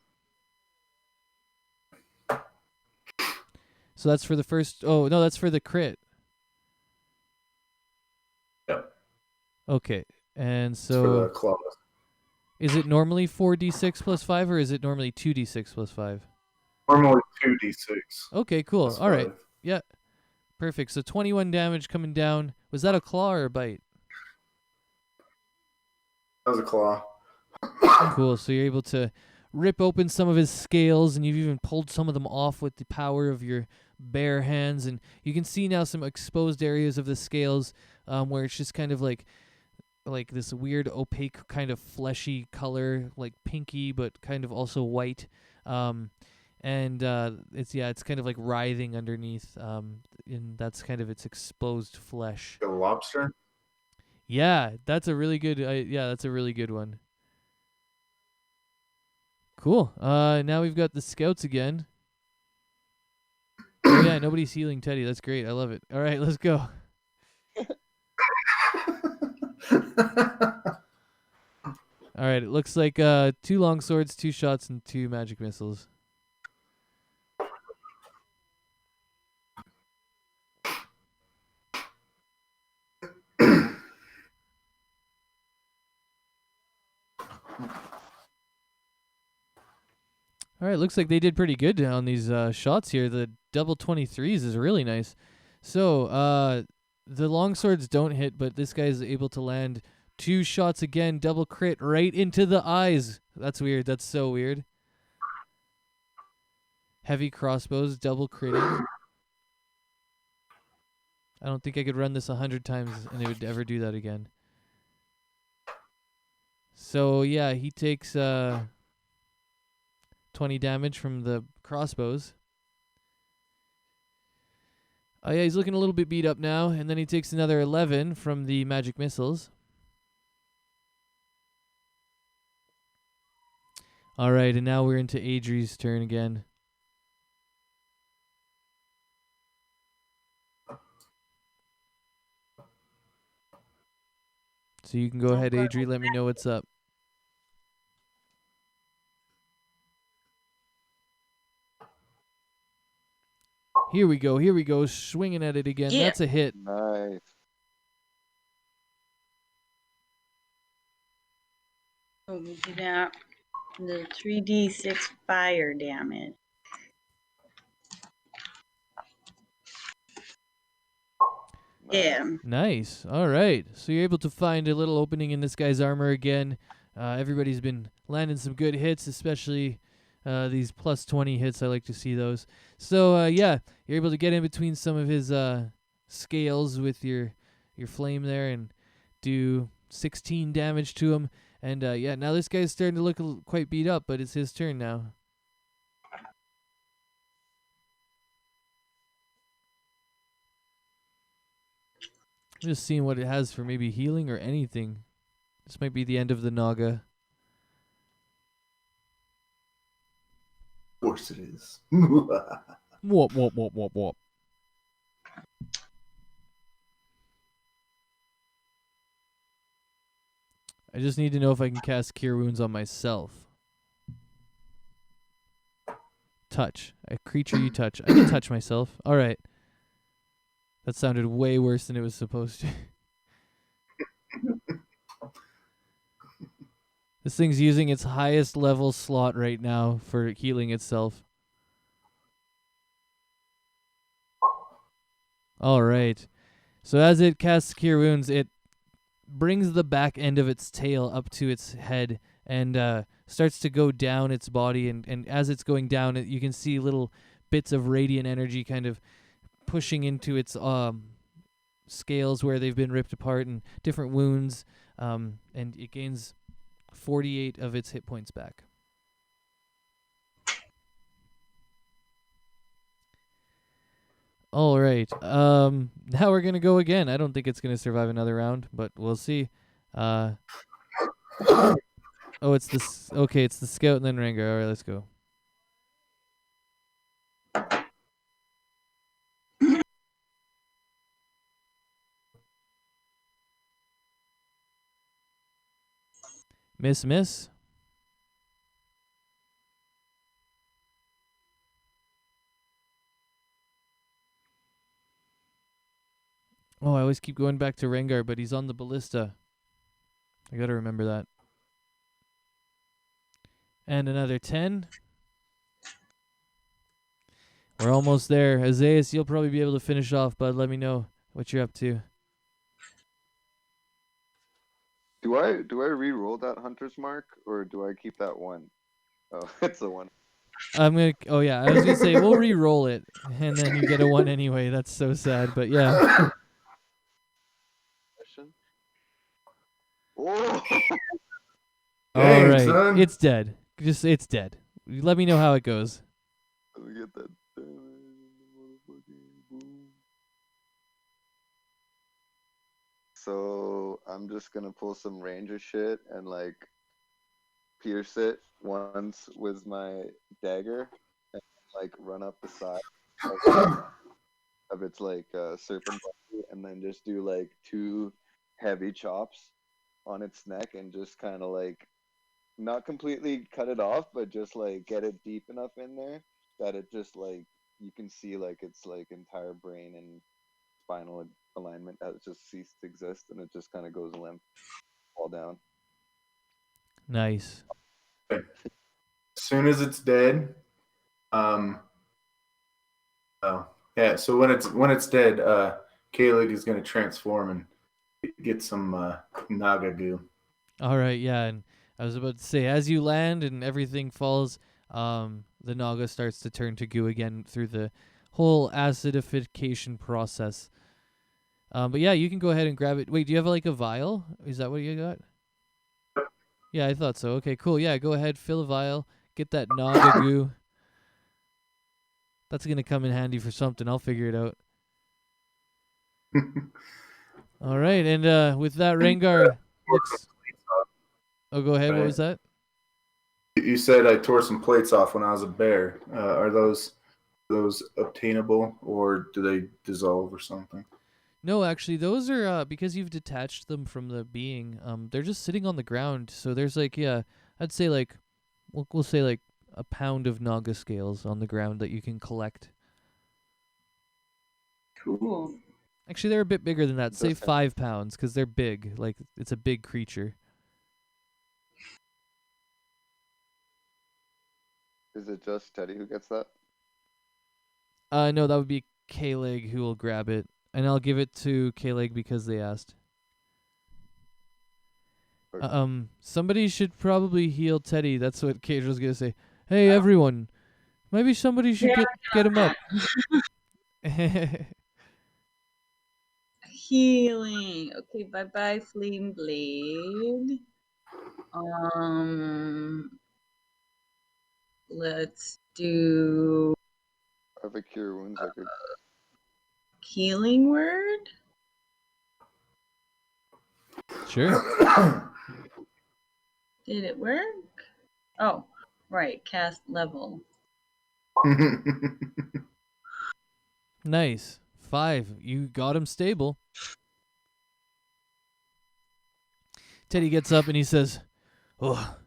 Speaker 3: that's for the first. Oh no, that's for the crit.
Speaker 2: Yep.
Speaker 3: Okay, and
Speaker 2: It's for the
Speaker 3: so
Speaker 2: claws.
Speaker 3: is it normally 4d6 plus 5, or is it normally 2d6 plus 5?
Speaker 2: Normally 2d6.
Speaker 3: Okay, cool.
Speaker 2: plus
Speaker 3: All right.
Speaker 2: 5.
Speaker 3: Yeah. Perfect. So 21 damage coming down. Was that a claw or a bite?
Speaker 2: That was a claw.
Speaker 3: Cool. So you're able to rip open some of his scales, and you've even pulled some of them off with the power of your bare hands. And you can see now some exposed areas of the scales where it's just kind of like this weird opaque kind of fleshy color, like pinky, but kind of also white. And it's kind of like writhing underneath, and that's kind of its exposed flesh.
Speaker 2: A lobster?
Speaker 3: Yeah, that's a really good. That's a really good one. Cool. Now we've got the scouts again. Oh yeah, nobody's healing Teddy. That's great. I love it. All right, let's go. All right, it looks like 2 long swords, 2 shots, and 2 magic missiles. All right, looks like they did pretty good on these shots here. The double 23s is really nice. So, the long swords don't hit, but this guy's able to land 2 shots again, double crit right into the eyes. That's weird. That's so weird. Heavy crossbows, double critting. I don't think I could run this 100 times and it would ever do that again. So, yeah, he takes 20 damage from the crossbows. Oh yeah, he's looking a little bit beat up now, and then he takes another 11 from the magic missiles. All right, and now we're into Adri's turn again. So you can go ahead, Adri. Let me know what's up. Here we go. Here we go. Swinging at it again.
Speaker 1: Yeah.
Speaker 3: That's a hit.
Speaker 4: Nice.
Speaker 1: So we do that. The 3d6 fire damage. Yeah.
Speaker 3: Nice. All right. So you're able to find a little opening in this guy's armor again. Everybody's been landing some good hits, especially these plus 20 hits. I like to see those. So, yeah, you're able to get in between some of his scales with your flame there and do 16 damage to him. And, yeah, now this guy's starting to look quite beat up, but it's his turn now. Just seeing what it has for maybe healing or anything. This might be the end of the Naga.
Speaker 2: Of course it is.
Speaker 3: Whoop, whoop, whoop, whoop, whoop. I just need to know if I can cast Cure Wounds on myself. Touch. A creature you touch. I can touch myself. All right. That sounded way worse than it was supposed to. This thing's using its highest level slot right now for healing itself. All right. So as it casts Cure Wounds, it brings the back end of its tail up to its head and starts to go down its body. And as it's going down, you can see little bits of radiant energy kind of pushing into its scales where they've been ripped apart and different wounds. And it gains 48 of its hit points back. All right. Now we're gonna go again. I don't think it's gonna survive another round, but we'll see. Oh, it's this. Okay, it's the scout and then Ranger. All right, let's go. Miss. Oh, I always keep going back to Rengar, but he's on the ballista. I gotta remember that. And another 10. We're almost there. Azaius, you'll probably be able to finish off, bud. Let me know what you're up to.
Speaker 4: Do I re-roll that hunter's mark or do I keep that one? Oh, it's a one.
Speaker 3: Oh yeah, I was gonna say we'll re-roll it, and then you get a 1 anyway. That's so sad, but yeah.
Speaker 4: Oh,
Speaker 3: All
Speaker 2: Dang,
Speaker 3: right,
Speaker 2: son.
Speaker 3: it's dead. It's dead. Let me know how it goes.
Speaker 4: let me get that. So I'm just gonna pull some ranger shit and like pierce it once with my dagger and like run up the side of its like serpent body and then just do like 2 heavy chops on its neck and just kind of like not completely cut it off but just like get it deep enough in there that it just like you can see like its like entire brain and spinal alignment has just ceased to exist and it just kind of goes limp, fall down.
Speaker 3: Nice.
Speaker 2: As soon as it's dead, oh yeah. So when it's dead, Kalig is going to transform and get some Naga goo.
Speaker 3: All right, yeah, and I was about to say, as you land and everything falls, the Naga starts to turn to goo again through the whole acidification process. But yeah, you can go ahead and grab it. Wait, do you have like a vial? Is that what you got? Yeah, I thought so. Okay, cool. Yeah, go ahead, fill a vial, get that Naga goo. That's gonna come in handy for something. I'll figure it out. All right, and with that, Rengar looks. Oh, go ahead. What was that?
Speaker 2: You said I tore some plates off when I was a bear. Are those obtainable, or do they dissolve or something?
Speaker 3: No, actually, those are because you've detached them from the being. They're just sitting on the ground. So there's like, yeah, I'd say like, we'll say like a pound of Naga scales on the ground that you can collect.
Speaker 1: Cool.
Speaker 3: Actually, they're a bit bigger than that. Say
Speaker 4: Just
Speaker 3: 5 pounds, because they're big. Like it's a big creature.
Speaker 4: Is it just Teddy who gets that?
Speaker 3: No, that would be K-Leg who will grab it, and I'll give it to K-Leg because they asked.
Speaker 4: Okay.
Speaker 3: Somebody should probably heal Teddy. That's what Cage was gonna say. Hey, everyone, maybe somebody should get him up.
Speaker 1: Healing. Okay, bye Flame Blade. Let's do
Speaker 4: I have a cure wounds I could.
Speaker 1: healing word.
Speaker 3: Sure.
Speaker 1: Did it work? Oh, right. Cast level.
Speaker 3: Nice. 5. You got him stable. Teddy gets up and he says, "Oh,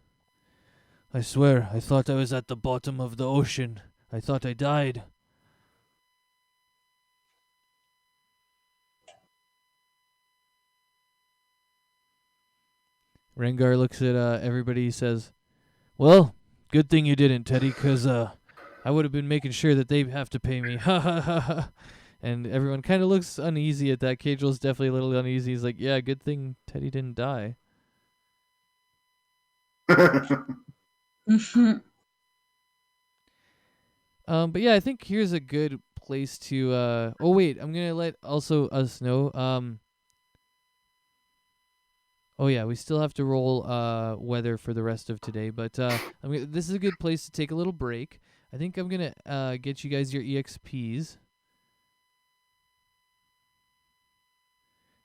Speaker 3: I swear, I thought I was at the bottom of the ocean. I thought I died." Rengar looks at everybody. He says, "Well, good thing you didn't, Teddy, 'cause I would have been making sure that they have to pay me." Ha ha ha ha. And everyone kind of looks uneasy at that. Cagel's definitely a little uneasy. He's like, "Yeah, good thing Teddy didn't die." But yeah, I think here's a good place to. Oh wait, I'm gonna let also us know. Oh yeah, we still have to roll weather for the rest of today, but this is a good place to take a little break. I think I'm gonna get you guys your EXPs,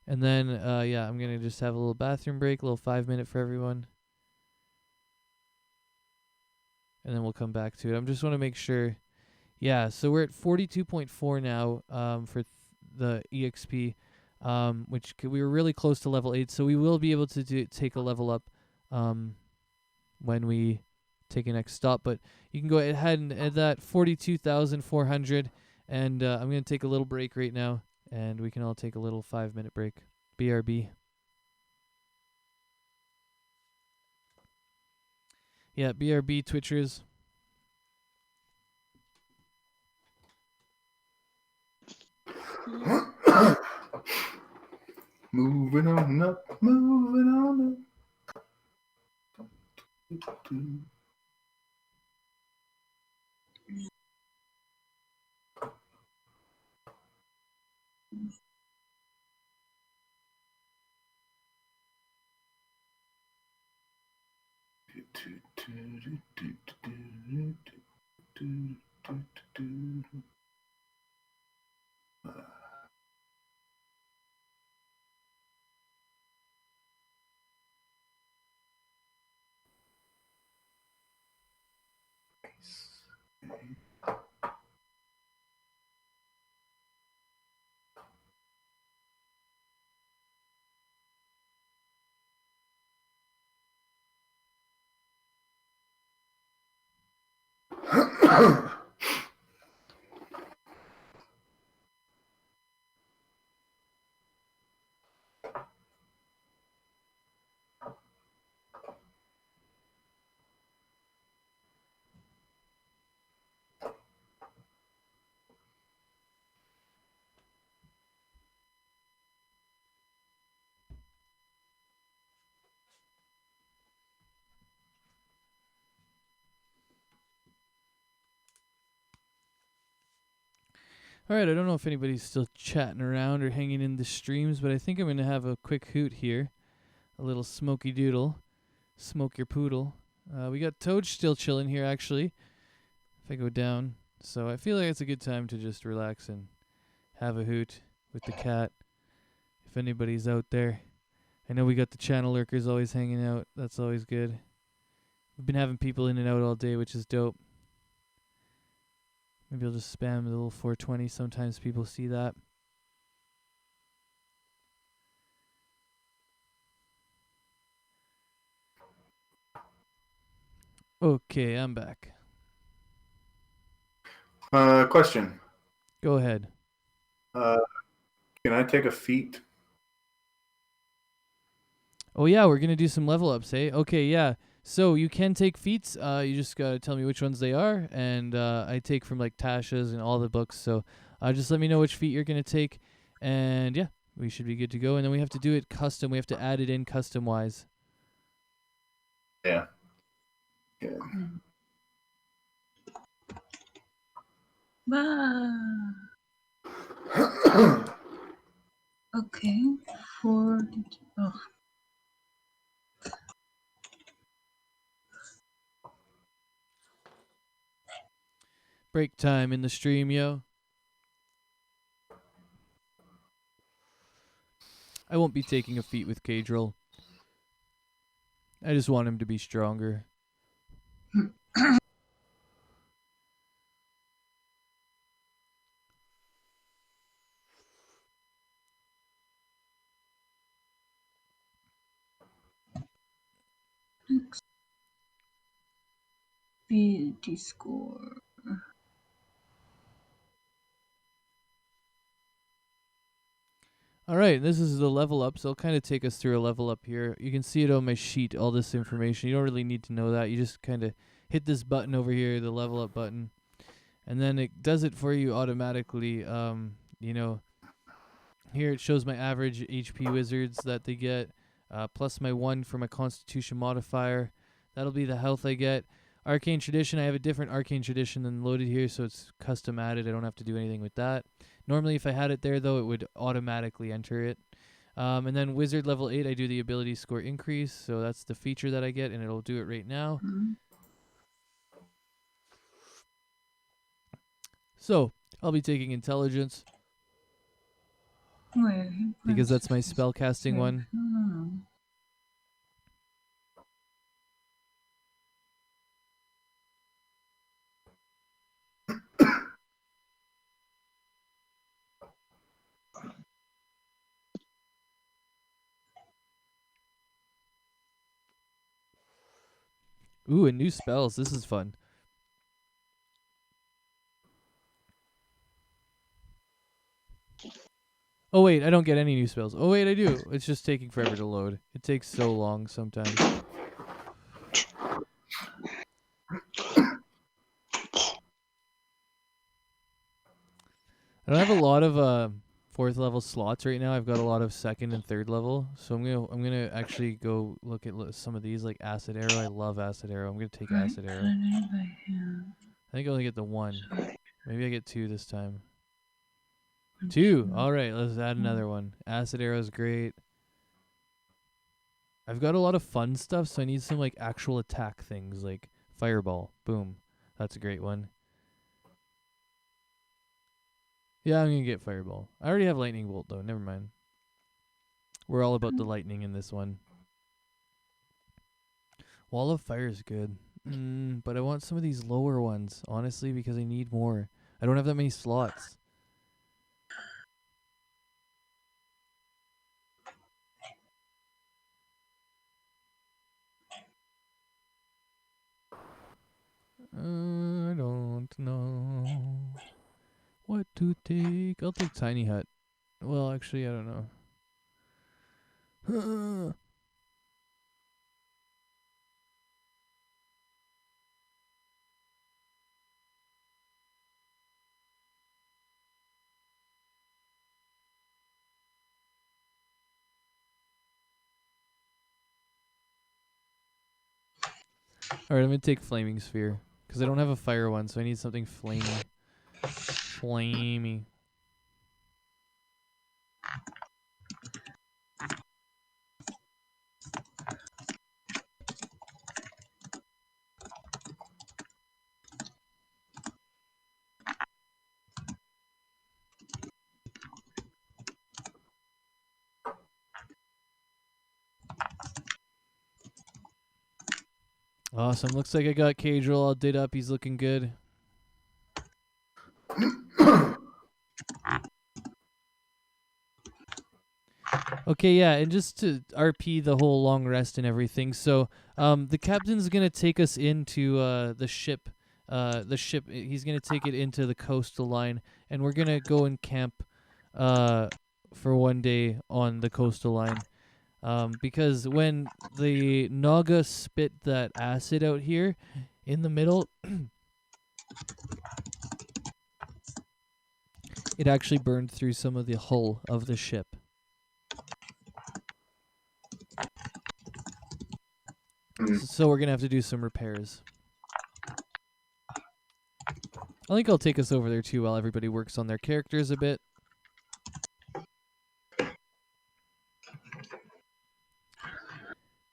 Speaker 3: and then yeah, I'm gonna just have a little bathroom break, a little 5-minute for everyone, and then we'll come back to it. I just want to make sure. Yeah, so we're at 42.4 now for the EXP, which we were really close to level 8, so we will be able to take a level up when we take a next stop. But you can go ahead and add that 42,400. And I'm going to take a little break right now, and we can all take a little 5-minute break. BRB. Yeah, BRB Twitchers.
Speaker 2: Moving on up, moving on up.
Speaker 3: All right, I don't know if anybody's still chatting around or hanging in the streams, but I think I'm going to have a quick hoot here. A little smoky doodle. Smoke your poodle. We got Toad still chilling here, actually, if I go down. So I feel like it's a good time to just relax and have a hoot with the cat, if anybody's out there. I know we got the channel lurkers always hanging out. That's always good. We've been having people in and out all day, which is dope. Maybe I'll just spam the little 420. Sometimes people see that. Okay, I'm back.
Speaker 2: Question.
Speaker 3: Go ahead.
Speaker 2: Can I take a feat?
Speaker 3: Oh yeah, we're gonna do some level ups, eh? Okay, yeah. So you can take feats. You just gotta tell me which ones they are, and I take from like Tasha's and all the books. So just let me know which feat you're gonna take, and yeah, we should be good to go. And then we have to do it custom. We have to add it in custom wise.
Speaker 2: Yeah.
Speaker 1: Okay. Oh.
Speaker 3: Break time in the stream, yo. I won't be taking a feat with Cadril. I just want him to be stronger.
Speaker 1: Ability score.
Speaker 3: All right, this is the level up, so it'll kind of take us through a level up here. You can see it on my sheet, all this information. You don't really need to know that. You just kind of hit this button over here, the level up button, and then it does it for you automatically. Here it shows my average HP wizards that they get, plus my 1 for my Constitution modifier. That'll be the health I get. Arcane Tradition, I have a different Arcane Tradition than loaded here, so it's custom added. I don't have to do anything with that. Normally, if I had it there, though, it would automatically enter it. And then Wizard level 8, I do the ability score increase, so that's the feature that I get, and it'll do it right now. So, I'll be taking Intelligence, because that's my spellcasting one. Ooh, and new spells. This is fun. Oh wait, I don't get any new spells. Oh wait, I do. It's just taking forever to load. It takes so long sometimes. I don't have a lot of 4th level slots right now. I've got a lot of 2nd and 3rd level. So I'm gonna actually go look at some of these, like Acid Arrow. I love Acid Arrow. I'm gonna take Acid Arrow. I think I only get the 1. Maybe I get 2 this time. 2. All right, let's add another one. Acid Arrow is great. I've got a lot of fun stuff, so I need some like actual attack things, like Fireball. Boom. That's a great one. Yeah, I'm gonna get Fireball. I already have Lightning Bolt though. Never mind. We're all about the lightning in this one. Wall of Fire is good. But I want some of these lower ones, honestly, because I need more. I don't have that many slots. I don't know what to take. I'll take Tiny Hut. Well, actually, I don't know. Alright, I'm gonna take Flaming Sphere. Because I don't have a fire one, so I need something flamey. Flamey. Awesome. Looks like I got Cadriel all did up. He's looking good. Okay, yeah, and just to RP the whole long rest and everything. So, the captain's gonna take us into the ship. He's gonna take it into the coastal line, and we're gonna go and camp for one day on the coastal line. Because when the Naga spit that acid out here in the middle, it actually burned through some of the hull of the ship. So we're going to have to do some repairs. I think I'll take us over there too while everybody works on their characters a bit.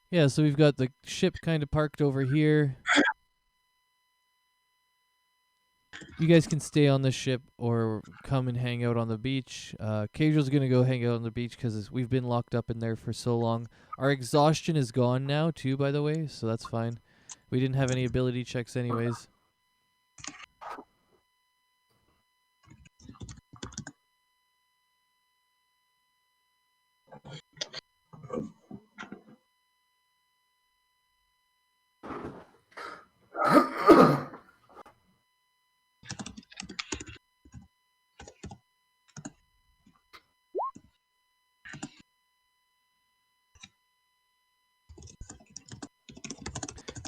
Speaker 3: Yeah, so we've got the ship kind of parked over here. You guys can stay on the ship or come and hang out on the beach. Cadriel's going to go hang out on the beach because we've been locked up in there for so long. Our exhaustion is gone now too, by the way, so that's fine. We didn't have any ability checks anyways.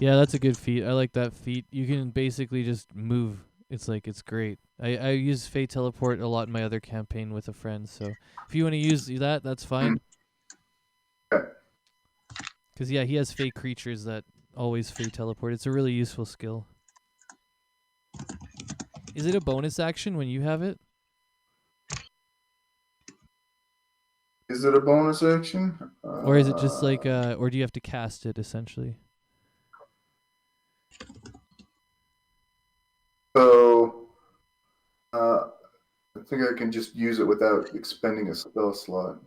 Speaker 3: Yeah, that's a good feat. I like that feat. You can basically just move. It's great. I use Fey Teleport a lot in my other campaign with a friend, so if you want to use that, that's fine. Because, yeah, he has Fey creatures that always Fey Teleport. It's a really useful skill. Is it a bonus action when you have it?
Speaker 2: Is it a bonus action?
Speaker 3: Or is it just like, or do you have to cast it, essentially?
Speaker 2: So, I think I can just use it without expending a spell slot.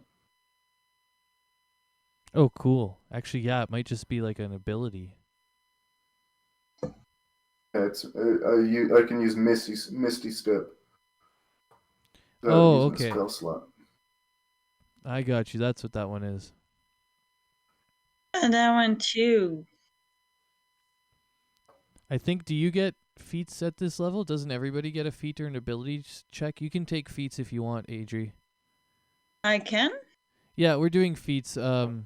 Speaker 3: Oh, cool. Actually, yeah, it might just be like an ability.
Speaker 2: Yeah, I can use Misty Step.
Speaker 3: Oh,
Speaker 2: using
Speaker 3: okay.
Speaker 2: a spell slot.
Speaker 3: I got you. That's what that one is.
Speaker 1: And that one too.
Speaker 3: I think, do you get feats at this level? Doesn't everybody get a feat or an ability check? You can take feats if you want, Adri.
Speaker 1: I can?
Speaker 3: Yeah, we're doing feats. So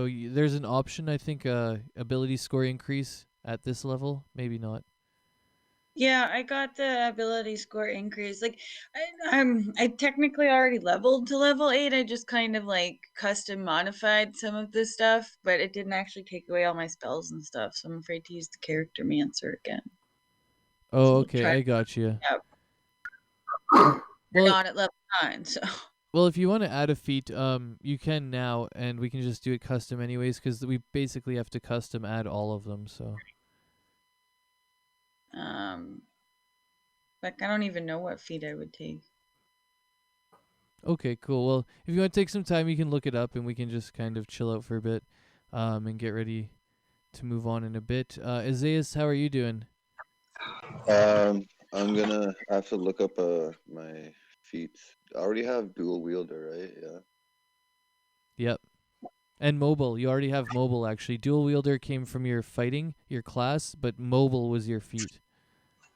Speaker 3: there's an option, I think, ability score increase at this level. Maybe not.
Speaker 1: Yeah, I got the ability score increase. Like, I technically already leveled to level 8. I just kind of like custom modified some of this stuff, but it didn't actually take away all my spells and stuff. So I'm afraid to use the character mancer again.
Speaker 3: Oh,
Speaker 1: So we'll
Speaker 3: okay,
Speaker 1: try.
Speaker 3: I got you.
Speaker 1: Yeah, we're
Speaker 3: Well,
Speaker 1: not at level 9, so.
Speaker 3: well, if you want to add a feat, you can now, and we can just do it custom anyways, because we basically have to custom add all of them. So.
Speaker 1: Like I don't even know what feat I would take.
Speaker 3: Okay, cool. Well, if you want to take some time, you can look it up, and we can just kind of chill out for a bit, and get ready to move on in a bit. Isaias, how are you doing?
Speaker 4: I'm gonna have to look up my feet. I already have dual wielder, right? Yeah.
Speaker 3: Yep. And mobile. You already have mobile, actually. Dual wielder came from your fighting, your class, but mobile was your feat.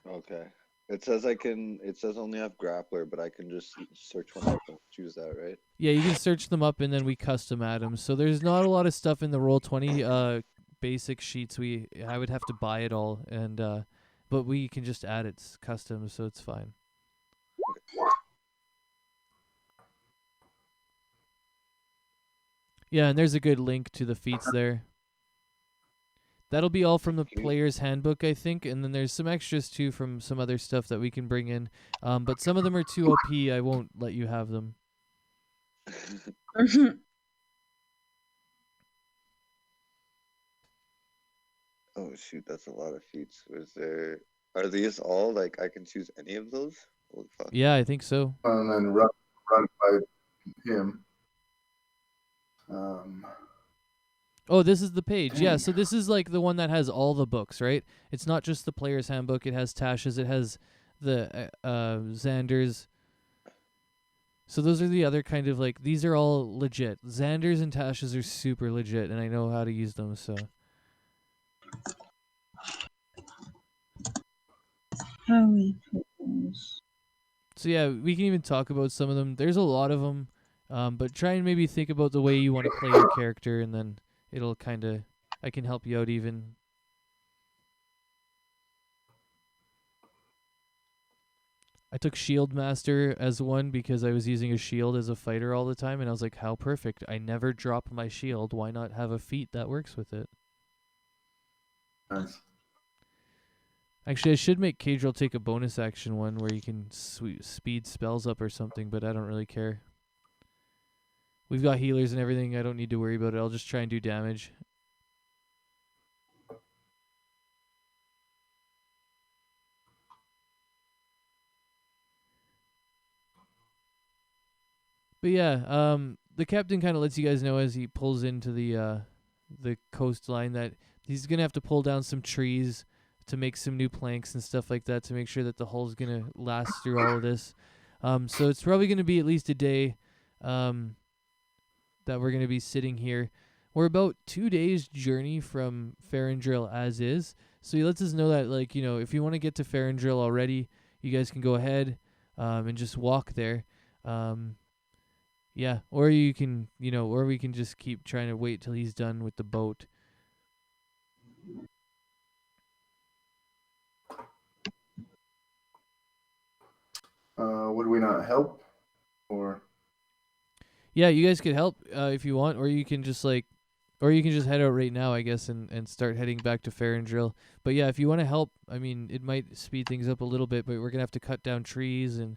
Speaker 4: Okay. It says I can. It says only have grappler, but I can just search one up and choose that, right?
Speaker 3: Yeah, you can search them up, and then we custom add them. So there's not a lot of stuff in the Roll20 basic sheets. I would have to buy it all, and but we can just add it custom, so it's fine. Yeah, and there's a good link to the feats there. That'll be all from the player's handbook, I think, and then there's some extras too from some other stuff that we can bring in. But some of them are too OP. I won't let you have them.
Speaker 4: Oh shoot, that's a lot of feats. Are these all like I can choose any of those? Holy fuck.
Speaker 3: Yeah, I think so.
Speaker 2: And then run by him.
Speaker 3: Oh, this is the page. Yeah,
Speaker 2: Dang.
Speaker 3: so this is like the one that has all the books, right? It's not just the player's handbook. It has Tasha's. It has the Xander's. So those are the other kind of like, these are all legit. Xander's and Tasha's are super legit, and I know how to use them, so. So yeah, we can even talk about some of them. There's a lot of them, but try and maybe think about the way you want to play your character, and then it'll kind of, I can help you out even. I took Shield Master as one because I was using a shield as a fighter all the time, and I was like, how perfect. I never drop my shield. Why not have a feat that works with it?
Speaker 2: Nice.
Speaker 3: Actually, I should make Cadril take a bonus action one where you can speed spells up or something, but I don't really care. We've got healers and everything. I don't need to worry about it. I'll just try and do damage. But yeah, the captain kind of lets you guys know as he pulls into the coastline that he's gonna have to pull down some trees to make some new planks and stuff like that to make sure that the hull's gonna last through all of this. So it's probably gonna be at least a day that we're gonna be sitting here. We're about 2 days journey from Ferendril as is. So he lets us know that, like, you know, if you want to get to Ferendril already, you guys can go ahead and just walk there. Yeah, or you can, you know, or we can just keep trying to wait till he's done with the boat.
Speaker 2: Would we not help? Or
Speaker 3: Yeah, you guys could help if you want, or you can just head out right now, I guess, and start heading back to Ferendril. But yeah, if you want to help, I mean, it might speed things up a little bit, but we're gonna have to cut down trees and,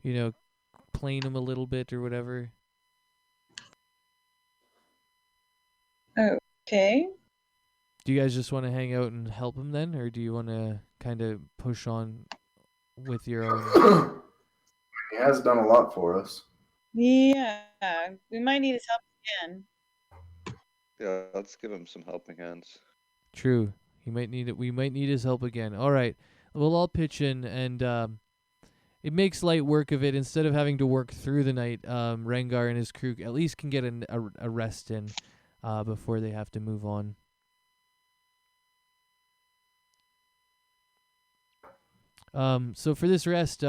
Speaker 3: you know, plane them a little bit or whatever.
Speaker 1: Okay.
Speaker 3: Do you guys just want to hang out and help him then, or do you want to kind of push on with your own?
Speaker 2: he has done a lot for us.
Speaker 1: Yeah, we might need his help again.
Speaker 4: Yeah, let's give him some helping hands.
Speaker 3: True. He might need it. We might need his help again. All right. We'll all pitch in, and it makes light work of it. Instead of having to work through the night, Rengar and his crew at least can get a rest in before they have to move on. So for this rest,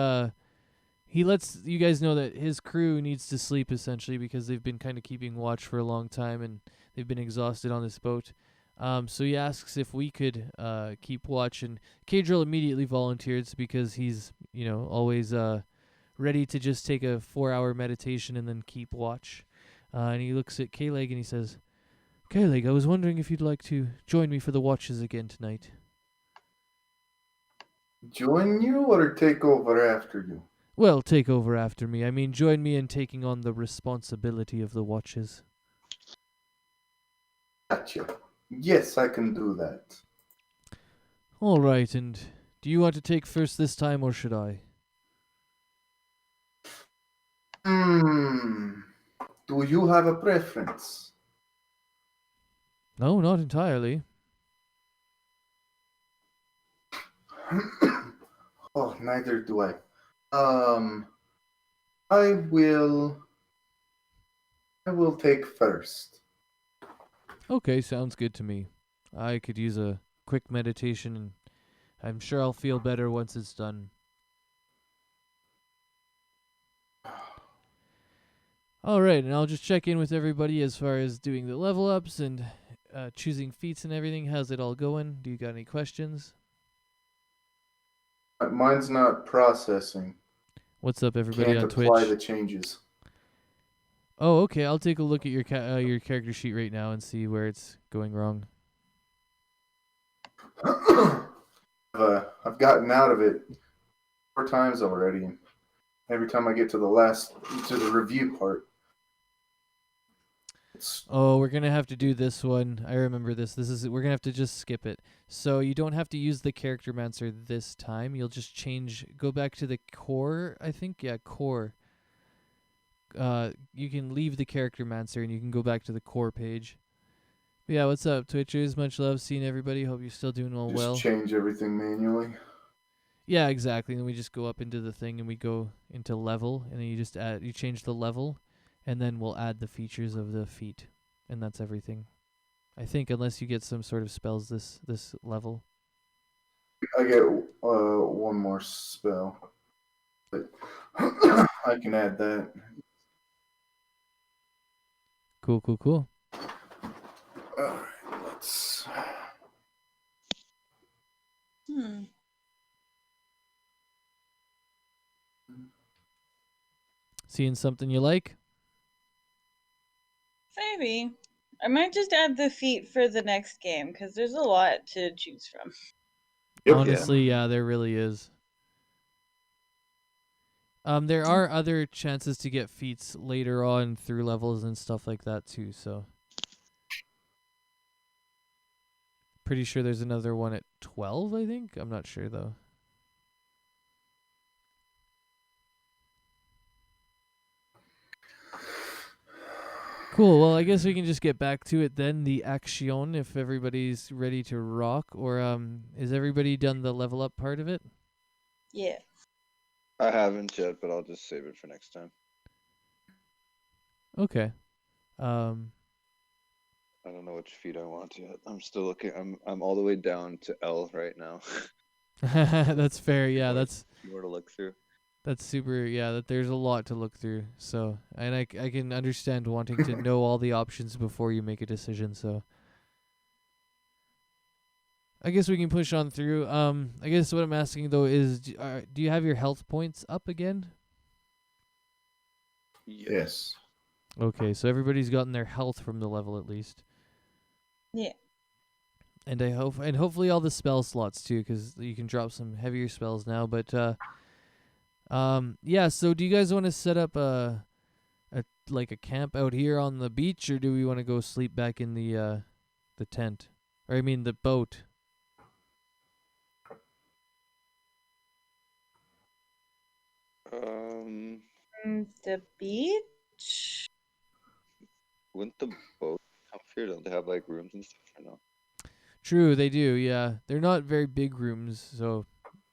Speaker 3: he lets you guys know that his crew needs to sleep essentially because they've been kind of keeping watch for a long time and they've been exhausted on this boat. So he asks if we could keep watch, and Cadrill immediately volunteers because he's always ready to just take a 4-hour meditation and then keep watch. And he looks at K-Leg and he says, K-Leg, I was wondering if you'd like to join me for the watches again tonight.
Speaker 2: Join you or take over after you?
Speaker 3: Well, take over after me. I mean, join me in taking on the responsibility of the watches.
Speaker 2: Gotcha. Yes, I can do that.
Speaker 3: All right, and do you want to take first this time, or should I?
Speaker 2: Do you have a preference?
Speaker 3: No, not entirely.
Speaker 2: Oh, neither do I. I will take first.
Speaker 3: Okay, sounds good to me. I could use a quick meditation, and I'm sure I'll feel better once it's done. Alright, and I'll just check in with everybody as far as doing the level ups and choosing feats and everything. How's it all going? Do you got any questions?
Speaker 2: Mine's not processing.
Speaker 3: What's up, everybody
Speaker 2: Can't
Speaker 3: on
Speaker 2: apply
Speaker 3: Twitch?
Speaker 2: the changes.
Speaker 3: Oh, okay. I'll take a look at your character sheet right now and see where it's going wrong.
Speaker 2: I've gotten out of it 4 times already. Every time I get to the review part.
Speaker 3: Oh, we're gonna have to do this one. I remember this. We're gonna have to just skip it. So you don't have to use the character mancer this time. You'll just go back to the core, I think. Yeah, core. You can leave the character mancer and you can go back to the core page. But yeah, what's up, Twitchers? Much love seeing everybody. Hope you're still doing all well.
Speaker 2: Just change everything manually.
Speaker 3: Yeah, exactly. And then we just go up into the thing and we go into level, and then you change the level, and then we'll add the features of the feat, and that's everything. I think, unless you get some sort of spells this level.
Speaker 2: I get one more spell, but I can add that.
Speaker 3: Cool.
Speaker 2: All right, let's.
Speaker 3: Seeing something you like?
Speaker 1: Maybe. I might just add the feat for the next game because there's a lot to choose from.
Speaker 2: Yep.
Speaker 3: Honestly, yeah, there really is. There are other chances to get feats later on through levels and stuff like that too, so. Pretty sure there's another one at 12, I think? I'm not sure, though. Cool, well, I guess we can just get back to it then, the action, if everybody's ready to rock. Or, is everybody done the level up part of it?
Speaker 1: Yeah.
Speaker 4: I haven't yet, but I'll just save it for next time.
Speaker 3: Okay.
Speaker 4: I don't know which feat I want yet. I'm still looking. I'm all the way down to L right now.
Speaker 3: That's fair, yeah, that's
Speaker 4: more to look through.
Speaker 3: That's super, yeah, that there's a lot to look through. So, and I can understand wanting to know all the options before you make a decision, so. I guess we can push on through. I guess what I'm asking, though, is do you have your health points up again?
Speaker 2: Yes.
Speaker 3: Okay, so everybody's gotten their health from the level at least.
Speaker 1: Yeah.
Speaker 3: And hopefully all the spell slots too, because you can drop some heavier spells now. But yeah. So do you guys want to set up a camp out here on the beach, or do we want to go sleep back in the tent, or I mean the boat?
Speaker 1: The beach?
Speaker 4: Wouldn't the boat come here? Don't they have like rooms and stuff or no?
Speaker 3: True, they do. Yeah, they're not very big rooms, so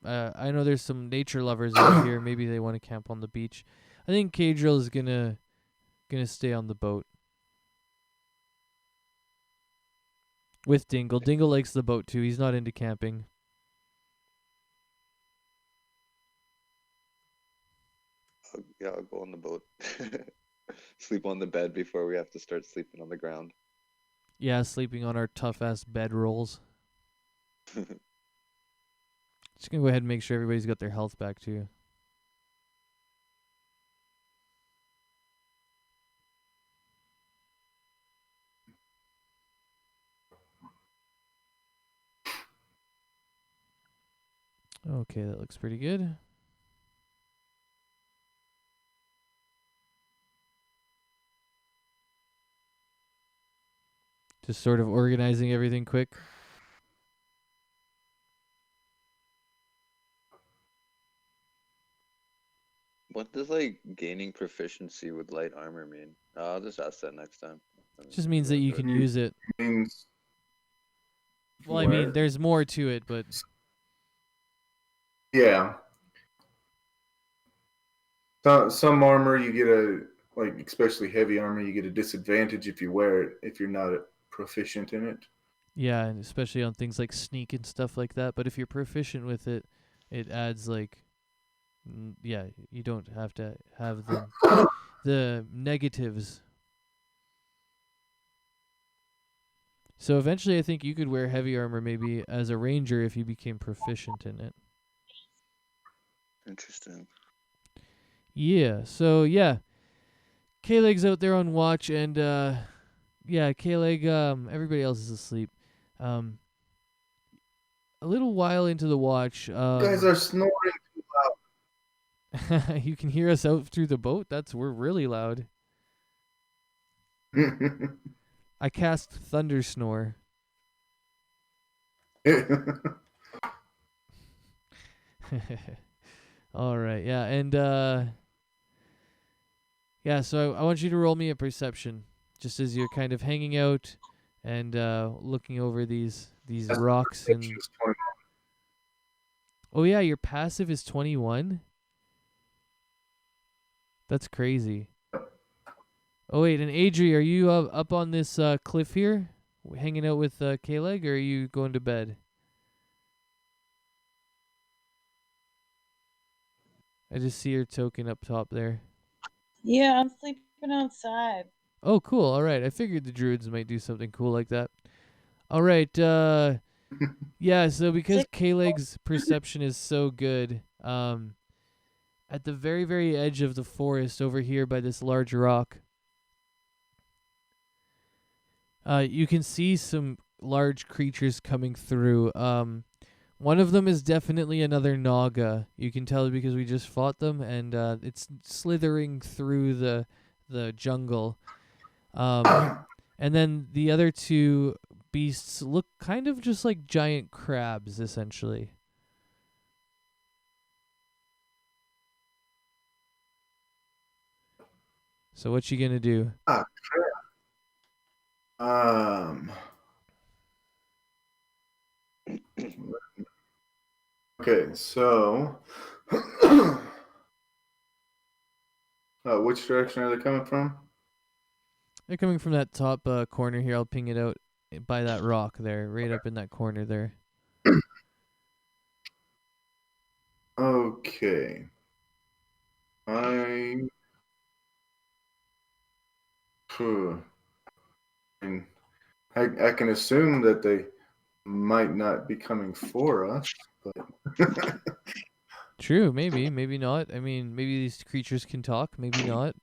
Speaker 3: I know there's some nature lovers out here. Maybe they want to camp on the beach. I think Cadrill is gonna stay on the boat with Dingle. Dingle likes the boat too. He's not into camping.
Speaker 4: I'll go on the boat. Sleep on the bed before we have to start sleeping on the ground.
Speaker 3: Yeah, sleeping on our tough-ass bed rolls. Just gonna go ahead and make sure everybody's got their health back, too. Okay, that looks pretty good. Just sort of organizing everything quick.
Speaker 4: What does like gaining proficiency with light armor mean? I'll just ask that next time.
Speaker 3: Just means that you can use it.
Speaker 2: Means
Speaker 3: Well, I mean,
Speaker 2: where-
Speaker 3: there's more to it, but
Speaker 2: Yeah. Some armor you get especially heavy armor, you get a disadvantage if you wear it if you're not proficient in it.
Speaker 3: yeah, and especially on things like sneak and stuff like that. But if you're proficient with it, it adds like, yeah, you don't have to have the negatives. So eventually, I think you could wear heavy armor maybe as a ranger if you became proficient in it.
Speaker 4: Interesting.
Speaker 3: Yeah. So yeah, K-Leg's out there on watch, and yeah, K-Leg. Everybody else is asleep. A little while into the watch,
Speaker 2: You guys are snoring
Speaker 3: you can hear us out through the boat. We're really loud.
Speaker 2: too
Speaker 3: I cast Thunder Snore.
Speaker 2: loud.
Speaker 3: All right, yeah, and yeah. So I want you to roll me a perception, just as you're kind of hanging out and looking over these rocks and. Oh yeah, your passive is 21. That's crazy. Oh wait, and Adri, are you up on this cliff here, hanging out with K-Leg, or are you going to bed? I just see your token up top there.
Speaker 1: Yeah, I'm sleeping outside.
Speaker 3: Oh, cool. All right, I figured the druids might do something cool like that. All right, yeah. So because K-Leg's perception is so good, at the very, very edge of the forest over here by this large rock, you can see some large creatures coming through. One of them is definitely another Naga. You can tell because we just fought them, and it's slithering through the jungle. And then the other two beasts look kind of just like giant crabs, essentially. So what you gonna do?
Speaker 2: Okay, so which direction are they coming from?
Speaker 3: They're coming from that top corner here. I'll ping it out by that rock there, right up in that corner there.
Speaker 2: Okay. Phew. And I can assume that they might not be coming for us, but
Speaker 3: True, maybe not. I mean, maybe these creatures can talk, maybe not.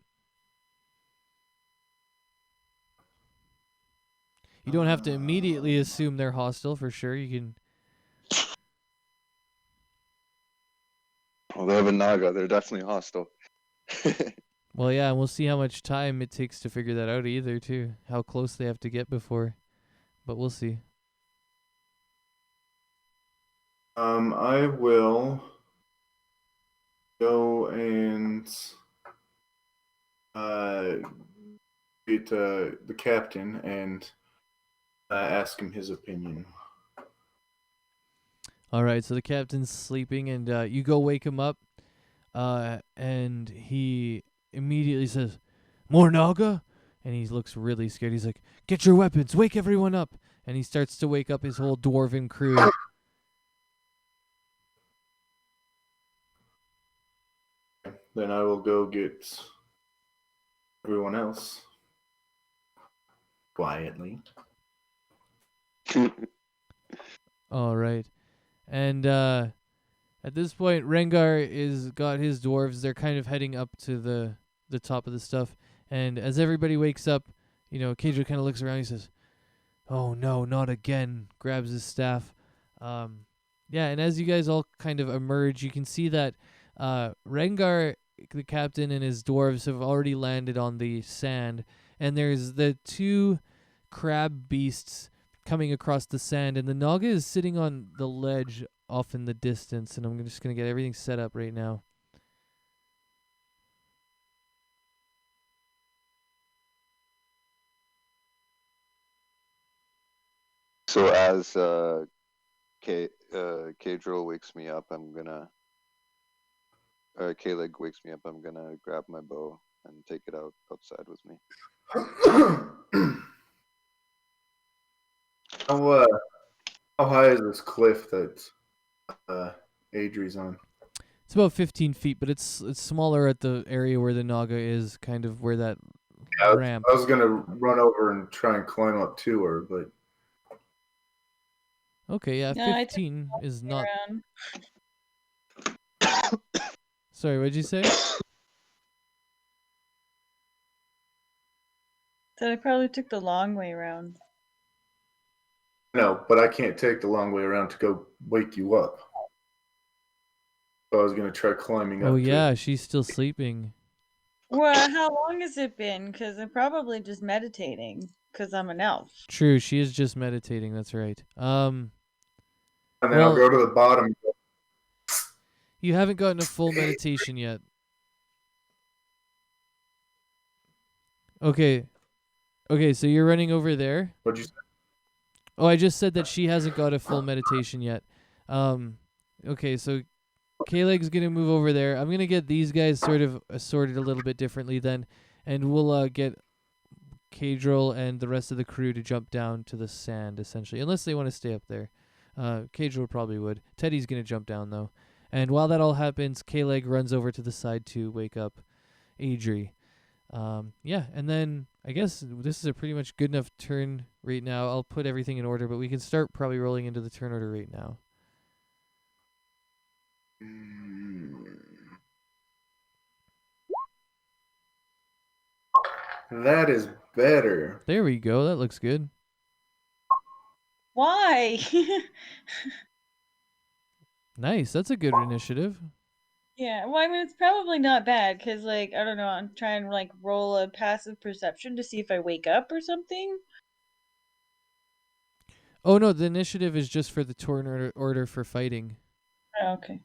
Speaker 3: You don't have to immediately assume they're hostile for sure. You can.
Speaker 4: Well, they have a Naga. They're definitely hostile.
Speaker 3: Well, yeah, and we'll see how much time it takes to figure that out either, too. How close they have to get before. But we'll see.
Speaker 2: I will go and get the captain and ask him his opinion.
Speaker 3: All right, so the captain's sleeping, and you go wake him up, and he immediately says, "More Naga?" And he looks really scared. He's like, "Get your weapons, wake everyone up!" And he starts to wake up his whole dwarven crew.
Speaker 2: then I will go get everyone else quietly.
Speaker 3: All right. And at this point, Rengar is got his dwarves. They're kind of heading up to the top of the stuff. And as everybody wakes up, Keijo kind of looks around. He says, "Oh no, not again!" Grabs his staff. Yeah, and as you guys all kind of emerge, you can see that Rengar, the captain, and his dwarves have already landed on the sand, and there's the two crab beasts coming across the sand, and the Naga is sitting on the ledge off in the distance, and I'm just going to get everything set up right now.
Speaker 4: So as K-Drill wakes me up, K-Leg wakes me up, I'm gonna grab my bow and take it outside with me.
Speaker 2: How high is this cliff that Adri's on?
Speaker 3: It's about 15 feet, but it's smaller at the area where the Naga is, kind of where that ramp.
Speaker 2: I was gonna run over and try and climb up to her, but
Speaker 3: Okay, yeah,
Speaker 1: No,
Speaker 3: 15 is not.
Speaker 1: Around.
Speaker 3: Sorry, what'd you say?
Speaker 1: So I probably took the long way around.
Speaker 2: no, but I can't take the long way around to go wake you up. So I was gonna try climbing up.
Speaker 3: Oh
Speaker 2: to
Speaker 3: yeah,
Speaker 2: it.
Speaker 3: she's still sleeping.
Speaker 1: Well, how long has it been? Because I'm probably just meditating. Because I'm an elf.
Speaker 3: True, she is just meditating. That's right.
Speaker 2: And then
Speaker 3: well-
Speaker 2: I'll go to the bottom.
Speaker 3: You haven't gotten a full meditation yet. Okay. Okay, so you're running over there.
Speaker 2: What'd you say?
Speaker 3: Oh, I just said that she hasn't got a full meditation yet. Okay, so K-Leg's gonna move over there. I'm gonna get these guys sort of assorted a little bit differently then, and we'll get K-Drill and the rest of the crew to jump down to the sand, essentially, unless they want to stay up there. K-Drill probably would. Teddy's gonna jump down though, and while that all happens, K-Leg runs over to the side to wake up Adri. Yeah, and then I guess this is a pretty much good enough turn right now. I'll put everything in order, but we can start probably rolling into the turn order right now.
Speaker 2: That is better.
Speaker 3: There we go. That looks good.
Speaker 1: Why?
Speaker 3: Nice. That's a good initiative.
Speaker 1: Yeah, well, I mean, it's probably not bad because, like, I don't know, I'm trying to, like, roll a passive perception to see if I wake up or something.
Speaker 3: Oh, no, the initiative is just for the turn order for fighting.
Speaker 1: Oh, okay.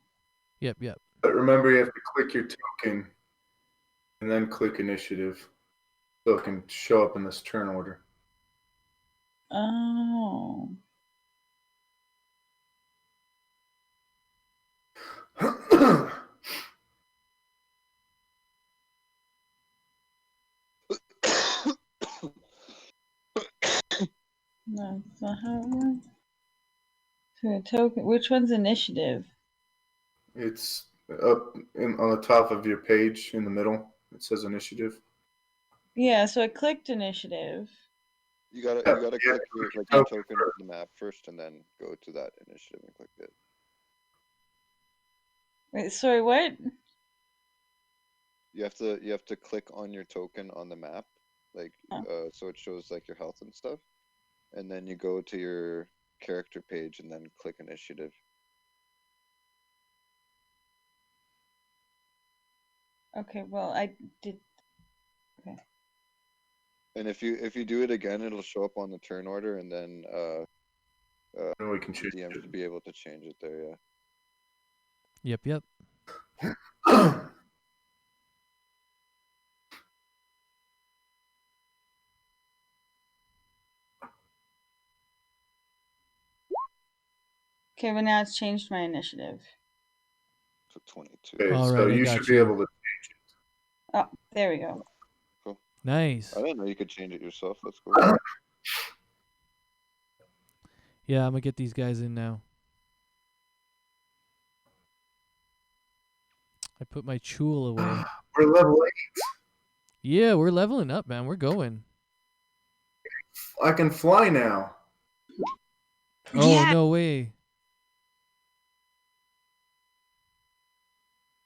Speaker 3: Yep.
Speaker 2: But remember, you have to click your token and then click initiative so it can show up in this turn order.
Speaker 1: Oh. No, that's not how it works. So a token. Which one's initiative?
Speaker 2: It's up on the top of your page in the middle. It says initiative.
Speaker 1: Yeah, so I clicked initiative.
Speaker 4: You gotta click your token on the map first, and then go to that initiative and click it.
Speaker 1: Wait, sorry, what?
Speaker 4: You have to click on your token on the map, like so it shows like your health and stuff, and then you go to your character page and then click initiative.
Speaker 1: Okay, well, I did. Okay.
Speaker 4: And if you do it again, it'll show up on the turn order, and then
Speaker 2: And we can choose.
Speaker 4: DM should be able to change it there. Yeah.
Speaker 3: Yep.
Speaker 1: Okay, but now it's changed my initiative.
Speaker 4: So 22.
Speaker 2: Okay,
Speaker 3: All
Speaker 2: so
Speaker 3: right, I
Speaker 2: you
Speaker 3: got
Speaker 2: should be
Speaker 3: you.
Speaker 2: able to.
Speaker 1: Oh, there we go.
Speaker 3: Nice.
Speaker 4: I didn't know you could change it yourself. That's cool.
Speaker 3: Yeah, I'm going to get these guys in now. I put my chul away.
Speaker 2: We're level 8.
Speaker 3: Yeah, we're leveling up, man. We're going.
Speaker 2: I can fly now.
Speaker 3: Oh,
Speaker 1: Yeah.
Speaker 3: no way.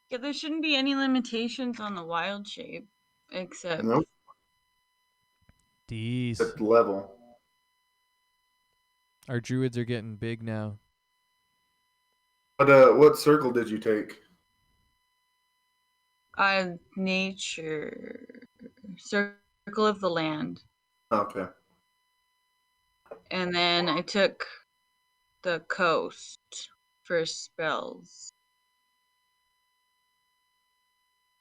Speaker 1: Yeah, there shouldn't be any limitations on the wild shape, except
Speaker 2: Nope.
Speaker 3: These.
Speaker 2: At level.
Speaker 3: Our druids are getting big now.
Speaker 2: But what circle did you take?
Speaker 1: nature circle of the land,
Speaker 2: Okay.
Speaker 1: and then I took the coast for spells.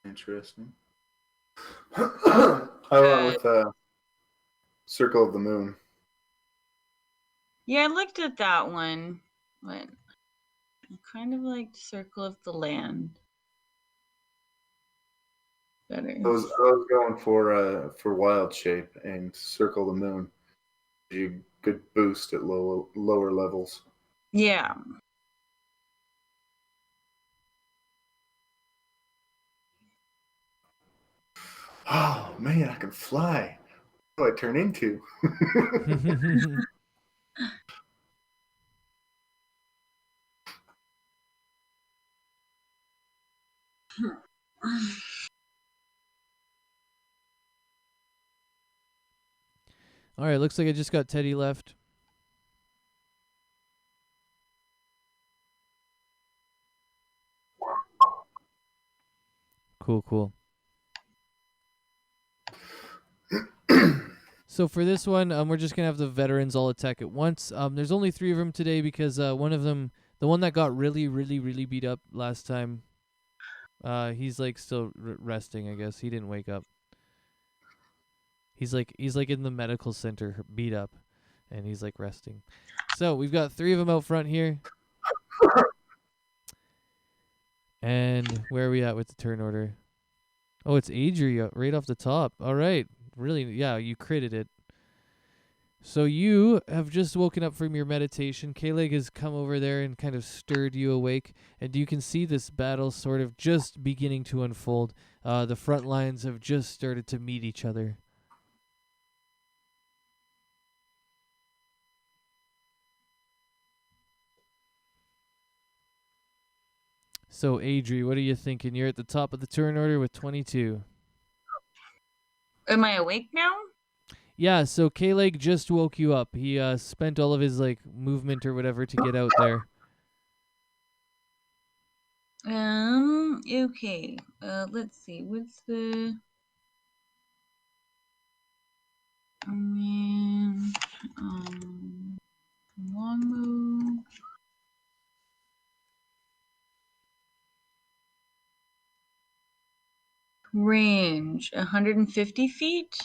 Speaker 2: Interesting. How about with Circle of the Moon?
Speaker 1: Yeah, I looked at that one, but I kind of liked Circle of the Land better.
Speaker 2: I was going for Wild Shape and Circle of the Moon. You good boost at lower levels.
Speaker 1: Yeah.
Speaker 2: Oh man, I can fly. What do I turn into?
Speaker 3: All right, looks like I just got Teddy left. Cool. So for this one, we're just gonna have the veterans all attack at once. There's only 3 of them today because one of them, the one that got really beat up last time, he's like still resting. I guess he didn't wake up. He's like in the medical center, beat up, and he's like resting. So we've got 3 of them out front here. And where are we at with the turn order? Oh, it's Adri right off the top. All right. Really, yeah, you critted it. So you have just woken up from your meditation. Kaleg has come over there and kind of stirred you awake. And you can see this battle sort of just beginning to unfold. The front lines have just started to meet each other. So, Adri, what are you thinking? You're at the top of the turn order with 22.
Speaker 1: Am I awake now?
Speaker 3: Yeah, so Kaleg just woke you up. He spent all of his like movement or whatever to get out there.
Speaker 1: Okay. Let's see. What's the longbow? Range 150 feet.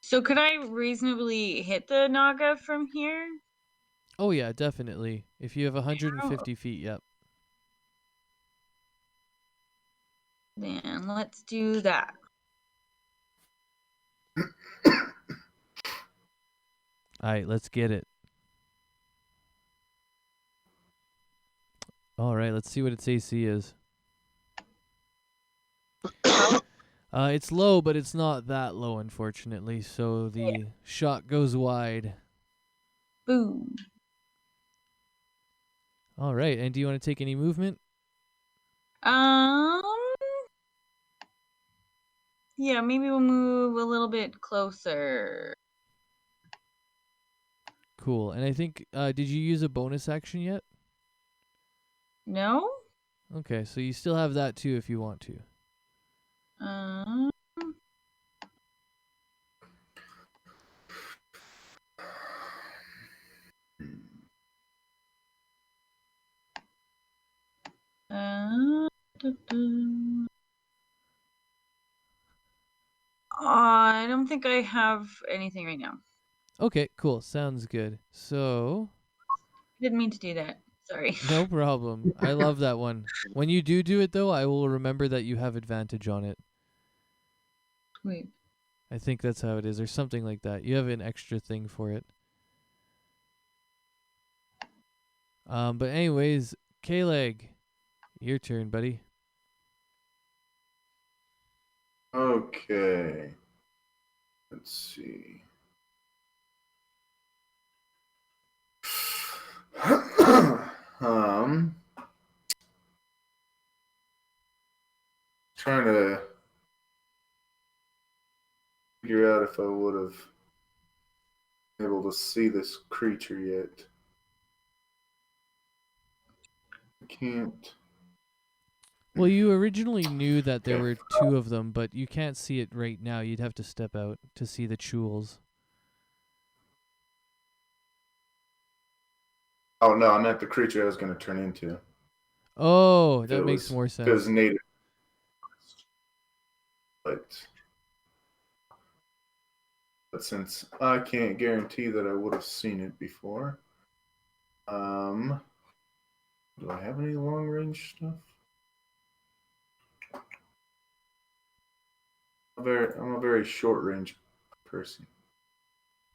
Speaker 1: So could I reasonably hit the Naga from here?
Speaker 3: Oh yeah, definitely. If you have 150 feet, yep.
Speaker 1: Then let's do that.
Speaker 3: All right, let's get it. All right, let's see what its AC is. It's low, but it's not that low, unfortunately. So the shot goes wide.
Speaker 1: Boom.
Speaker 3: All right, and do you want to take any movement?
Speaker 1: Yeah, maybe we'll move a little bit closer.
Speaker 3: Cool. And I think, did you use a bonus action yet?
Speaker 1: No?
Speaker 3: Okay, so you still have that too if you want to.
Speaker 1: Um. I don't think I have anything right now.
Speaker 3: Okay, cool. Sounds good. So,
Speaker 1: Didn't mean to do that. Sorry.
Speaker 3: no problem. I love that one. When you do it, though, I will remember that you have advantage on it.
Speaker 1: Wait.
Speaker 3: I think that's how it is, or something like that. You have an extra thing for it. But anyways, K-Leg, your turn, buddy.
Speaker 2: Okay. Let's see. Trying to figure out if I would have been able to see this creature yet. I can't.
Speaker 3: Well, you originally knew that there
Speaker 2: Okay.
Speaker 3: were two of them, but you can't see it right now. You'd have to step out to see the chules.
Speaker 2: Oh no, I meant the creature I was going to turn into.
Speaker 3: Oh,
Speaker 2: If
Speaker 3: that
Speaker 2: it
Speaker 3: makes
Speaker 2: was,
Speaker 3: more
Speaker 2: if it was
Speaker 3: sense.
Speaker 2: native. But since I can't guarantee that I would have seen it before, do I have any long range stuff? I'm a very short range person.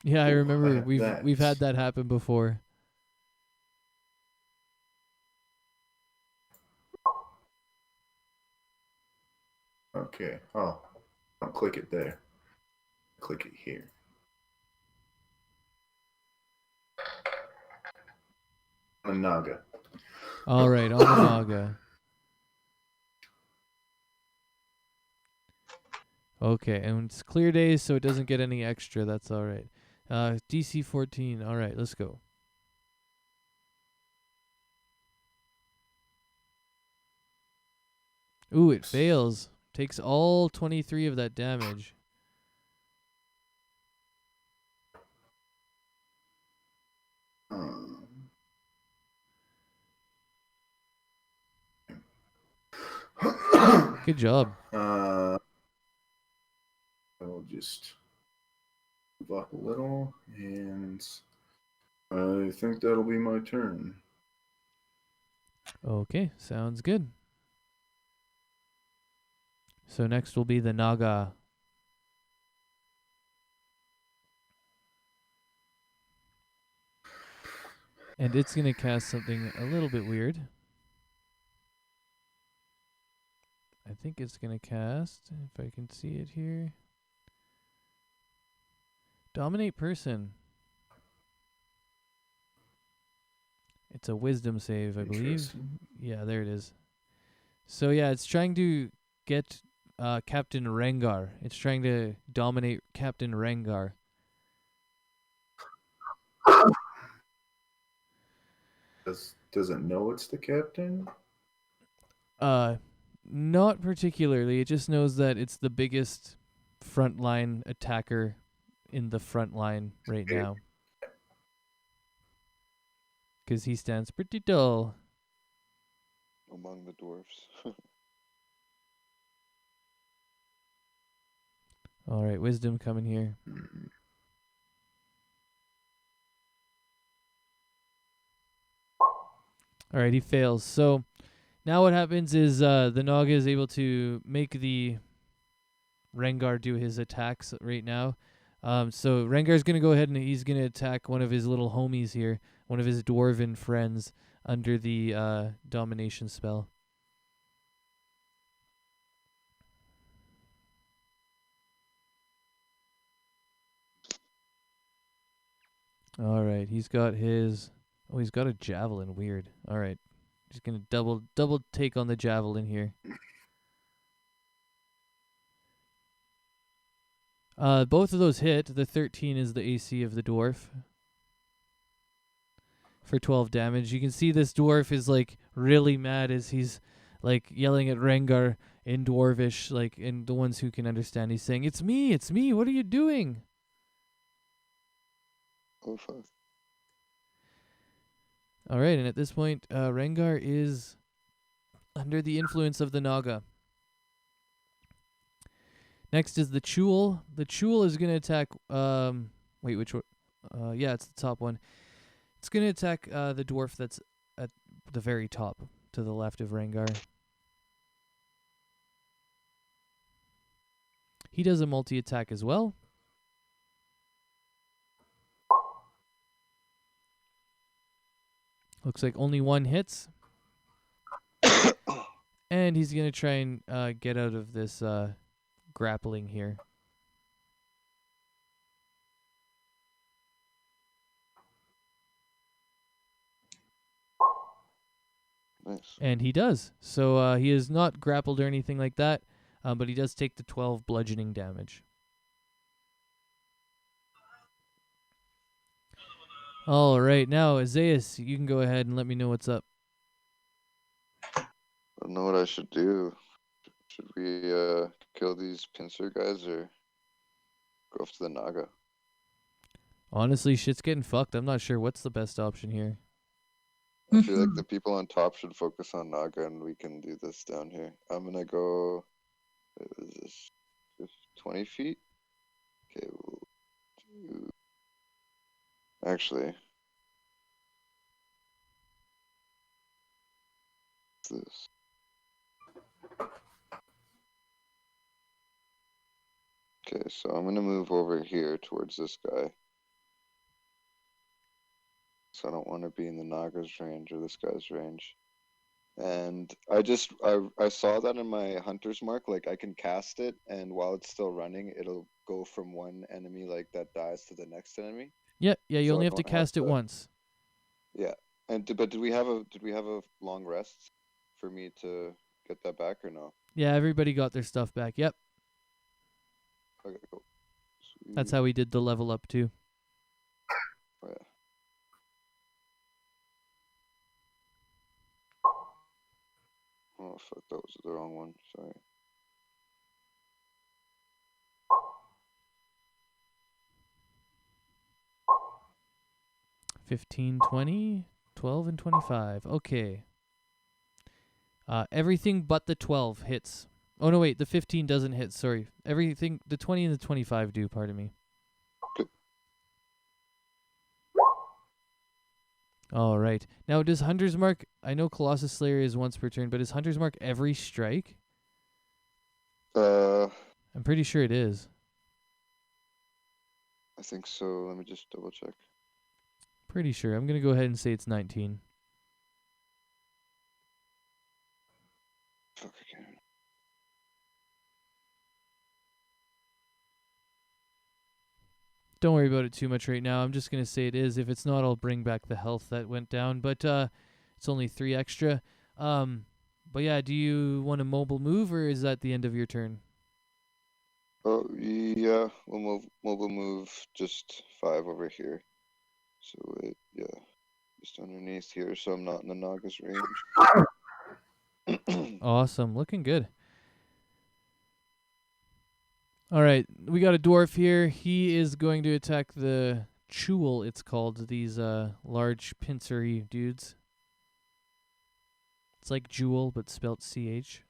Speaker 3: Yeah, I
Speaker 2: Ooh, I
Speaker 3: remember
Speaker 2: have that.
Speaker 3: we've had that happen before.
Speaker 2: Okay. Oh, don't click it there. Click it here. A naga.
Speaker 3: All right, on the Naga. Okay, and it's clear days, so it doesn't get any extra. That's all right. DC 14. All right, let's go. Ooh, it fails. Takes all 23 of that damage. Good job.
Speaker 2: I'll just move up a little, and I think that'll be my turn.
Speaker 3: Okay, sounds good. So next will be the Naga. And it's going to cast something a little bit weird. I think it's going to cast, if I can see it here, Dominate Person. It's a wisdom save, I believe. Yeah, there it is. So yeah, it's trying to get Captain Rengar. It's trying to dominate Captain Rengar.
Speaker 2: Does it know it's the captain?
Speaker 3: Not particularly. It just knows that it's the biggest frontline attacker in the front line right now. Because he stands pretty tall.
Speaker 4: Among the dwarfs.
Speaker 3: All right, wisdom coming here. All right, he fails. So now what happens is the Naga is able to make the Rengar do his attacks right now. So Rengar's going to go ahead and he's going to attack one of his little homies here, one of his dwarven friends under the domination spell. All right, he's got his... Oh, he's got a javelin. Weird. All right. He's going to double take on the javelin here. Both of those hit. The 13 is the AC of the dwarf for 12 damage. You can see this dwarf is like really mad as he's like yelling at Rengar in dwarvish, like in the ones who can understand. He's saying, it's me, what are you doing?"
Speaker 4: Oh fuck.
Speaker 3: All right, and at this point, Rengar is under the influence of the Naga. Next is the Chul. The Chul is going to attack... wait, which one? Yeah, it's the top one. It's going to attack the dwarf that's at the very top, to the left of Rengar. He does a multi-attack as well. Looks like only one hits. And he's going to try and get out of this grappling here.
Speaker 4: Nice.
Speaker 3: And he does. So he is not grappled or anything like that, but he does take the 12 bludgeoning damage. All right, now Isaias, you can go ahead and let me know what's up.
Speaker 4: I don't know what I should do. Should we kill these pincer guys or go off to the Naga?
Speaker 3: Honestly, shit's getting fucked. I'm not sure what's the best option here.
Speaker 4: I feel like the people on top should focus on Naga and we can do this down here. I'm gonna go, what is this, 20 feet? Okay, we'll do, actually, what's this? Okay, so I'm gonna move over here towards this guy. So I don't want to be in the Naga's range or this guy's range. And I saw that in my hunter's mark, like I can cast it, and while it's still running, it'll go from one enemy like that dies to the next enemy.
Speaker 3: Yeah, you
Speaker 4: So
Speaker 3: only
Speaker 4: I
Speaker 3: have to
Speaker 4: don't have
Speaker 3: cast it
Speaker 4: to-
Speaker 3: once.
Speaker 4: Yeah, and but did we have a long rest for me to get that back or no?
Speaker 3: Yeah, everybody got their stuff back. Yep,
Speaker 4: Okay, cool.
Speaker 3: that's
Speaker 4: Sweet.
Speaker 3: how we did the level up too.
Speaker 4: Oh, yeah. Oh fuck, that was the wrong one. Sorry.
Speaker 3: $15, $20, $12, and $25. Okay. Everything but the 12 hits. Oh no, wait, the 15 doesn't hit. Sorry, everything. The 20 and the 25 do. Pardon me.
Speaker 4: Good.
Speaker 3: All right. Now, does Hunter's Mark? I know Colossus Slayer is once per turn, but is Hunter's Mark every strike? I'm pretty sure it is.
Speaker 4: I think so. Let me just double check.
Speaker 3: Pretty sure. I'm gonna go ahead and say it's 19.
Speaker 4: Fuck, I can't.
Speaker 3: Don't worry about it too much right now. I'm just gonna say it is. If it's not, I'll bring back the health that went down. But it's only 3 extra. But yeah, do you want a mobile move or is that the end of your turn?
Speaker 4: Oh yeah, we'll mobile move just 5 over here. So yeah, just underneath here, so I'm not in the Naga's range.
Speaker 3: Awesome, looking good. All right, we got a dwarf here. He is going to attack the Chul, it's called. These large pincery dudes. It's like jewel, but spelt CH.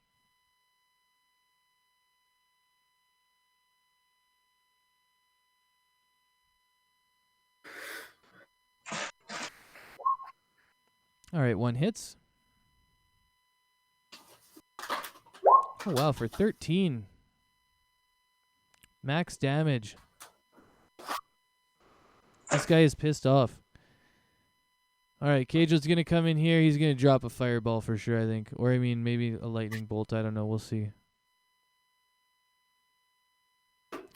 Speaker 3: All right, 1 hits. Oh, wow, for 13. Max damage. This guy is pissed off. All right, Cajo's going to come in here. He's going to drop a fireball for sure, I think. Or, I mean, maybe a lightning bolt. I don't know. We'll see.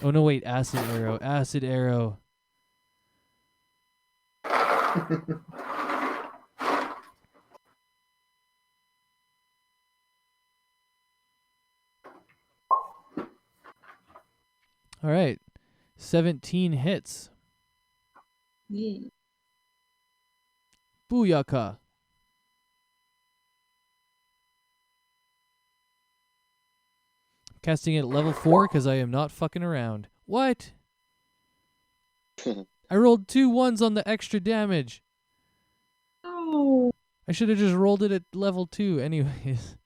Speaker 3: Oh, no, wait. Acid arrow. Acid arrow. All right. 17 hits.
Speaker 1: Yeah.
Speaker 3: Booyaka. Casting it at level 4 because I am not fucking around. What? I rolled 2 1s on the extra damage.
Speaker 1: Oh.
Speaker 3: I should have just rolled it at level 2 anyways.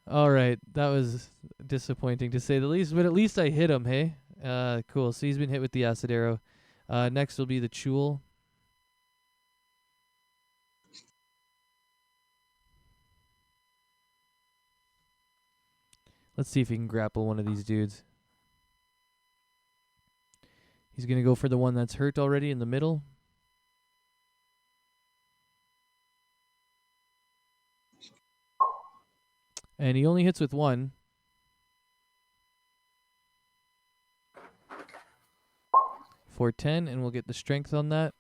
Speaker 3: All right. That was disappointing to say the least, but at least I hit him, hey? Cool. So he's been hit with the acid arrow. Next will be the Chul. Let's see if he can grapple one of these dudes. He's going to go for the one that's hurt already in the middle. And he only hits with 1. For 10, and we'll get the strength on that.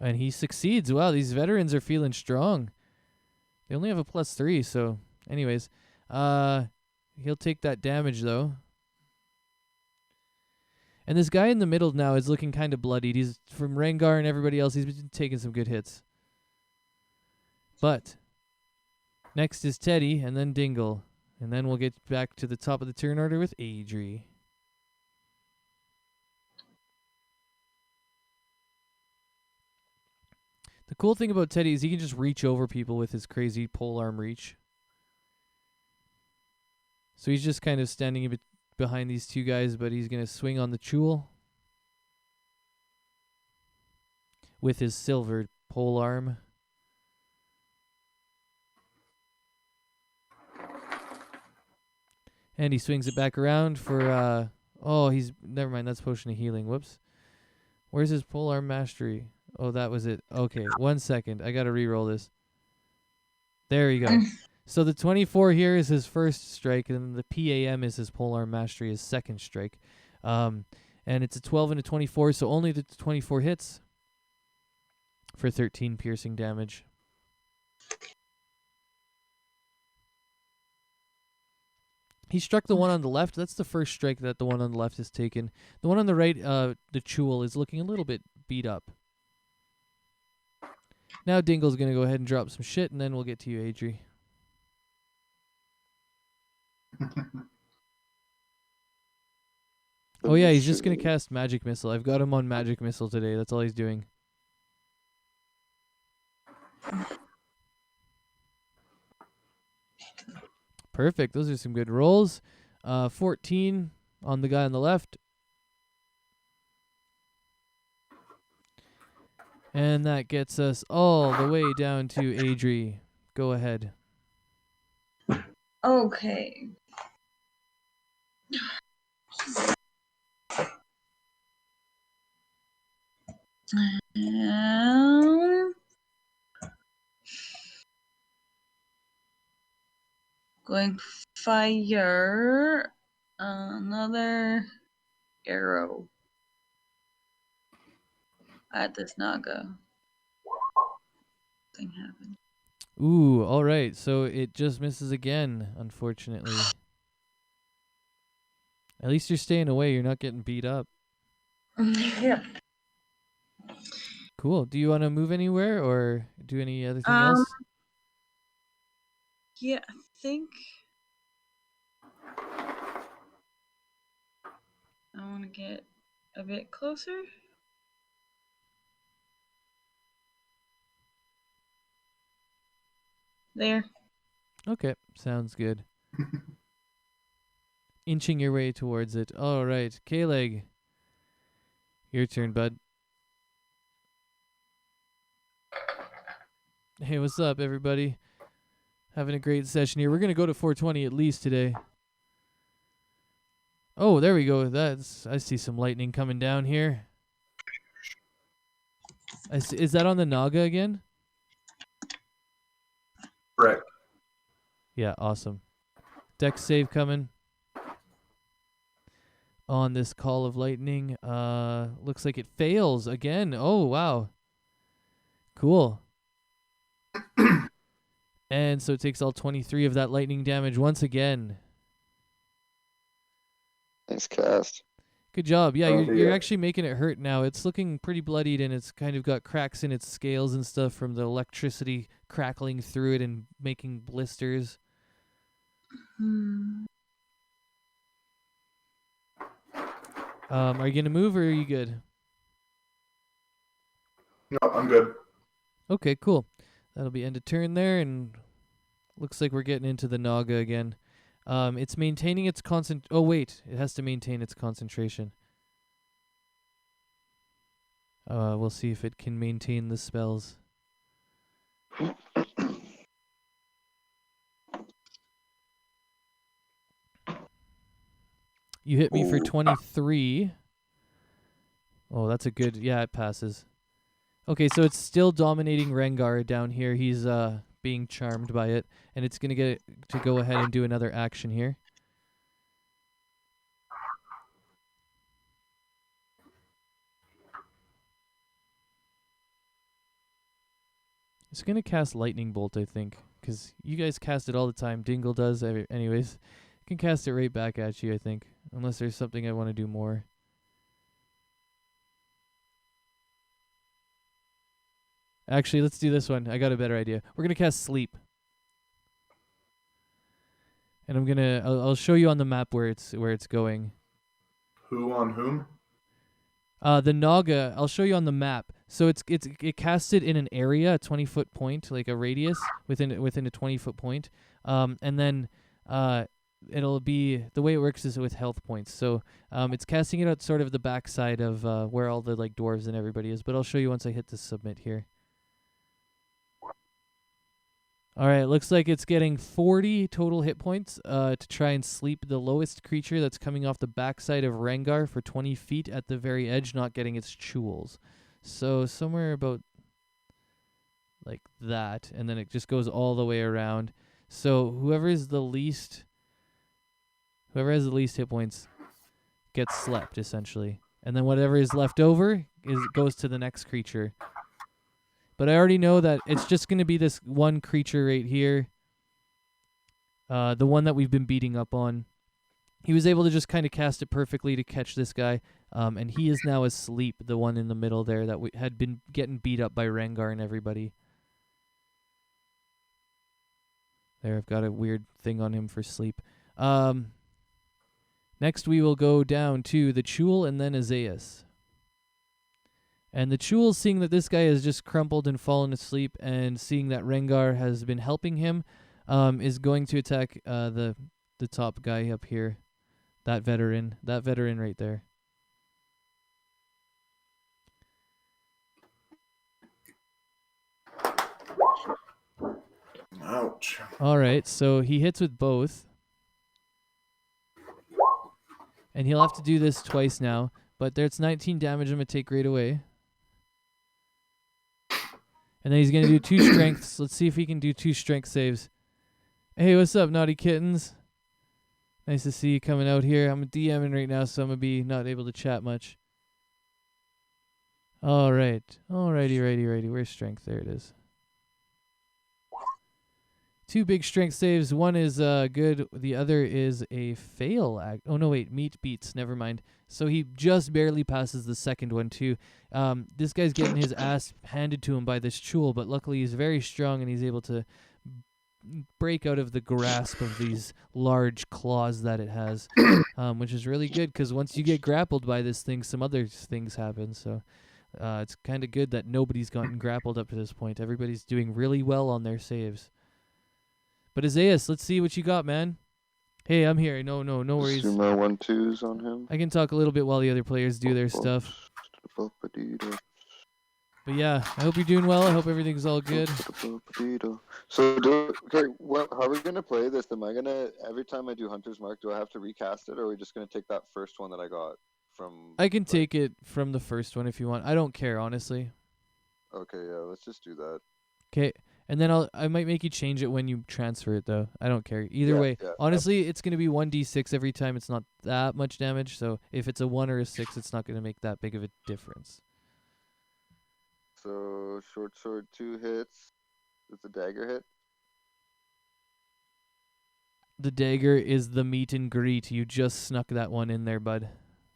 Speaker 3: And he succeeds. Wow, these veterans are feeling strong. They only have a +3, so anyways. He'll take that damage, though. And this guy in the middle now is looking kind of bloodied. He's from Rengar and everybody else. He's been taking some good hits. But next is Teddy, and then Dingle. And then we'll get back to the top of the turn order with Adri. The cool thing about Teddy is he can just reach over people with his crazy polearm reach. So he's just kind of standing behind these two guys, but he's going to swing on the Chul with his silver polearm. And he swings it back around for, never mind, that's Potion of Healing. Whoops. Where's his polearm mastery? Oh, that was it. Okay, 1 second. I got to re-roll this. There you go. So the 24 here is his first strike, and the PAM is his polearm mastery, his second strike. And it's a 12 and a 24, so only the 24 hits for 13 piercing damage. He struck the one on the left. That's the first strike that the one on the left has taken. The one on the right, the Chul, is looking a little bit beat up. Now Dingle's going to go ahead and drop some shit, and then we'll get to you, Adri. Oh yeah, he's just going to cast Magic Missile. I've got him on Magic Missile today. That's all he's doing. Perfect. Those are some good rolls. 14 on the guy on the left. And that gets us all the way down to Adri. Go ahead.
Speaker 1: Okay. Going to fire another arrow at this Naga. Thing happened.
Speaker 3: Ooh, all right. So it just misses again, unfortunately. At least you're staying away. You're not getting beat up.
Speaker 1: Yeah.
Speaker 3: Cool. Do you want to move anywhere or do any other thing else?
Speaker 1: Yeah, I think I want to get a bit closer. There.
Speaker 3: Okay, sounds good. Inching your way towards it. All right, K-Leg. Your turn, bud. Hey, what's up, everybody? Having a great session here. We're going to go to 420 at least today. Oh, there we go. I see some lightning coming down here. Is that on the Naga again?
Speaker 2: Correct.
Speaker 3: Yeah, awesome. Dex save coming on this call of lightning. Looks like it fails again. Oh, wow. Cool. And so it takes all 23 of that lightning damage once again.
Speaker 4: Nice cast.
Speaker 3: Good job. Yeah,
Speaker 2: Okay,
Speaker 3: you're
Speaker 2: yeah.
Speaker 3: actually making it hurt now. It's looking pretty bloodied, and it's kind of got cracks in its scales and stuff from the electricity crackling through it and making blisters. Are you going to move, or are you good?
Speaker 2: No, I'm good.
Speaker 3: Okay, cool. That'll be end of turn there, and looks like we're getting into the Naga again. It's maintaining its Oh, wait. It has to maintain its concentration. We'll see if it can maintain the spells. You hit me for 23. Oh, that's a good... Yeah, it passes. Okay, so it's still dominating Rengar down here. He's being charmed by it, and it's gonna get to go ahead and do another action here. It's gonna cast Lightning Bolt, I think, because you guys cast it all the time. Dingle does, anyways. I can cast it right back at you, I think, unless there's something I want to do more. Actually, let's do this one. I got a better idea. We're gonna cast Sleep, and I'll show you on the map where it's going.
Speaker 2: Who on whom?
Speaker 3: The Naga, I'll show you on the map. So it casts it in an area, a 20-foot point, like a radius within a 20-foot point. And then it'll be, the way it works is with health points. So it's casting it out sort of the backside of where all the like dwarves and everybody is. But I'll show you once I hit the submit here. All right, looks like it's getting 40 total hit points to try and sleep the lowest creature that's coming off the backside of Rengar for 20 feet at the very edge, not getting its jewels. So somewhere about like that, and then it just goes all the way around. So whoever has the least hit points gets slept, essentially. And then whatever is left over goes to the next creature. But I already know that it's just going to be this one creature right here. The one that we've been beating up on. He was able to just kind of cast it perfectly to catch this guy. And he is now asleep, the one in the middle there that we had been getting beat up by Rengar and everybody. There, I've got a weird thing on him for sleep. Next we will go down to the Chul and then Azaius. And the Chul, seeing that this guy has just crumpled and fallen asleep, and seeing that Rengar has been helping him, is going to attack the top guy up here, that veteran right there.
Speaker 2: Ouch.
Speaker 3: All right, so he hits with both, and he'll have to do this twice now. But there's 19 damage I'm gonna take right away. And then he's going to do 2 strengths. Let's see if he can do 2 strength saves. Hey, what's up, naughty kittens? Nice to see you coming out here. I'm DMing right now, so I'm going to be not able to chat much. All right. Alrighty. Where's strength? There it is. 2 big strength saves. One is good. The other is a fail. Oh, no, wait. Meat beats. Never mind. So he just barely passes the second one, too. This guy's getting his ass handed to him by this Chul, but luckily he's very strong and he's able to break out of the grasp of these large claws that it has, which is really good because once you get grappled by this thing, some other things happen. So it's kind of good that nobody's gotten grappled up to this point. Everybody's doing really well on their saves. But Azaius, let's see what you got, man. Hey, I'm here. No worries.
Speaker 4: Do my 1-2s on him.
Speaker 3: I can talk a little bit while the other players do their stuff. But yeah, I hope you're doing well. I hope everything's all good.
Speaker 4: So, how are we gonna play this? Am I gonna, every time I do Hunter's Mark, do I have to recast it, or are we just gonna take that first one that I got from?
Speaker 3: I can take it from the first one if you want. I don't care, honestly.
Speaker 4: Okay, yeah, let's just do that.
Speaker 3: Okay. And then I might make you change it when you transfer it, though. I don't care. Either way.
Speaker 4: Yeah,
Speaker 3: honestly, it's going to be 1d6 every time. It's not that much damage. So if it's a 1 or a 6, it's not going to make that big of a difference.
Speaker 4: So, short sword 2 hits. Does the dagger hit?
Speaker 3: The dagger is the meet and greet. You just snuck that one in there, bud.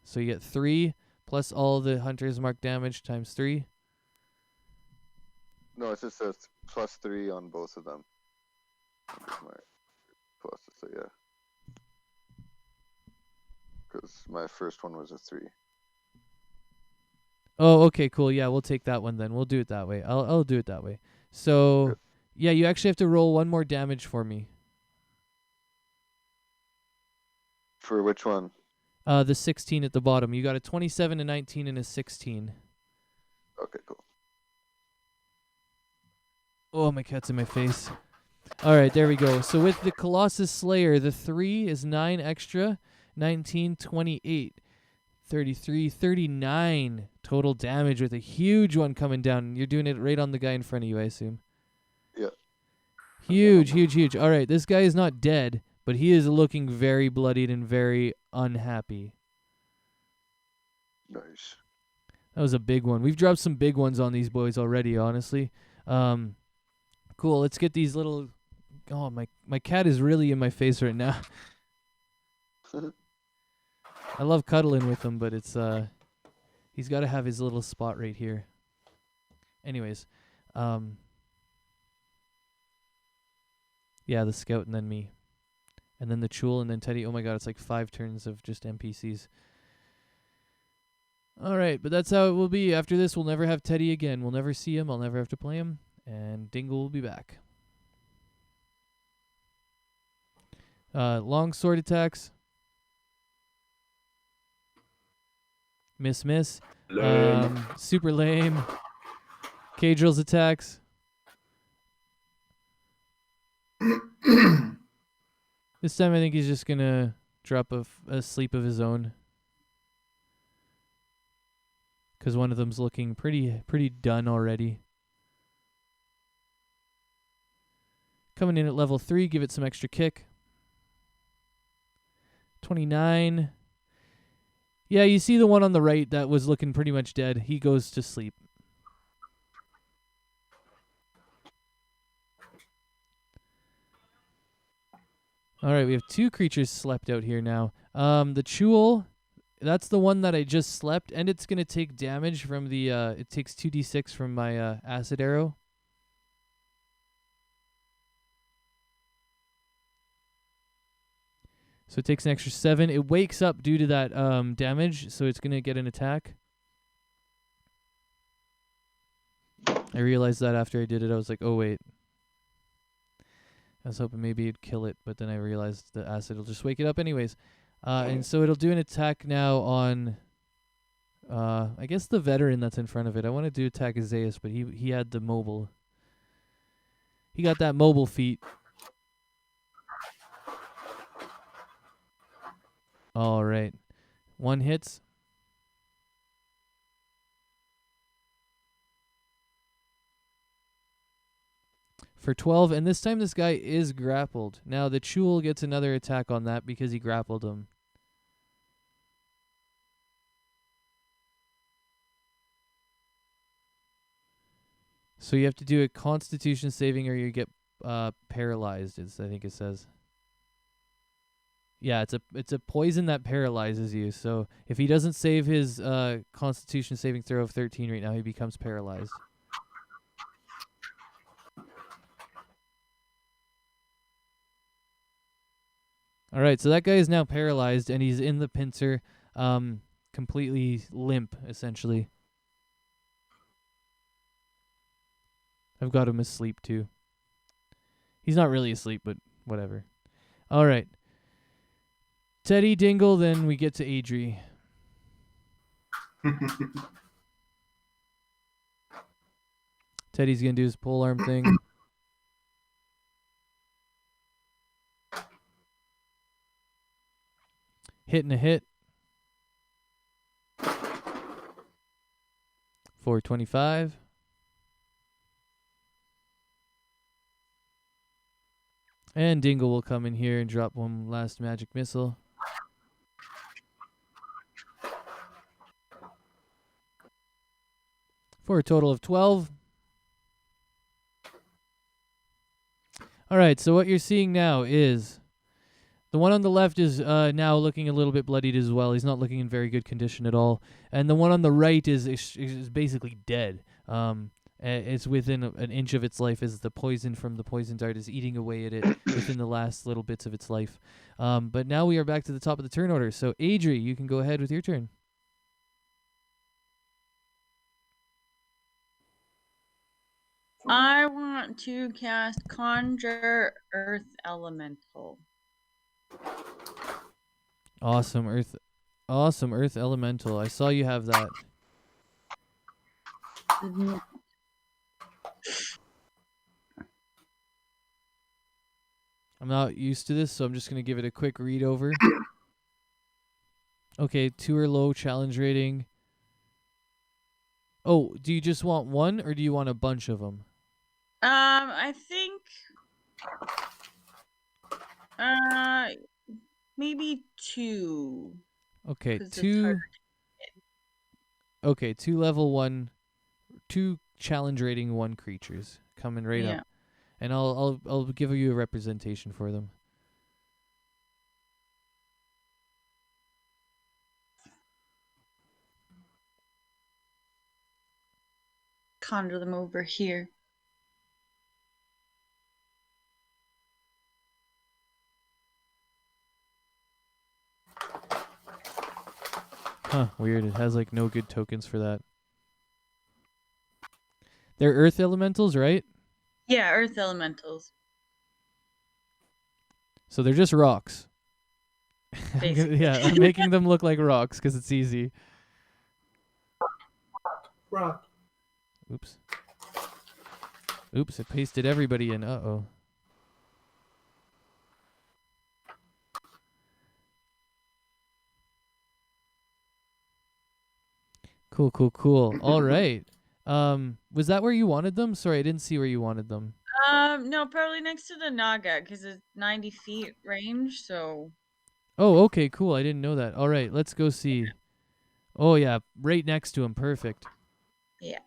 Speaker 3: So you get 3 plus all the Hunter's Mark damage times 3.
Speaker 4: No, it just says +3 on both of them. Plus, so yeah. Because my first one was a 3.
Speaker 3: Oh, okay, cool. Yeah, we'll take that one then. We'll do it that way. I'll do it that way. So,
Speaker 4: Good.
Speaker 3: Yeah, you actually have to roll 1 more damage for me.
Speaker 4: For which one?
Speaker 3: The 16 at the bottom. You got a 27, a 19, and a 16.
Speaker 4: Okay, cool.
Speaker 3: Oh, my cat's in my face. All right, there we go. So with the Colossus Slayer, the 3 is 9 extra, 19, 28. 33, 39 total damage with a huge one coming down. You're doing it right on the guy in front of you, I assume.
Speaker 4: Yeah.
Speaker 3: Huge, huge, huge. All right, this guy is not dead, but he is looking very bloodied and very unhappy.
Speaker 4: Nice.
Speaker 3: That was a big one. We've dropped some big ones on these boys already, honestly. Cool, let's get these little... Oh, my cat is really in my face right now. I love cuddling with him, but it's he's got to have his little spot right here. Anyways, yeah, the scout and then me. And then the Chul and then Teddy. Oh my god, it's like 5 turns of just NPCs. Alright, but that's how it will be. After this, we'll never have Teddy again. We'll never see him. I'll never have to play him. And Dingle will be back. Long sword attacks. Miss.
Speaker 2: Lame.
Speaker 3: Super lame. K-drills attacks. This time I think he's just going to drop a sleep of his own. Because one of them's looking pretty done already. Coming in at level 3, give it some extra kick. 29. Yeah, you see the one on the right that was looking pretty much dead. He goes to sleep. All right, we have 2 creatures slept out here now. The Chul, that's the one that I just slept, and it's going to take damage from the... it takes 2d6 from my acid arrow. So it takes an extra 7. It wakes up due to that damage, so it's going to get an attack. I realized that after I did it, I was like, oh, wait. I was hoping maybe it'd kill it, but then I realized the acid will just wake it up anyways. And so it'll do an attack now on, I guess the veteran that's in front of it. I want to do attack Azaius, but he had the mobile. He got that mobile feat. All right. 1 hits. For 12, and this time this guy is grappled. Now the Chul gets another attack on that because he grappled him. So you have to do a Constitution saving or you get paralyzed, I think it says. Yeah, it's a poison that paralyzes you. So if he doesn't save his Constitution saving throw of 13 right now, he becomes paralyzed. All right, so that guy is now paralyzed, and he's in the pincer, completely limp, essentially. I've got him asleep, too. He's not really asleep, but whatever. All right. Teddy, Dingle, then we get to Adri. Teddy's going to do his polearm thing. Hitting a hit. 425. And Dingle will come in here and drop one last magic missile. For a total of 12. All right, so what you're seeing now is the one on the left is now looking a little bit bloodied as well. He's not looking in very good condition at all. And the one on the right is basically dead. It's within an inch of its life as the poison from the poison dart is eating away at it within the last little bits of its life. But now we are back to the top of the turn order. So, Adri, you can go ahead with your turn.
Speaker 1: I want to cast Conjure Earth Elemental.
Speaker 3: Awesome Earth Elemental. I saw you have that.
Speaker 1: Mm-hmm.
Speaker 3: I'm not used to this, so I'm just going to give it a quick read over. Okay, 2 or low challenge rating. Oh, do you just want one or do you want a bunch of them?
Speaker 1: I think maybe 2
Speaker 3: Okay,
Speaker 1: because it's harder.
Speaker 3: 2. Okay, 2 level 1, 2 challenge rating 1 creatures coming right up.
Speaker 1: Yeah.
Speaker 3: And I'll give you a representation for them.
Speaker 1: Conjure them over here.
Speaker 3: Huh, weird. It has like no good tokens for that. They're earth elementals, right?
Speaker 1: Yeah, earth elementals.
Speaker 3: So they're just rocks.
Speaker 1: Basically.
Speaker 3: I'm making them look like rocks because it's easy.
Speaker 2: Rock.
Speaker 3: Oops. Oops, it pasted everybody in. Uh-oh. Cool. All right. Was that where you wanted them? Sorry, I didn't see where you wanted them.
Speaker 1: No, probably next to the Naga because it's 90 feet range. So.
Speaker 3: Oh, okay, cool. I didn't know that. All right, let's go see. Oh yeah, right next to him. Perfect.
Speaker 1: Yeah.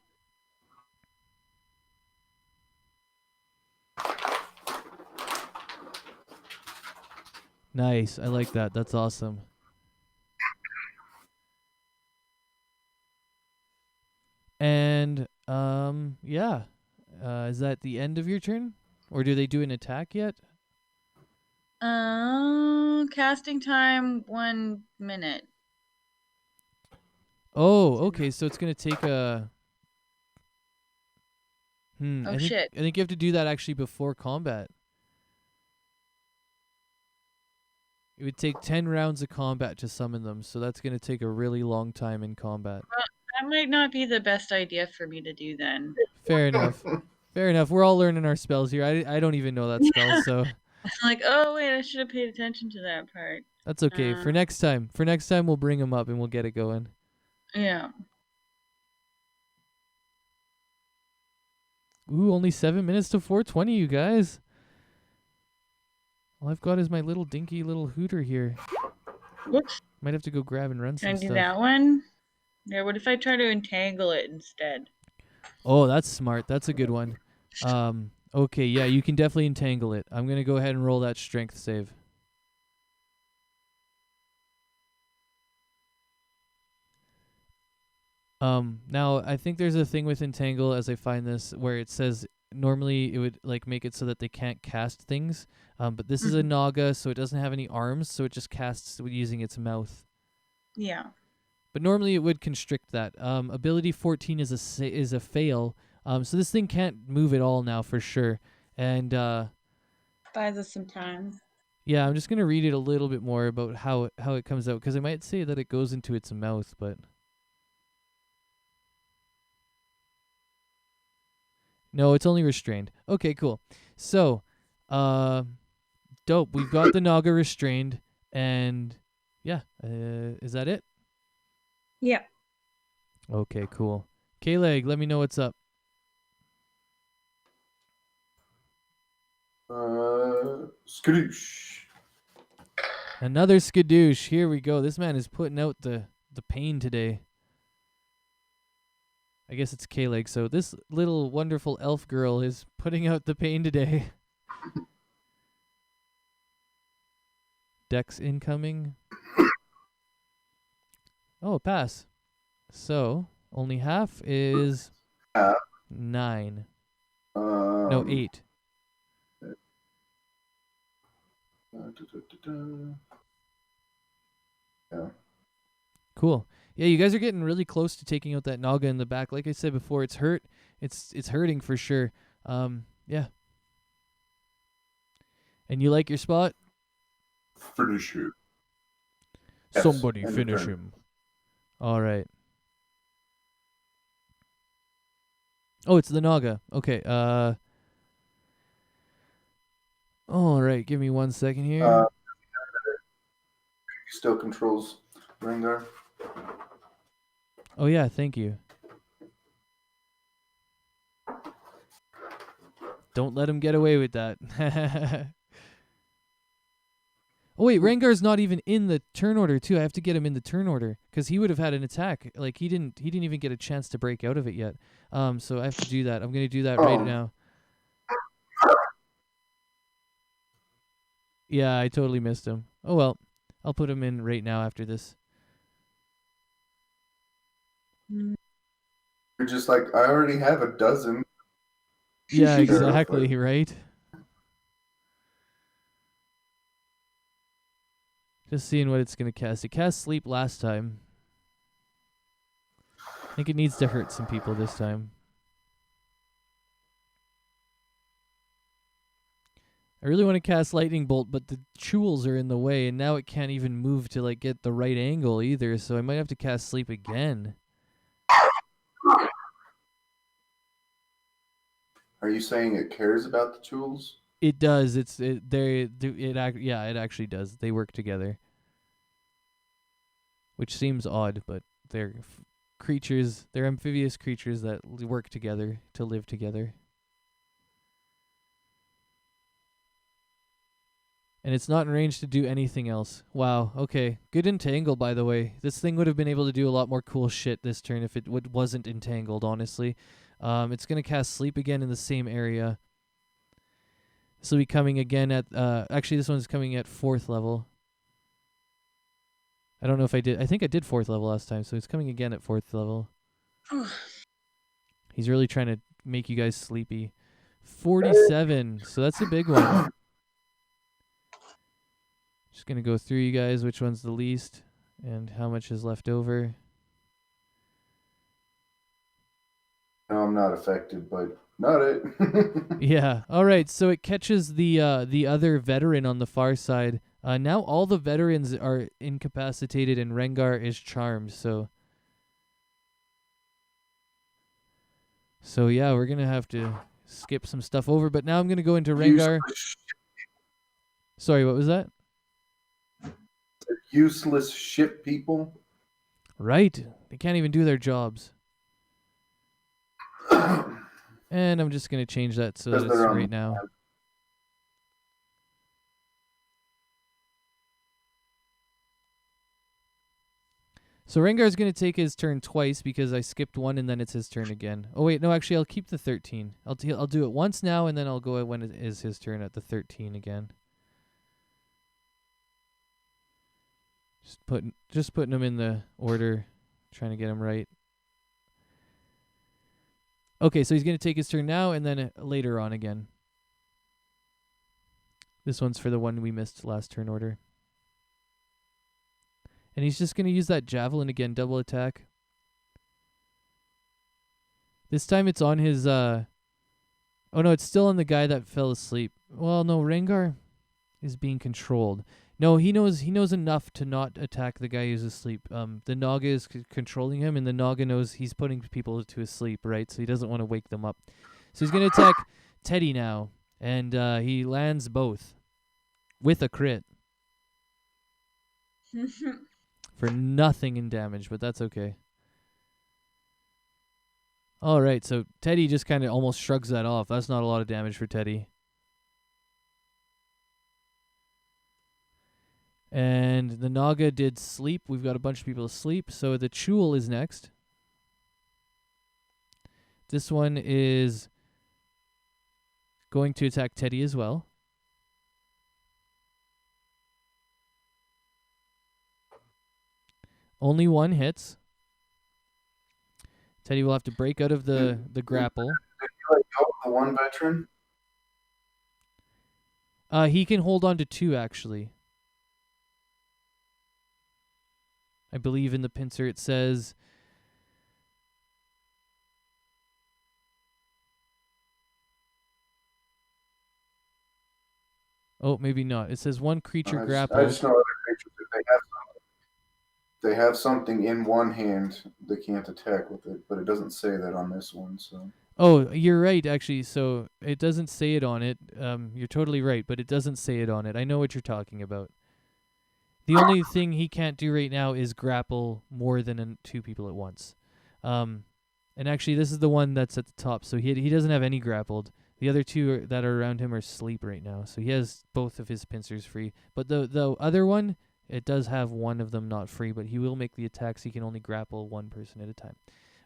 Speaker 3: Nice. I like that. That's awesome. And yeah. Is that the end of your turn? Or do they do an attack yet?
Speaker 1: Casting time 1 minute.
Speaker 3: Oh, okay. So it's gonna take a.
Speaker 1: Oh
Speaker 3: I think
Speaker 1: shit.
Speaker 3: you have to do that actually before combat. It would take 10 rounds of combat to summon them, so that's gonna take a really long time in combat.
Speaker 1: Well, that might not be the best idea for me to do then.
Speaker 3: Fair enough. Fair enough. We're all learning our spells here. I don't even know that spell, so
Speaker 1: I'm like, oh wait, I should have paid attention to that part.
Speaker 3: that's okay. For next time, we'll bring them up and we'll get it going.
Speaker 1: Yeah.
Speaker 3: Ooh, only 7 minutes to 4:20, you guys. All I've got is my little dinky little hooter here.
Speaker 1: Whoops.
Speaker 3: Might have to go grab and run
Speaker 1: Can I
Speaker 3: some
Speaker 1: do
Speaker 3: stuff.
Speaker 1: that one? Yeah, what if I try to entangle it instead?
Speaker 3: Oh, that's smart. That's a good one. Okay, yeah, you can definitely entangle it. I'm gonna go ahead and roll that strength save. Now I think there's a thing with entangle as I find this where it says normally it would like make it so that they can't cast things. But this is a Naga, so it doesn't have any arms, so it just casts using its mouth.
Speaker 1: Yeah.
Speaker 3: But normally it would constrict that. Ability 14 is a fail. So this thing can't move at all now for sure. And
Speaker 1: Buys us some time.
Speaker 3: yeah, I'm just gonna read it a little bit more about how it comes out because I might say that it goes into its mouth, but no, it's only restrained. Okay, cool. So, dope. We've got the Naga restrained, and yeah, is that it?
Speaker 1: Yeah.
Speaker 3: Okay, cool. K-Leg, let me know what's up.
Speaker 2: Skadoosh.
Speaker 3: Another skadoosh. Here we go. This man is putting out the pain today. I guess it's K-Leg. So this little wonderful elf girl is putting out the pain today. Dex incoming. Oh, pass. So only half is 9. No, 8.
Speaker 2: Yeah.
Speaker 3: Cool. Yeah, you guys are getting really close to taking out that Naga in the back. Like I said before, it's hurt. It's hurting for sure. Yeah. And you like your spot?
Speaker 2: Finish him.
Speaker 3: Somebody
Speaker 2: Yes,
Speaker 3: finish
Speaker 2: turn.
Speaker 3: him. All right. Oh, it's the Naga. Okay. All right. Give me 1 second here.
Speaker 2: He still controls Rengar.
Speaker 3: Oh yeah, thank you. Don't let him get away with that. Oh wait, Rengar's not even in the turn order too. I have to get him in the turn order because he would have had an attack. Like he didn't even get a chance to break out of it yet. So I have to do that. I'm gonna do that right now. Yeah, I totally missed him. Oh well, I'll put him in right now after this.
Speaker 2: You're just like, I already have a dozen.
Speaker 3: Yeah,
Speaker 2: Sheriff,
Speaker 3: exactly,
Speaker 2: like-
Speaker 3: right? Just seeing what it's going to cast. It cast Sleep last time. I think it needs to hurt some people this time. I really want to cast Lightning Bolt, but the Chewels are in the way, and now it can't even move to like get the right angle either, so I might have to cast Sleep again.
Speaker 2: Are you saying it cares about the tools?
Speaker 3: It does. Yeah, it actually does. They work together. Which seems odd, but they're creatures, they're amphibious creatures that work together to live together. And it's not in range to do anything else. Wow, okay. Good entangle, by the way. This thing would have been able to do a lot more cool shit this turn if it wasn't entangled, honestly. It's going to cast Sleep again in the same area. This will be coming again at... actually, this one's coming at 4th level. I don't know if I did... I think I did 4th level last time, so it's coming again at 4th level. He's really trying to make you guys sleepy. 47, so that's a big one. Just going to go through you guys, which one's the least, and how much is left over.
Speaker 2: No, I'm not affected, but not it.
Speaker 3: Yeah. All right, so it catches the other veteran on the far side. Now all the veterans are incapacitated, and Rengar is charmed, so... So yeah, we're going to have to skip some stuff over, but now I'm going to go into Rengar. Sorry, what was that?
Speaker 2: Useless shit people.
Speaker 3: Right. They can't even do their jobs. And I'm just going to change that so that it's right now. So Rengar's going to take his turn twice because I skipped one and then it's his turn again. Oh wait, no, actually I'll keep the 13. I'll do it once now and then I'll go when it is his turn at the 13 again. Just putting them in the order, trying to get them right. Okay, so he's going to take his turn now and then later on again. This one's for the one we missed last turn order. And he's just going to use that javelin again, double attack. This time it's on his... Oh no, it's still on the guy that fell asleep. Well, no, Rengar is being controlled. No, he knows enough to not attack the guy who's asleep. The Naga is controlling him, and the Naga knows he's putting people to sleep, right? So he doesn't want to wake them up. So he's going to attack Teddy now, and he lands both with a crit. For nothing in damage, but that's okay. All right, so Teddy just kind of almost shrugs that off. That's not a lot of damage for Teddy. And the Naga did sleep. We've got a bunch of people asleep. So the Chewel is next. This one is going to attack Teddy as well. Only one hits. Teddy will have to break out of the grapple.
Speaker 2: Did you let go of the one veteran?
Speaker 3: He can hold on to 2, actually. I believe in the pincer it says... Oh, maybe not. It says one creature grappled.
Speaker 2: I just know other creatures, if they have something in one hand, they can't attack with it, but it doesn't say that on this one, so...
Speaker 3: Oh, you're right, actually. So it doesn't say it on it. You're totally right, but it doesn't say it on it. I know what you're talking about. The only thing he can't do right now is grapple more than 2 people at once. And actually, this is the one that's at the top, so he doesn't have any grappled. The other 2 that are around him are asleep right now, so he has both of his pincers free. But the other one, it does have one of them not free, but he will make the attacks. He can only grapple 1 person at a time,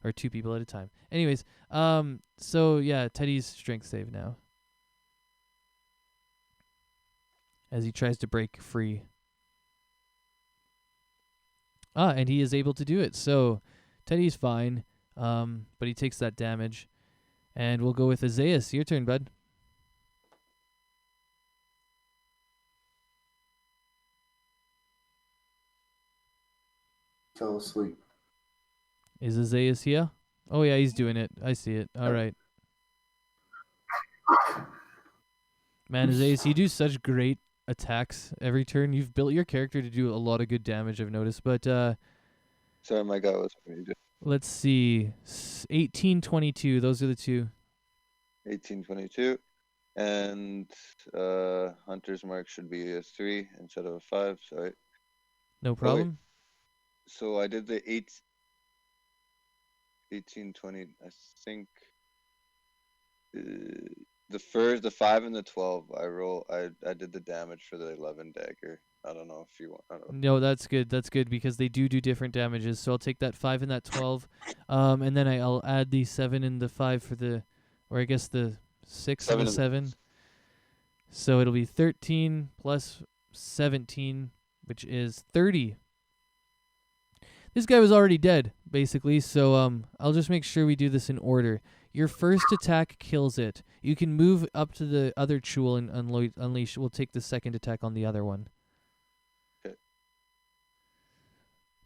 Speaker 3: or 2 people at a time. Anyways, so yeah, Teddy's strength save now, as he tries to break free. And he is able to do it. So Teddy's fine, but he takes that damage. And we'll go with Azaius. Your turn, bud.
Speaker 2: Fell asleep.
Speaker 3: Is Azaius here? Oh, yeah, he's doing it. I see it. All right. Man, Azaius, you do such great attacks every turn. You've built your character to do a lot of good damage, I've noticed. But
Speaker 4: Sorry, my guy was muted.
Speaker 3: let's see. 1822. Those are the 2.
Speaker 4: 1822. And Hunter's Mark should be a 3 instead of a 5. Sorry.
Speaker 3: No problem.
Speaker 4: So I did the 1820. I think the 5 and the 12. I did the damage for the 11 dagger. I don't know if you want. I don't know.
Speaker 3: No, that's good. That's good because they do different damages. So I'll take that 5 and that 12, and then I'll add the 7 and the 5 for the, or I guess the 6 and the 7. So it'll be 13 plus 17, which is 30. This guy was already dead, basically. So I'll just make sure we do this in order. Your first attack kills it. You can move up to the other Chul and unleash. We'll take the second attack on the other one.
Speaker 4: Okay.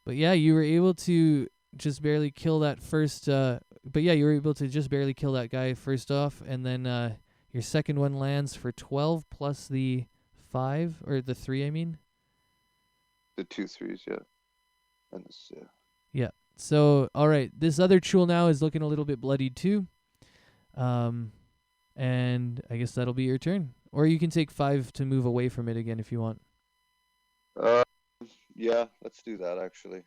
Speaker 3: But yeah, you were able to just barely kill that first. You were able to just barely kill that guy first off, and then your second one lands for 12 plus the 5 or the 3. I mean,
Speaker 4: The 2 3s, yeah. And this, yeah.
Speaker 3: Yeah. So all right, this other Chul now is looking a little bit bloodied too. And I guess that'll be your turn, or you can take 5 to move away from it again if you want.
Speaker 4: Yeah, let's do that actually.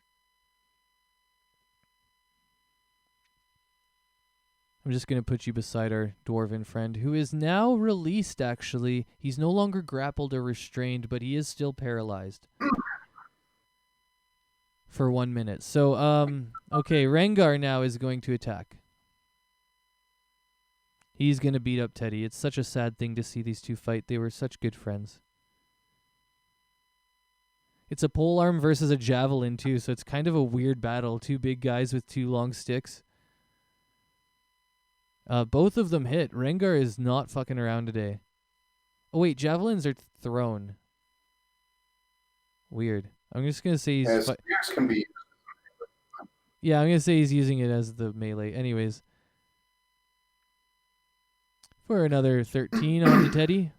Speaker 3: I'm just going to put you beside our dwarven friend, who is now released, actually. He's no longer grappled or restrained, but he is still paralyzed for 1 minute. So, okay, Rengar now is going to attack. He's going to beat up Teddy. It's such a sad thing to see these 2 fight. They were such good friends. It's a polearm versus a javelin, too, so it's kind of a weird battle. 2 big guys with 2 long sticks. Both of them hit. Rengar is not fucking around today. Oh, wait, javelins are thrown. Weird. I'm just going to say he's...
Speaker 2: Spears can be...
Speaker 3: Yeah, I'm going to say he's using it as the melee. Anyways. For another 13 on to Teddy.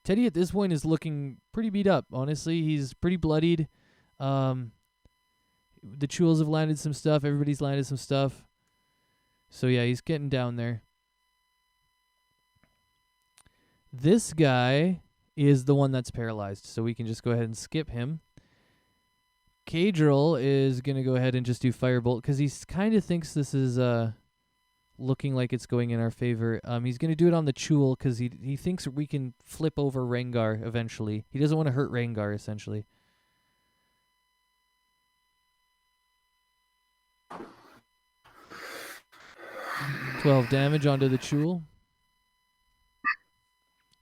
Speaker 3: Teddy at this point is looking pretty beat up, honestly. He's pretty bloodied. The Chuls have landed some stuff. Everybody's landed some stuff. So yeah, he's getting down there. This guy is the one that's paralyzed, so we can just go ahead and skip him. Cadril is going to go ahead and just do Firebolt because he kind of thinks this is looking like it's going in our favor. He's going to do it on the Chul because he thinks we can flip over Rengar eventually. He doesn't want to hurt Rengar, essentially. $12 damage onto the Chul.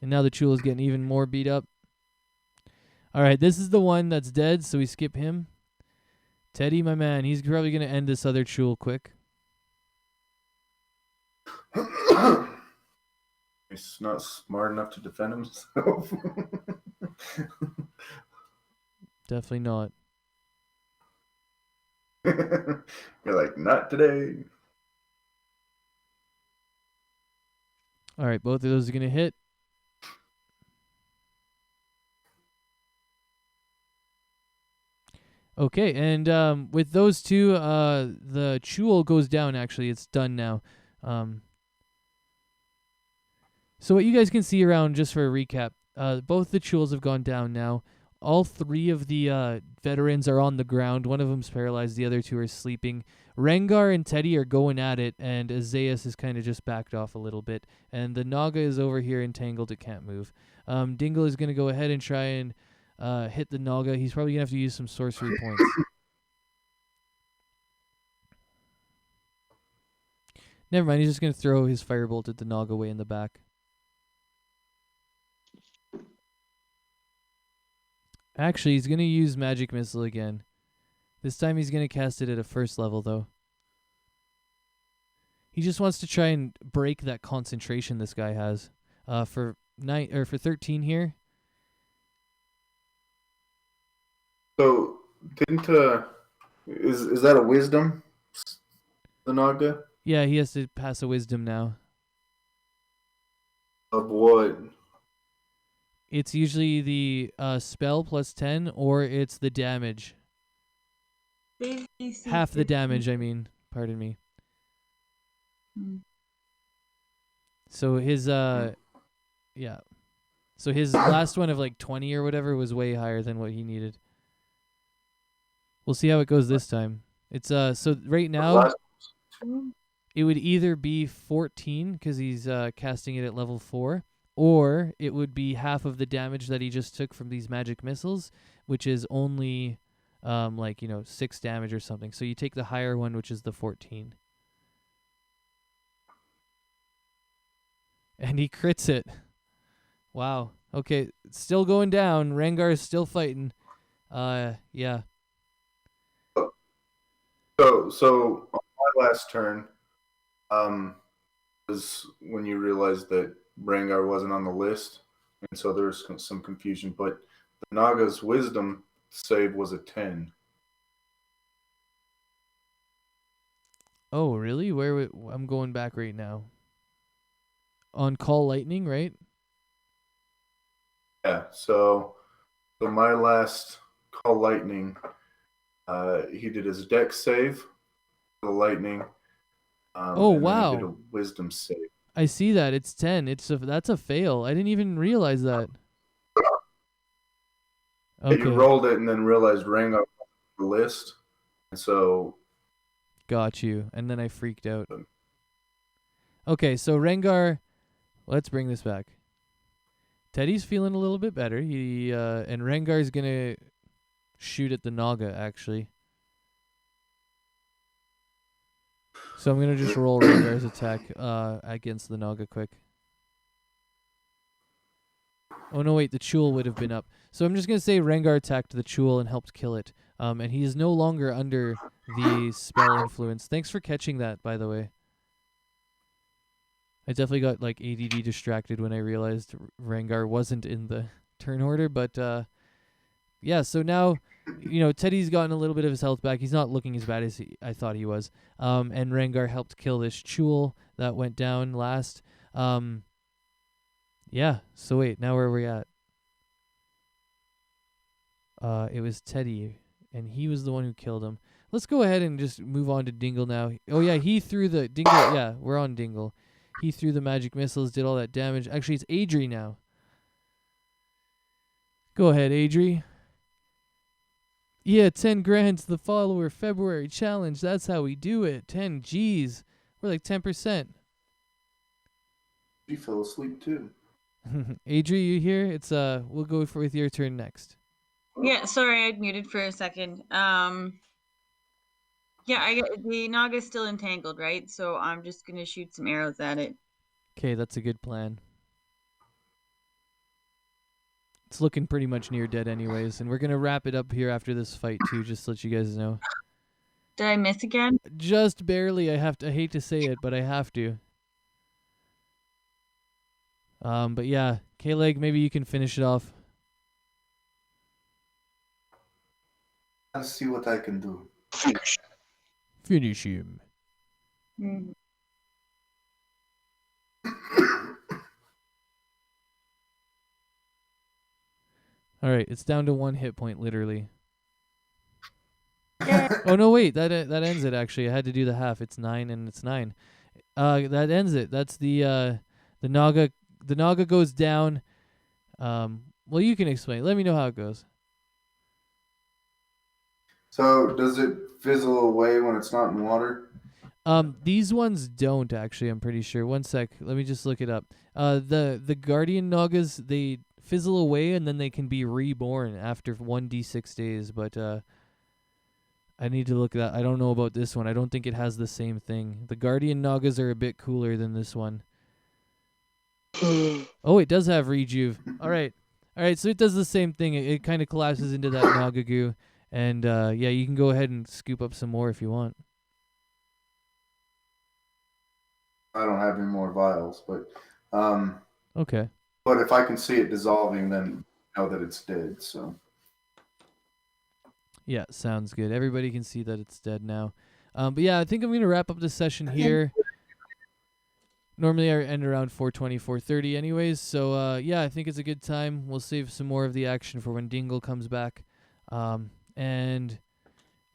Speaker 3: And now the Chul is getting even more beat up. Alright, this is the one that's dead, so we skip him. Teddy, my man, he's probably going to end this other Chul quick.
Speaker 2: He's not smart enough to defend himself.
Speaker 3: Definitely not.
Speaker 2: You're like, not today.
Speaker 3: Alright, both of those are going to hit. Okay, and with those 2, the Chul goes down, actually. It's done now. So what you guys can see around, just for a recap, both the Chuls have gone down now. All three of the veterans are on the ground. One of them's paralyzed. The other two are sleeping. Rengar and Teddy are going at it, and Azayas is kind of just backed off a little bit. And the Naga is over here entangled. It can't move. Dingle is going to go ahead and try and hit the Naga. He's probably going to have to use some sorcery points. Never mind. He's just going to throw his firebolt at the Naga way in the back. Actually, he's going to use Magic Missile again. This time he's going to cast it at a first level, though. He just wants to try and break that concentration this guy has. For 13 here.
Speaker 2: So, is that a wisdom, the Naga?
Speaker 3: Yeah, he has to pass a wisdom now.
Speaker 2: Of what?
Speaker 3: It's usually the spell plus 10, or it's the damage. Half the damage, I mean. Pardon me. So his yeah. So his last one of like 20 or whatever was way higher than what he needed. We'll see how it goes this time. It's so right now it would either be 14 because he's casting it at level 4, or it would be half of the damage that he just took from these magic missiles, which is only 6 damage or something. So you take the higher one, which is the 14. And he crits it. Wow. Okay, it's still going down. Rengar is still fighting. Yeah.
Speaker 2: So on my last turn, was when you realized that Rengar wasn't on the list, and so there was some confusion. But the Naga's wisdom save was a 10.
Speaker 3: Oh, really? I'm going back right now. On Call Lightning, right?
Speaker 2: Yeah. So my last Call Lightning, he did his dex save, the lightning.
Speaker 3: Oh,
Speaker 2: and
Speaker 3: wow.
Speaker 2: then he did a wisdom save.
Speaker 3: I see that. It's 10. That's a fail. I didn't even realize that.
Speaker 2: Okay. Yeah, you rolled it and then realized Rengar was on the list. And so...
Speaker 3: Got you. And then I freaked out. Okay, so Rengar... Let's bring this back. Teddy's feeling a little bit better. And Rengar's going to shoot at the Naga, actually. So I'm going to just roll Rengar's attack against the Naga quick. Oh, no, wait. The Chul would have been up. So I'm just going to say Rengar attacked the Chul and helped kill it. And he is no longer under the spell influence. Thanks for catching that, by the way. I definitely got like ADD distracted when I realized Rengar wasn't in the turn order. But yeah, so now... Teddy's gotten a little bit of his health back. He's not looking as bad as I thought he was. And Rengar helped kill this Chul that went down last. Yeah, so wait, now where are we at? It was Teddy, and he was the one who killed him. Let's go ahead and just move on to Dingle now. Oh, yeah, he threw the... Dingle, yeah, we're on Dingle. He threw the magic missiles, did all that damage. Actually, it's Adri now. Go ahead, Adri. Yeah, 10 grand's the follower February challenge. That's how we do it. 10 G's. We're like 10%.
Speaker 2: She fell asleep too.
Speaker 3: Adri, you here? It's we'll go with your turn next.
Speaker 1: Yeah, sorry, I'd muted for a second. Yeah, the Naga's still entangled, right? So I'm just gonna shoot some arrows at it.
Speaker 3: Okay, that's a good plan. It's looking pretty much near dead anyways, and we're going to wrap it up here after this fight too, just to let you guys know.
Speaker 1: Did I miss again?
Speaker 3: Just barely. I hate to say it, but I have to. But yeah, K-Leg, maybe you can finish it off.
Speaker 2: I'll see what I can do.
Speaker 3: Finish him.
Speaker 1: Mm.
Speaker 3: All right, it's down to 1 hit point, literally.
Speaker 1: Yeah.
Speaker 3: Oh no, wait, that ends it. Actually, I had to do the half. It's 9 and it's 9. That ends it. That's the Naga. The Naga goes down. Well, you can explain. Let me know how it goes.
Speaker 2: So does it fizzle away when it's not in water?
Speaker 3: These ones don't actually. I'm pretty sure. One sec. Let me just look it up. The Guardian Nagas, they fizzle away and then they can be reborn after 1d6 days. But I need to look at that. I don't know about this one. I don't think it has the same thing. The Guardian Nagas are a bit cooler than this one. Oh, it does have rejuve. All right. So it does the same thing. It kind of collapses into that Naga goo, and yeah, you can go ahead and scoop up some more if you want.
Speaker 2: I don't have any more vials, but
Speaker 3: Okay.
Speaker 2: but if I can see it dissolving, then I know that it's dead. So
Speaker 3: Yeah, sounds good. Everybody can see that it's dead now. But yeah, I think I'm gonna wrap up this session here. Normally I end around 4:20, 4:30 anyways, so yeah, I think it's a good time. We'll save some more of the action for when Dingle comes back. And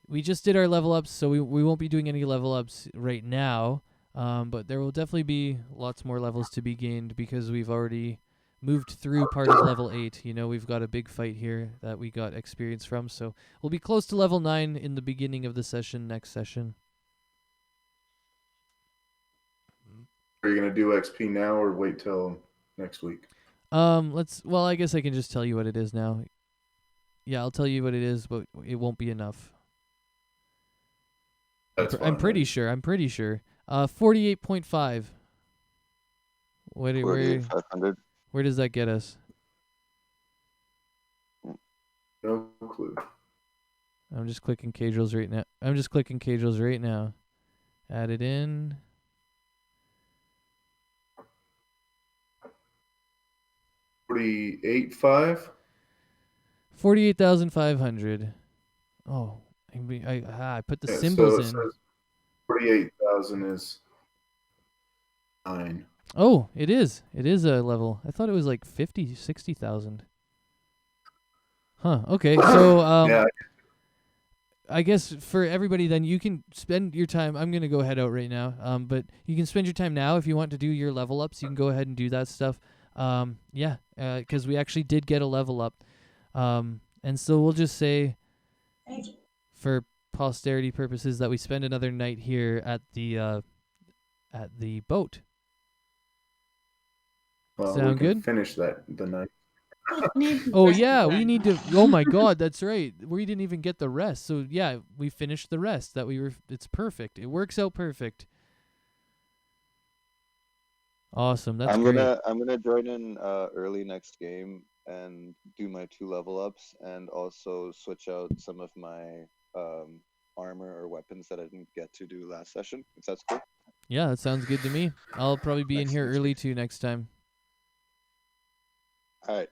Speaker 3: we just did our level ups, so we won't be doing any level ups right now. But there will definitely be lots more levels to be gained because we've already moved through part of level 8. You know, we've got a big fight here that we got experience from, so we'll be close to level 9 in the beginning of the session, next session.
Speaker 2: are you gonna do XP now or wait till next week?
Speaker 3: Well, I guess I can just tell you what it is now. Yeah, I'll tell you what it is, but it won't be enough.
Speaker 2: That's
Speaker 3: I'm
Speaker 2: fine,
Speaker 3: pretty
Speaker 2: then.
Speaker 3: sure. 48.5. Where
Speaker 4: 48,500.
Speaker 3: where does that get us?
Speaker 2: No clue.
Speaker 3: I'm just clicking Cadrils right now. Add it in.
Speaker 2: 48.5.
Speaker 3: 48,500. Oh, I put the symbols
Speaker 2: So it
Speaker 3: in.
Speaker 2: says 48,000 is 9.
Speaker 3: Oh, it is. It is a level. I thought it was like 50, 60,000. Huh. Okay. So
Speaker 2: Yeah.
Speaker 3: I guess for everybody then you can spend your time. I'm going to go head out right now. But you can spend your time now if you want to do your level ups. You can go ahead and do that stuff. Yeah, cuz we actually did get a level up. And so we'll just say for posterity purposes that we spend another night here at the boat.
Speaker 2: Well,
Speaker 3: Sound
Speaker 2: we can
Speaker 3: good?
Speaker 2: finish that the night.
Speaker 3: Oh yeah, we need to. Oh my God, that's right. We didn't even get the rest. So yeah, we finished the rest. It's perfect. It works out perfect. Awesome. That's great.
Speaker 4: I'm gonna join in early next game and do my 2 level ups and also switch out some of my armor or weapons that I didn't get to do last session. If that's cool.
Speaker 3: Yeah, that sounds good to me. I'll probably be in here
Speaker 4: Excellent.
Speaker 3: early too next time.
Speaker 4: All right.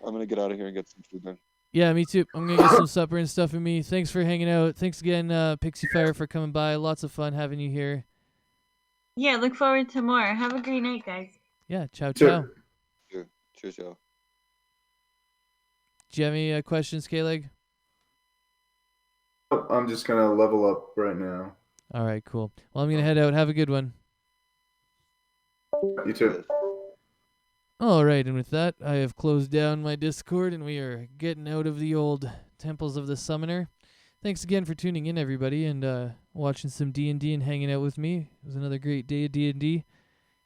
Speaker 4: I'm gonna get out of here and get some food then.
Speaker 3: Yeah, me too. I'm gonna get some supper and stuff in me. Thanks for hanging out. Thanks again, Pixie Fire, for coming by. Lots of fun having you here.
Speaker 1: Yeah, look forward to more. Have a great night, guys.
Speaker 3: Yeah, ciao,
Speaker 2: Sure.
Speaker 3: ciao.
Speaker 4: Cheers, y'all.
Speaker 3: Do you have any questions, K-Leg?
Speaker 2: I'm just gonna level up right now.
Speaker 3: All right, cool. Well, I'm gonna head out. Have a good one.
Speaker 2: You too.
Speaker 3: All right, and with that, I have closed down my Discord, and we are getting out of the old Temples of the Summoner. Thanks again for tuning in, everybody, and watching some D&D and hanging out with me. It was another great day of D&D.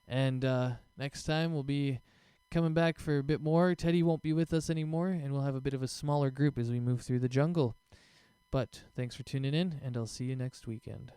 Speaker 3: And next time, we'll be coming back for a bit more. Teddy won't be with us anymore, and we'll have a bit of a smaller group as we move through the jungle. But thanks for tuning in, and I'll see you next weekend.